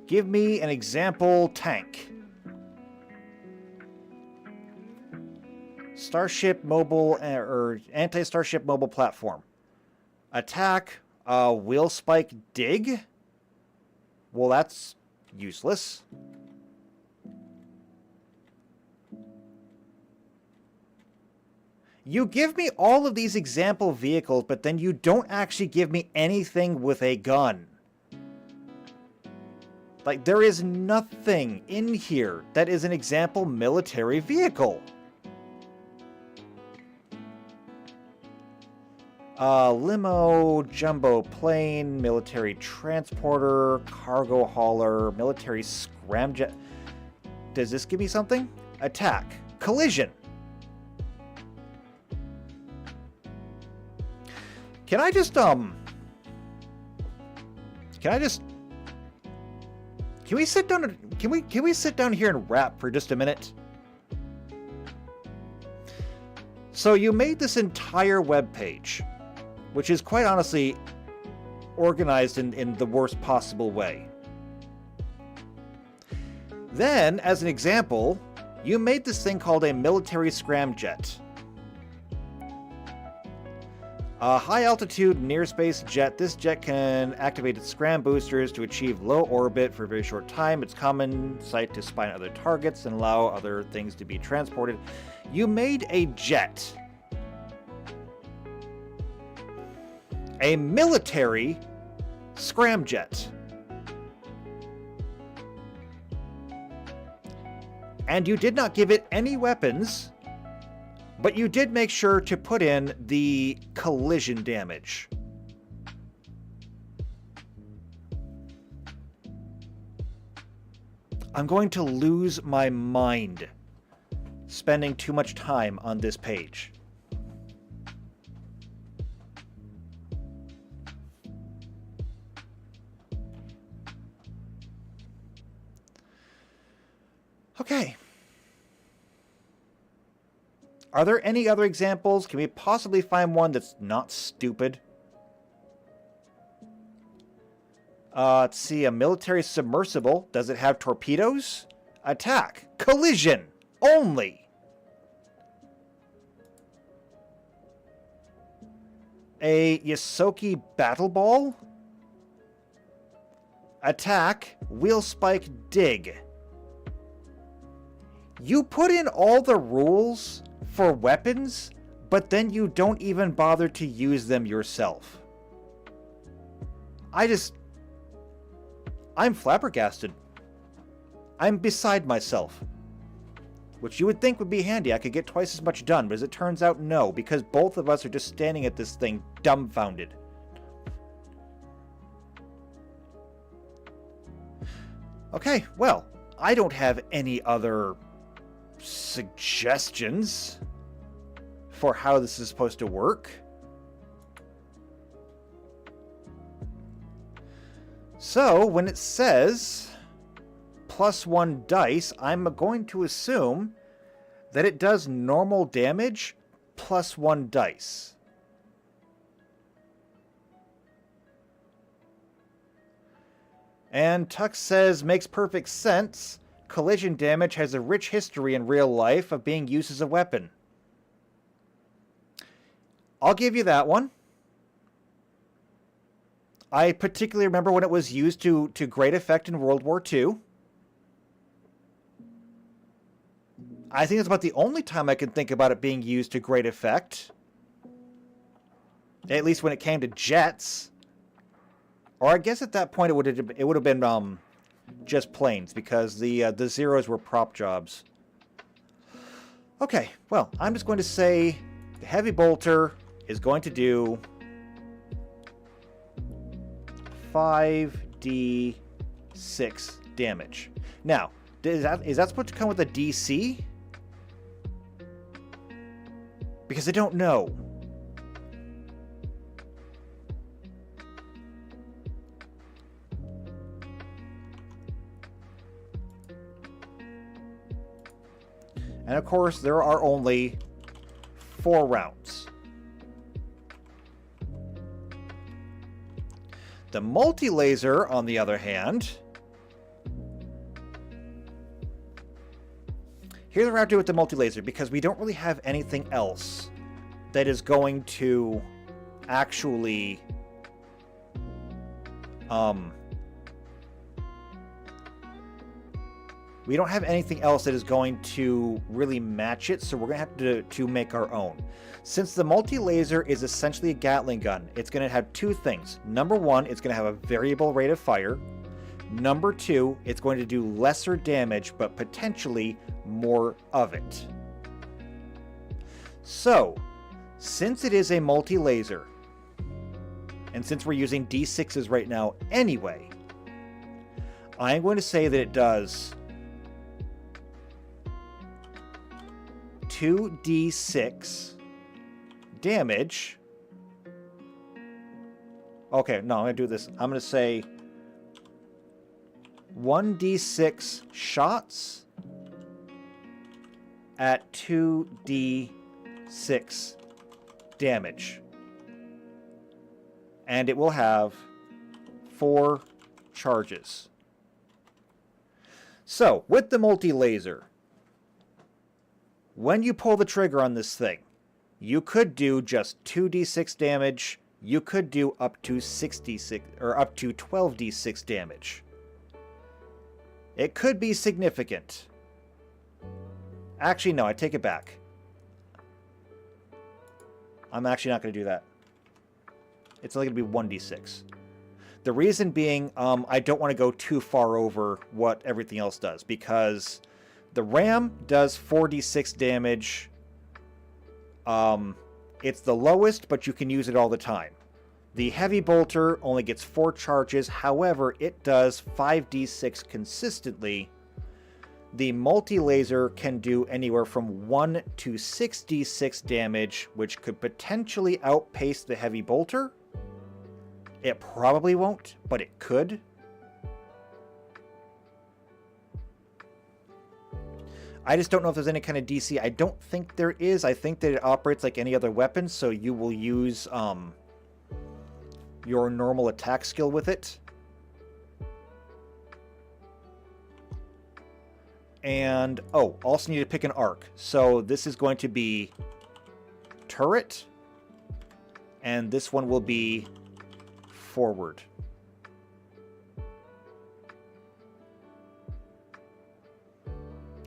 Give me an example tank. Starship mobile or anti-starship mobile platform. Attack, wheel spike dig. Well, that's useless. You give me all of these example vehicles, but then you don't actually give me anything with a gun. Like, there is nothing in here that is an example military vehicle. Limo, jumbo plane, military transporter, cargo hauler, military scramjet. Does this give me something? Attack. Collision. Can I just, can we sit down, can we sit down here and rap for just a minute? So you made this entire web page, which is quite honestly organized in the worst possible way. Then, as an example, you made this thing called a military scramjet. A high-altitude, near-space jet. This jet can activate its scram boosters to achieve low orbit for a very short time. It's common sight to spy on other targets and allow other things to be transported. You made a jet. A military scramjet. And you did not give it any weapons, but you did make sure to put in the collision damage. I'm going to lose my mind spending too much time on this page. Okay. Are there any other examples? Can we possibly find one that's not stupid? Let's see, a military submersible. Does it have torpedoes? Attack. Collision. Only. A Yosoki battle ball? Attack. Wheel spike dig. You put in all the rules for weapons, but then you don't even bother to use them yourself. I'm flabbergasted. I'm beside myself. Which you would think would be handy. I could get twice as much done, but as it turns out, no, because both of us are just standing at this thing dumbfounded. Okay, well, I don't have any other suggestions for how this is supposed to work. So when it says +1 dice, I'm going to assume that it does normal damage +1 dice. And Tux says, makes perfect sense. Collision damage has a rich history in real life of being used as a weapon. I'll give you that one. I particularly remember when it was used to great effect in World War II. I think it's about the only time I can think about it being used to great effect. At least when it came to jets. Or I guess at that point it would have been just planes, because the Zeros were prop jobs. Okay, well, I'm just going to say the Heavy Bolter is going to do 5d6 damage. Now, is that supposed to come with a DC? Because I don't know. And of course, there are only 4 rounds. The multi-laser, on the other hand, here's what I have to do with the multi-laser, because we don't really have anything else that is going to actually we don't have anything else that is going to really match it, so we're going to have to make our own. Since the multi-laser is essentially a Gatling gun, it's going to have 2 things. Number 1, it's going to have a variable rate of fire. Number 2, it's going to do lesser damage, but potentially more of it. So, since it is a multi-laser, and since we're using D6s right now anyway, I'm going to say that it does 2d6 damage. Okay, no, I'm going to do this. I'm going to say 1d6 shots at 2d6 damage. And it will have 4 charges. So, with the multi-laser, when you pull the trigger on this thing, you could do just 2d6 damage. You could do up to 66 or up to 12d6 damage. It could be significant. Actually, no, I take it back. I'm actually not going to do that. It's only going to be 1d6. The reason being, I don't want to go too far over what everything else does, because the Ram does 4d6 damage. It's the lowest, but you can use it all the time. The Heavy Bolter only gets 4 charges, however, it does 5d6 consistently. The multi-laser can do anywhere from 1 to 6d6 damage, which could potentially outpace the Heavy Bolter. It probably won't, but it could. I just don't know if there's any kind of DC. I don't think there is. I think that it operates like any other weapon, so you will use your normal attack skill with it. And, oh, also need to pick an arc. So this is going to be turret, and this one will be forward.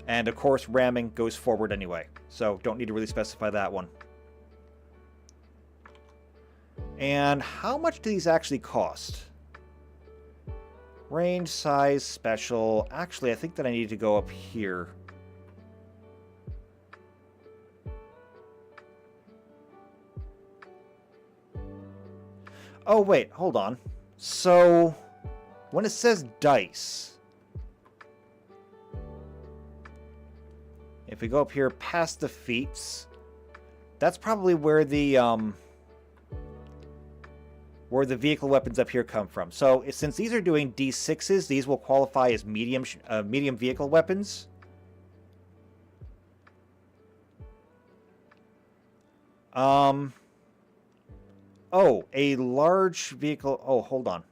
And of course, ramming goes forward anyway, so don't need to really specify that one. And how much do these actually cost? Range, size, special. Actually, I think that I need to go up here. Oh, wait, hold on. So, when it says dice, if we go up here past the feats, that's probably where the vehicle weapons up here come from. So since these are doing D6s, these will qualify as medium vehicle weapons. Oh, a large vehicle. Oh, hold on.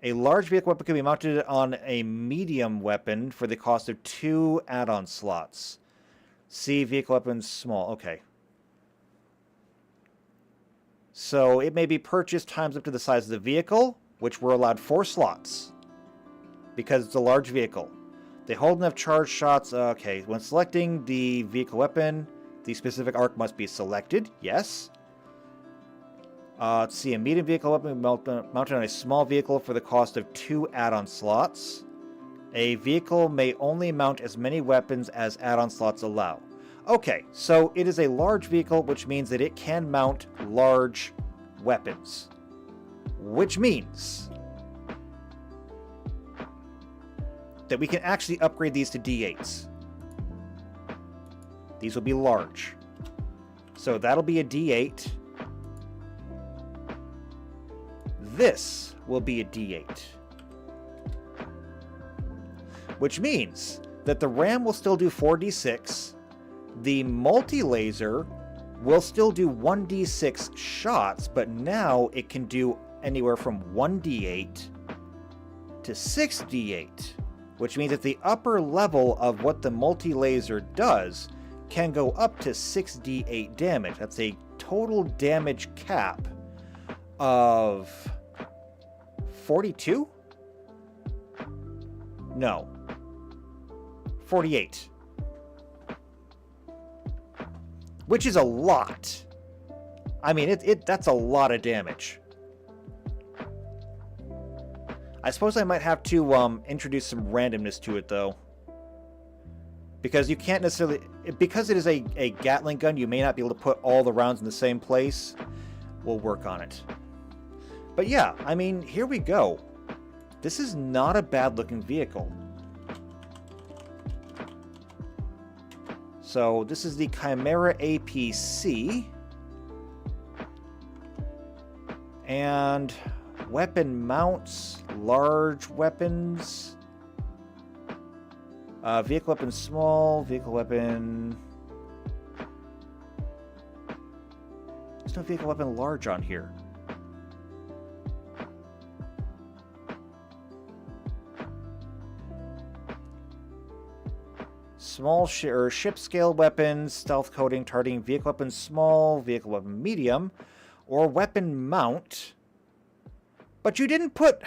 A large vehicle weapon can be mounted on a medium weapon for the cost of 2 add-on slots. C, vehicle weapons, small. Okay. So it may be purchased times up to the size of the vehicle, which we're allowed 4 slots. Because it's a large vehicle. They hold enough charged shots. Okay, when selecting the vehicle weapon, the specific arc must be selected. Yes. Let's see, a medium vehicle weapon mounted on a small vehicle for the cost of 2 add-on slots. A vehicle may only mount as many weapons as add-on slots allow. Okay, so it is a large vehicle, which means that it can mount large weapons. Which means that we can actually upgrade these to D8s. These will be large. So that'll be a D8. This will be a D8. Which means that the RAM will still do 4d6. The multi-laser will still do 1d6 shots, but now it can do anywhere from 1d8 to 6d8. Which means that the upper level of what the multi-laser does can go up to 6d8 damage. That's a total damage cap of 42? No. 48. Which is a lot. I mean, that's a lot of damage. I suppose I might have to introduce some randomness to it, though. Because you can't necessarily... Because it is a Gatling gun, you may not be able to put all the rounds in the same place. We'll work on it. But yeah, I mean, here we go. This is not a bad-looking vehicle. So, this is the Chimera APC. And weapon mounts, large weapons. Vehicle weapon small, vehicle weapon... There's no vehicle weapon large on here. Small ship scale weapons, stealth coating, targeting vehicle weapon small, vehicle weapon medium, or weapon mount. But you didn't put...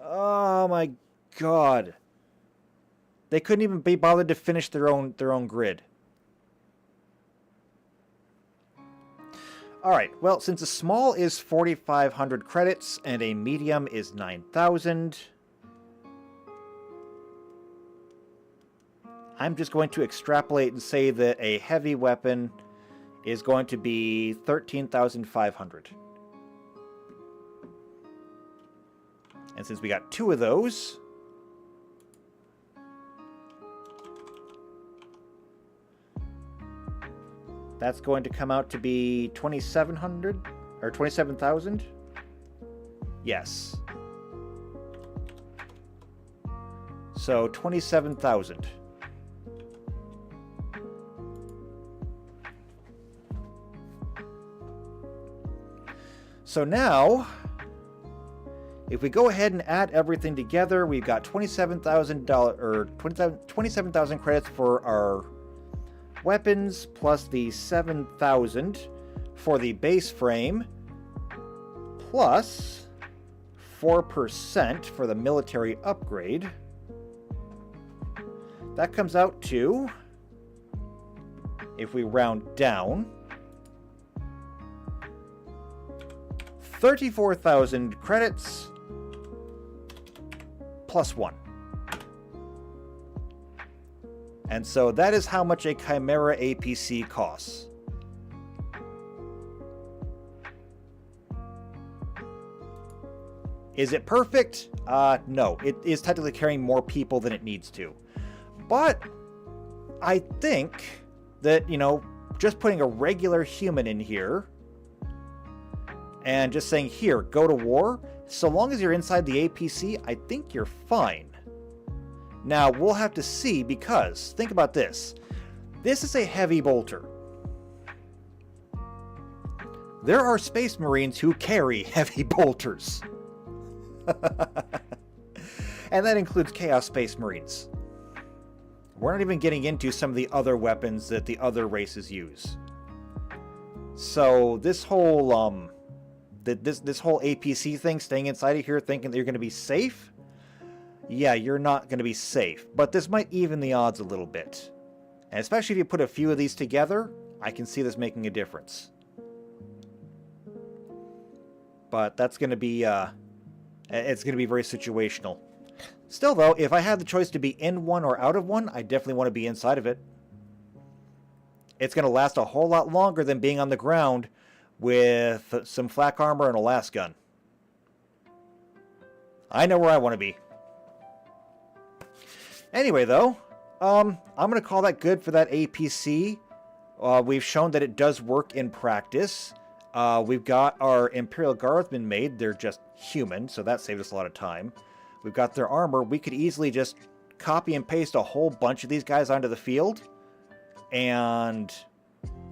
Oh my god. They couldn't even be bothered to finish their own grid. Alright, well, since a small is 4,500 credits and a medium is 9,000... I'm just going to extrapolate and say that a heavy weapon is going to be 13,500. And since we got 2 of those, that's going to come out to be 2,700 or 27,000. Yes. So 27,000. So now, if we go ahead and add everything together, we've got $27,000 or 27,000 credits for our weapons, plus the 7,000 for the base frame, plus 4% for the military upgrade. That comes out to, if we round down, 34,000 credits plus 1. And so that is how much a Chimera APC costs. Is it perfect? No. It is technically carrying more people than it needs to. But I think that, you know, just putting a regular human in here and just saying, here, go to war, so long as you're inside the APC, I think you're fine. Now, we'll have to see, because, think about this. This is a heavy bolter. There are Space Marines who carry heavy bolters. And that includes Chaos Space Marines. We're not even getting into some of the other weapons that the other races use. So this whole this whole APC thing, staying inside of here thinking that you're going to be safe, yeah, you're not going to be safe. But this might even the odds a little bit. And especially if you put a few of these together, I can see this making a difference. But that's going to be, it's going to be very situational. Still, though, if I had the choice to be in one or out of one, I definitely want to be inside of it. It's going to last a whole lot longer than being on the ground with some flak armor and a las gun. I know where I want to be. Anyway, though, I'm going to call that good for that APC. We've shown that it does work in practice. We've got our Imperial Guardsmen made. They're just human, so that saved us a lot of time. We've got their armor. We could easily just copy and paste a whole bunch of these guys onto the field and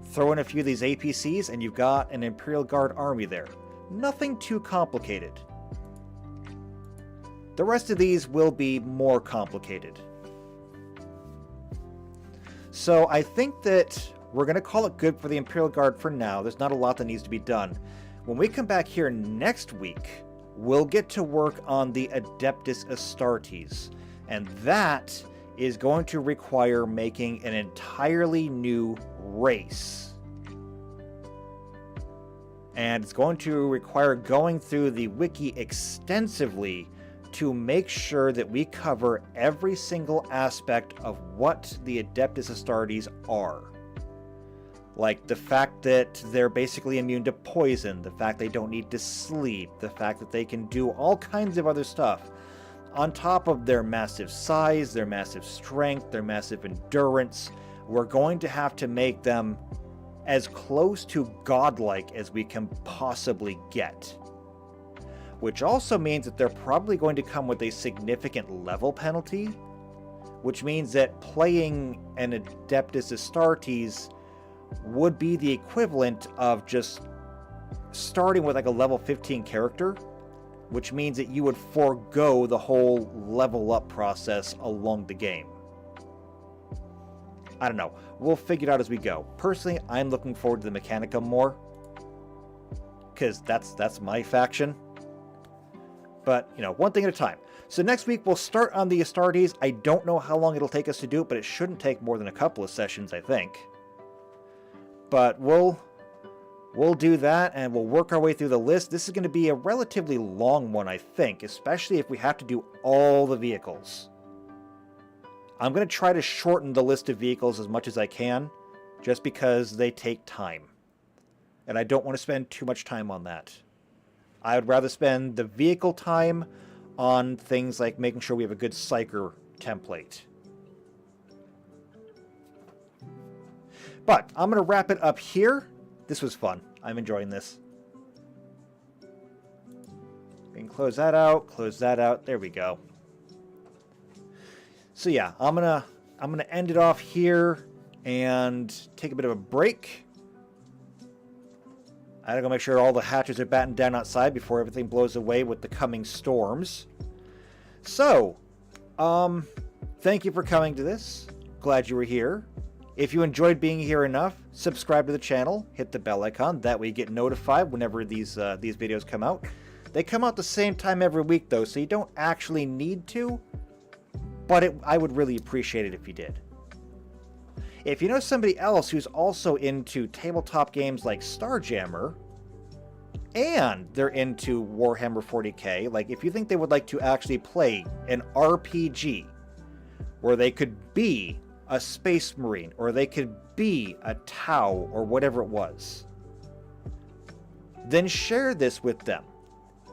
throw in a few of these APCs, and you've got an Imperial Guard army there. Nothing too complicated. The rest of these will be more complicated. So I think that we're going to call it good for the Imperial Guard for now. There's not a lot that needs to be done. When we come back here next week, we'll get to work on the Adeptus Astartes. And that is going to require making an entirely new race. And it's going to require going through the wiki extensively to make sure that we cover every single aspect of what the Adeptus Astartes are. Like the fact that they're basically immune to poison, the fact they don't need to sleep, the fact that they can do all kinds of other stuff. On top of their massive size, their massive strength, their massive endurance, we're going to have to make them as close to godlike as we can possibly get. Which also means that they're probably going to come with a significant level penalty, which means that playing an Adeptus Astartes would be the equivalent of just starting with like a level 15 character, which means that you would forego the whole level up process along the game. I don't know. We'll figure it out as we go. Personally, I'm looking forward to the Mechanicum more, because that's my faction. But, you know, one thing at a time. So next week we'll start on the Astartes. I don't know how long it'll take us to do it, but it shouldn't take more than a couple of sessions, I think. But we'll do that, and we'll work our way through the list. This is going to be a relatively long one, I think, especially if we have to do all the vehicles. I'm going to try to shorten the list of vehicles as much as I can, just because they take time. And I don't want to spend too much time on that. I would rather spend the vehicle time on things like making sure we have a good Psyker template. But I'm going to wrap it up here. This was fun. I'm enjoying this. We can close that out, close that out. There we go. So yeah, I'm gonna end it off here and take a bit of a break. I gotta go make sure all the hatches are battened down outside before everything blows away with the coming storms. So, thank you for coming to this. Glad you were here. If you enjoyed being here enough, subscribe to the channel, hit the bell icon, that way you get notified whenever these videos come out. They come out the same time every week though, so you don't actually need to, but I would really appreciate it if you did. If you know somebody else who's also into tabletop games like Starjammer, and they're into Warhammer 40k, like if you think they would like to actually play an RPG where they could be a Space Marine, or they could be a Tau, or whatever it was, then share this with them,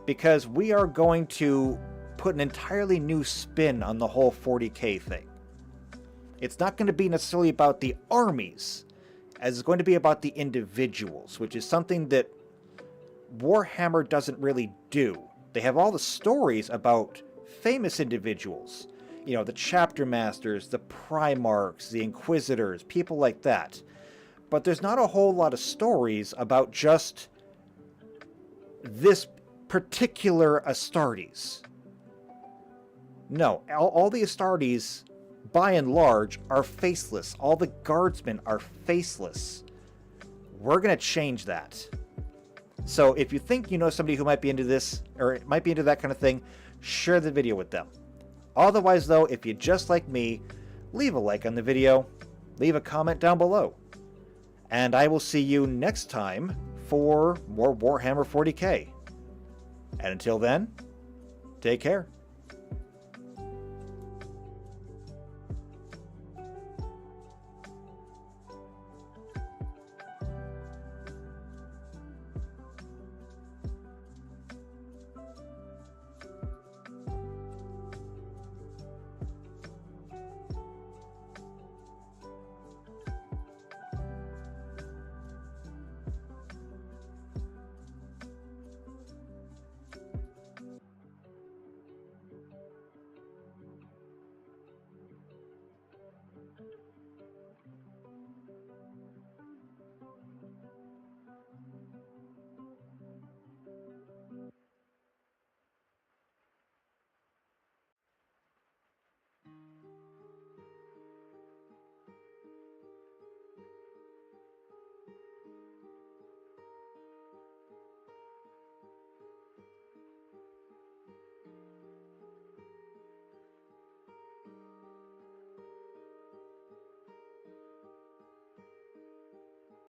because we are going to put an entirely new spin on the whole 40k thing. It's not going to be necessarily about the armies, as it's going to be about the individuals, which is something that Warhammer doesn't really do. They have all the stories about famous individuals, you know, the chapter masters, the primarchs, the inquisitors, people like that. But there's not a whole lot of stories about just this particular Astartes. No, all the Astartes by and large, are faceless. All the guardsmen are faceless. We're going to change that. So if you think you know somebody who might be into this, or might be into that kind of thing, share the video with them. Otherwise, though, if you just like me, leave a like on the video, leave a comment down below. And I will see you next time for more Warhammer 40k. And until then, take care.